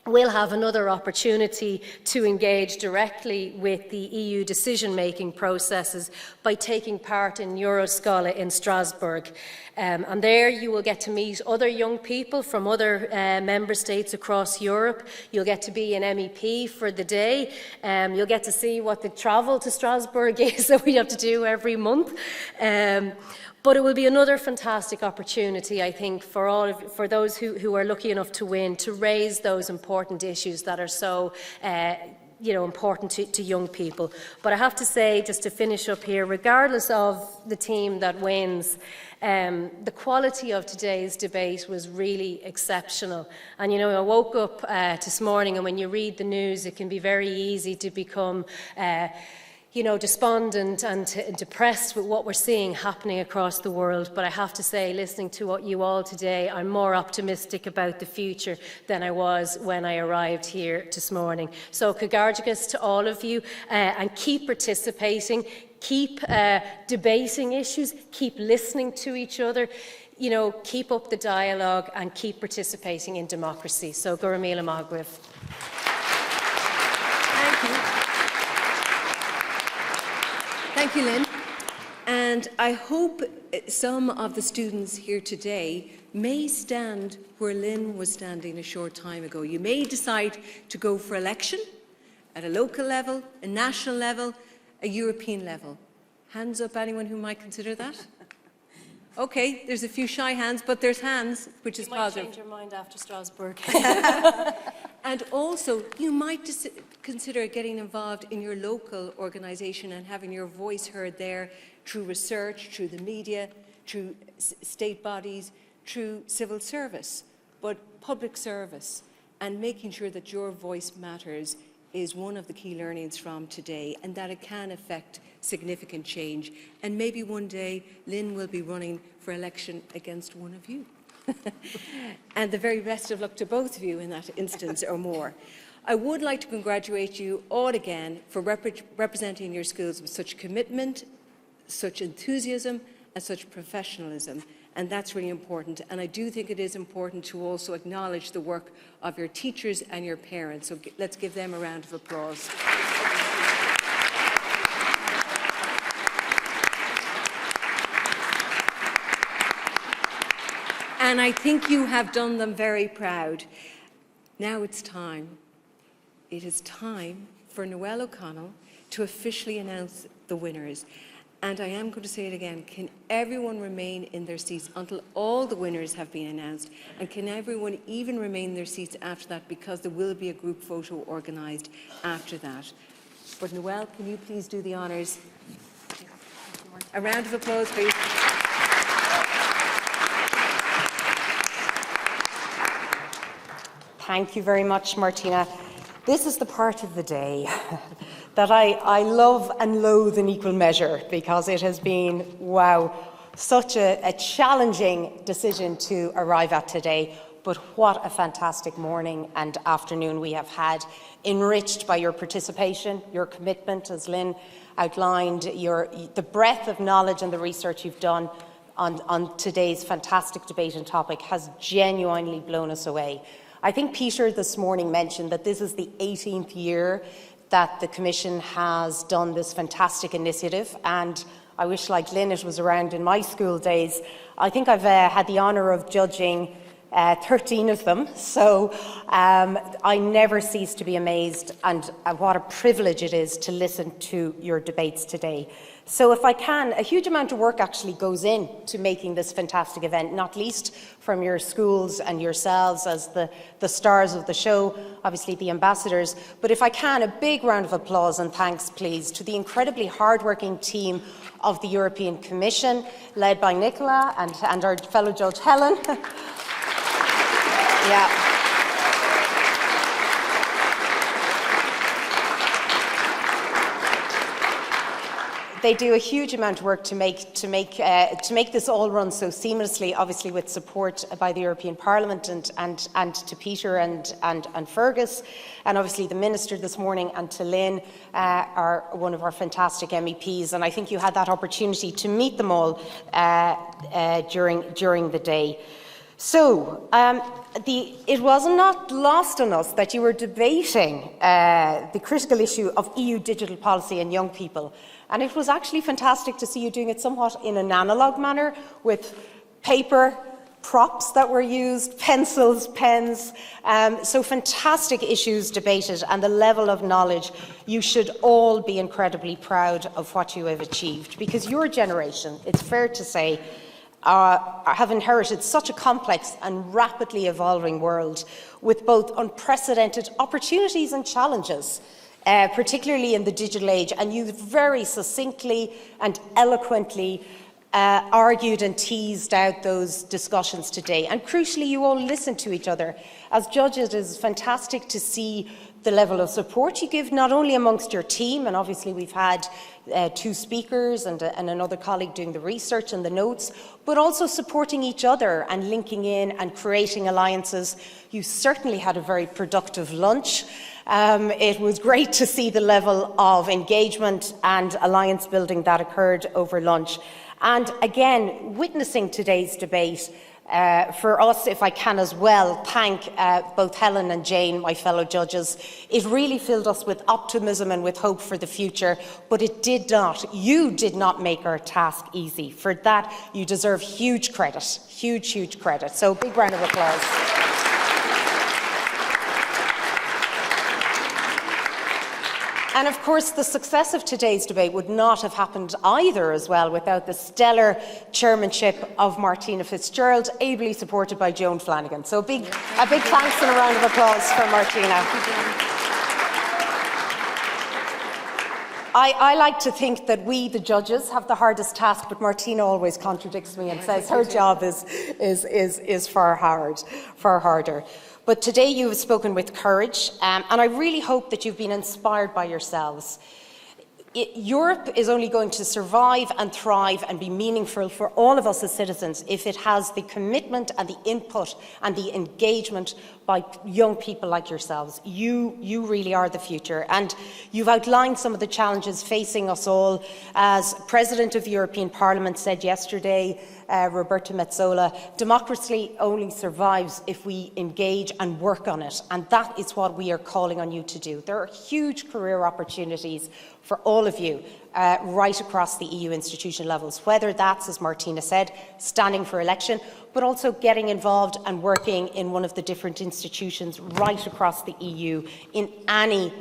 will have another opportunity to engage directly with the EU decision-making processes by taking part in Euroscola in Strasbourg. And there you will get to meet other young people from other member states across Europe. You'll get to be an MEP for the day. You'll get to see what the travel to Strasbourg is that we have to do every month. But it will be another fantastic opportunity, I think, for those who are lucky enough to win, to raise those important issues that are so important to young people. But I have to say, just to finish up here, regardless of the team that wins, the quality of today's debate was really exceptional. And, I woke up this morning, and when you read the news, it can be very easy to become despondent and depressed with what we're seeing happening across the world. But I have to say, listening to what you all today, I'm more optimistic about the future than I was when I arrived here this morning. So, congratulations to all of you, and keep participating, keep debating issues, keep listening to each other, keep up the dialogue and keep participating in democracy. So, Gura Míle Maith. Thank you. Thank you, Lynn. And I hope some of the students here today may stand where Lynn was standing a short time ago. You may decide to go for election at a local level, a national level, a European level. Hands up, anyone who might consider that? Okay, there's a few shy hands, but there's hands, which is positive. You might change your mind after Strasbourg. And also, you might consider getting involved in your local organisation and having your voice heard there, through research, through the media, through state bodies, through civil service. But public service and making sure that your voice matters is one of the key learnings from today, and that it can affect significant change. And maybe one day Lynn will be running for election against one of you. And the very best of luck to both of you in that instance or more. I would like to congratulate you all again for representing your schools with such commitment, such enthusiasm and such professionalism. And that's really important. And I do think it is important to also acknowledge the work of your teachers and your parents. So let's give them a round of applause. And I think you have done them very proud. Now it's time. It is time for Noelle O'Connell to officially announce the winners. And I am going to say it again, can everyone remain in their seats until all the winners have been announced? And can everyone even remain in their seats after that, because there will be a group photo organised after that. But Noelle, can you please do the honours? A round of applause, please. Thank you very much, Martina. This is the part of the day that I love and loathe in equal measure, because it has been, wow, such a challenging decision to arrive at today. But what a fantastic morning and afternoon we have had, enriched by your participation, your commitment, as Lynn outlined, the breadth of knowledge and the research you've done on today's fantastic debate and topic has genuinely blown us away. I think Peter this morning mentioned that this is the 18th year that the Commission has done this fantastic initiative, and I wish, like Lynn, it was around in my school days. I think I've had the honour of judging 13 of them, so I never cease to be amazed, and what a privilege it is to listen to your debates today. So if I can, a huge amount of work actually goes into making this fantastic event, not least from your schools and yourselves as the stars of the show, obviously the ambassadors. But if I can, a big round of applause and thanks, please, to the incredibly hardworking team of the European Commission, led by Nicola and our fellow judge Helen. Yeah. They do a huge amount of work to make this all run so seamlessly, obviously with support by the European Parliament and to Peter and Fergus, and obviously the Minister this morning, and to Lynn, one of our fantastic MEPs. And I think you had that opportunity to meet them all during the day. So, it was not lost on us that you were debating the critical issue of EU digital policy and young people. And it was actually fantastic to see you doing it somewhat in an analogue manner, with paper, props that were used, pencils, pens. So fantastic issues debated, and the level of knowledge. You should all be incredibly proud of what you have achieved, because your generation, it's fair to say, have inherited such a complex and rapidly evolving world with both unprecedented opportunities and challenges, particularly in the digital age. And you very succinctly and eloquently argued and teased out those discussions today. And crucially, you all listened to each other. As judges, it is fantastic to see the level of support you give, not only amongst your team, and obviously we've had two speakers and another colleague doing the research and the notes, but also supporting each other and linking in and creating alliances. You certainly had a very productive lunch. It was great to see the level of engagement and alliance building that occurred over lunch. And again, witnessing today's debate, for us, if I can as well, thank both Helen and Jane, my fellow judges. It really filled us with optimism and with hope for the future, but it did not. You did not make our task easy. For that, you deserve huge credit, huge credit. So big round of applause. And of course, the success of today's debate would not have happened either as well without the stellar chairmanship of Martina Fitzgerald, ably supported by Joan Flanagan. So a big thanks and a round of applause for Martina. I like to think that we, the judges, have the hardest task, but Martina always contradicts me and says her job is far harder. But today you have spoken with courage, and I really hope that you've been inspired by yourselves. Europe is only going to survive and thrive and be meaningful for all of us as citizens if it has the commitment and the input and the engagement by young people like yourselves. You really are the future, and you've outlined some of the challenges facing us all. As President of the European Parliament said yesterday, Roberta Metsola, democracy only survives if we engage and work on it, and that is what we are calling on you to do. There are huge career opportunities for all of you right across the EU institution levels, whether that's, as Martina said, standing for election, but also getting involved and working in one of the different institutions right across the EU in any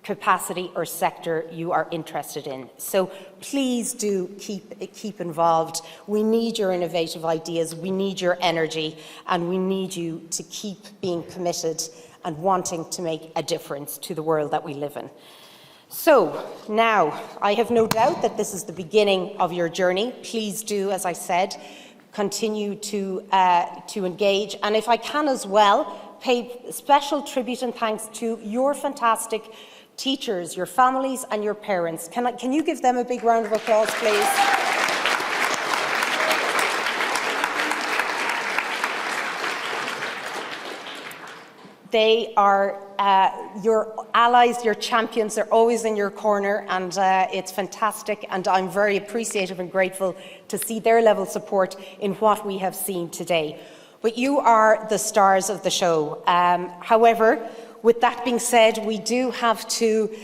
capacity or sector you are interested in. So please do keep involved. We need your innovative ideas, we need your energy, and we need you to keep being committed and wanting to make a difference to the world that we live in. So now, I have no doubt that this is the beginning of your journey. Please do, as I said, continue to engage. And if I can as well, pay special tribute and thanks to your fantastic teachers, your families and your parents. Can you give them a big round of applause, please? They are your allies, your champions. They're always in your corner, and it's fantastic, and I'm very appreciative and grateful to see their level of support in what we have seen today. But you are the stars of the show. However, with that being said, we do have to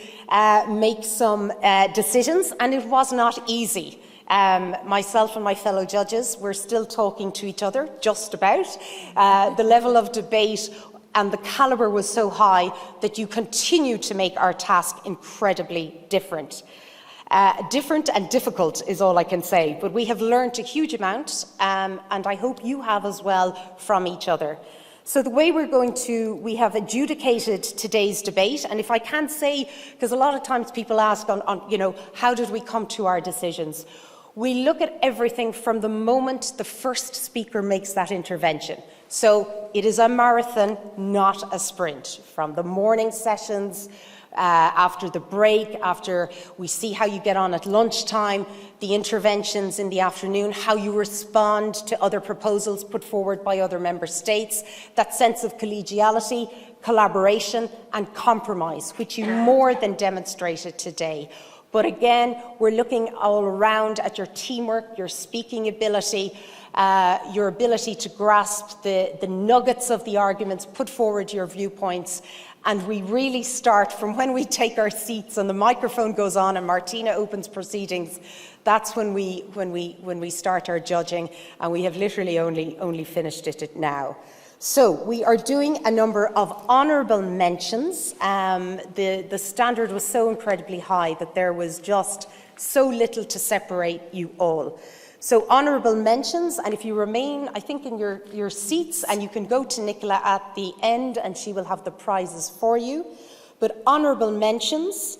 make some decisions, and it was not easy. Myself and my fellow judges, we're still talking to each other, just about. The level of debate and the calibre was so high that you continue to make our task incredibly different. Different and difficult is all I can say, but we have learned a huge amount, and I hope you have as well from each other. So the way we have adjudicated today's debate, and if I can say, because a lot of times people ask how did we come to our decisions? We look at everything from the moment the first speaker makes that intervention. So it is a marathon, not a sprint. From the morning sessions, after the break, after we see how you get on at lunchtime, the interventions in the afternoon, how you respond to other proposals put forward by other member states, that sense of collegiality, collaboration and compromise, which you more than demonstrated today. But again, we're looking all around at your teamwork, your speaking ability, your ability to grasp the nuggets of the arguments, put forward your viewpoints, and we really start from when we take our seats and the microphone goes on and Martina opens proceedings. That's when we start our judging, and we have literally only finished it now. So we are doing a number of honourable mentions. The standard was so incredibly high that there was just so little to separate you all. So honourable mentions, and if you remain, I think, in your seats, and you can go to Nicola at the end and she will have the prizes for you. But honourable mentions,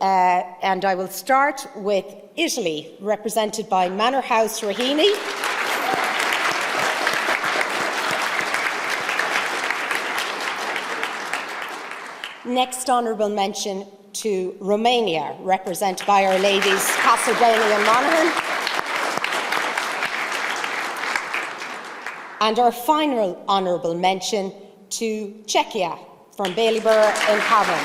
and I will start with Italy, represented by Manor House Raheny. Next honourable mention to Romania, represented by Our Ladies Casadoni and Monaghan. And our final honourable mention to Czechia, from Ballybor in Cavan.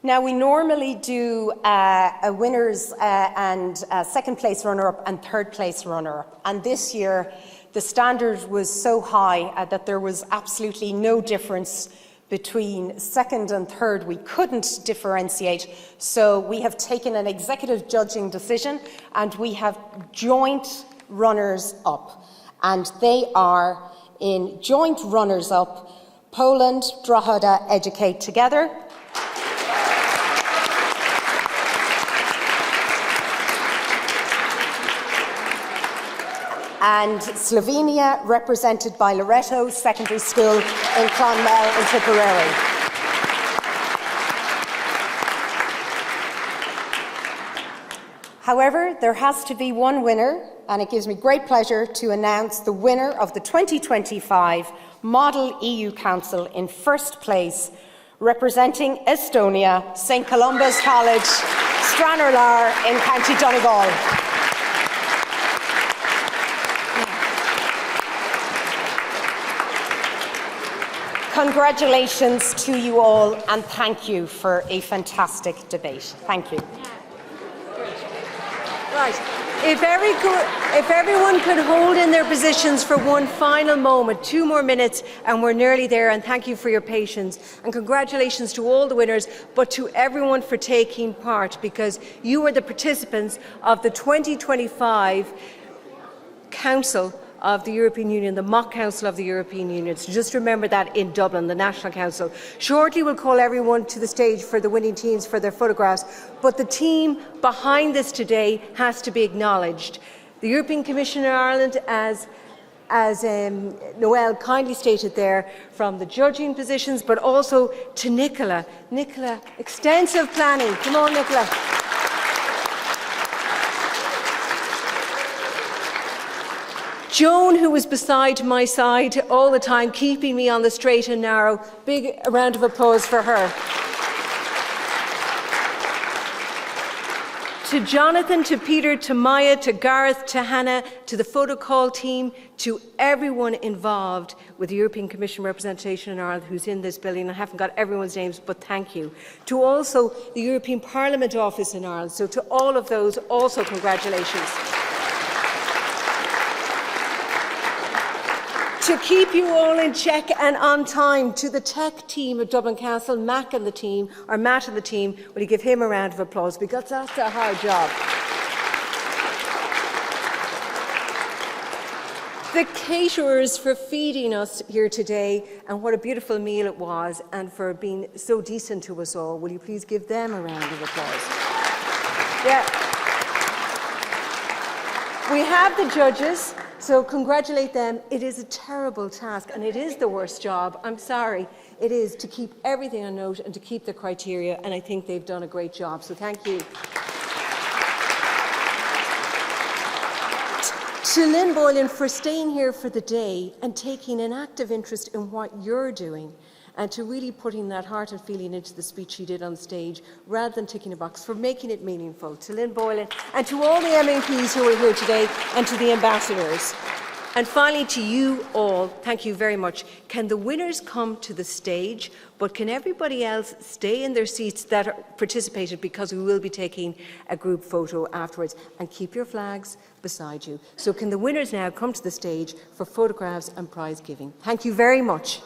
Now, we normally do a winners and second place runner-up and third place runner-up. And this year, the standard was so high that there was absolutely no difference between second and third. We couldn't differentiate. So we have taken an executive judging decision and we have joint runners-up. And they are, in joint runners-up, Poland, Drogheda, Educate Together. and Slovenia, represented by Loreto Secondary School in Clonmel in Tipperary. However, there has to be one winner, and it gives me great pleasure to announce the winner of the 2025 Model EU Council in first place, representing Estonia, St Columba's College, Stranorlar in County Donegal. Congratulations to you all, and thank you for a fantastic debate. Thank you. Right. If everyone could hold in their positions for one final moment, 2 more minutes, and we're nearly there, and thank you for your patience. And congratulations to all the winners, but to everyone for taking part, because you are the participants of the 2025 Council of the European Union, the Mock Council of the European Union. So just remember that in Dublin, the National Council. Shortly we'll call everyone to the stage for the winning teams for their photographs, but the team behind this today has to be acknowledged. The European Commission in Ireland, as Noel kindly stated there, from the judging positions, but also to Nicola. Nicola, extensive planning. Come on, Nicola. Joan, who was beside my side all the time, keeping me on the straight and narrow. Big round of applause for her. To Jonathan, to Peter, to Maya, to Gareth, to Hannah, to the photocall team, to everyone involved with the European Commission representation in Ireland who's in this building. I haven't got everyone's names, but thank you. To also the European Parliament office in Ireland. So to all of those, also congratulations. To keep you all in check and on time, to the tech team of Dublin Council, Matt and the team, will you give him a round of applause, because that's a hard job. The caterers for feeding us here today, and what a beautiful meal it was, and for being so decent to us all. Will you please give them a round of applause? Yeah. We have the judges. So congratulate them. It is a terrible task, and it is the worst job. I'm sorry. It is to keep everything on note and to keep the criteria, and I think they've done a great job. So thank you. To Lynn Boylan for staying here for the day and taking an active interest in what you're doing, and to really putting that heart and feeling into the speech she did on stage, rather than ticking a box, for making it meaningful. To Lynn Boylan, and to all the MEPs who are here today, and to the ambassadors. And finally, to you all, thank you very much. Can the winners come to the stage, but can everybody else stay in their seats that participated, because we will be taking a group photo afterwards, and keep your flags beside you. So can the winners now come to the stage for photographs and prize giving? Thank you very much.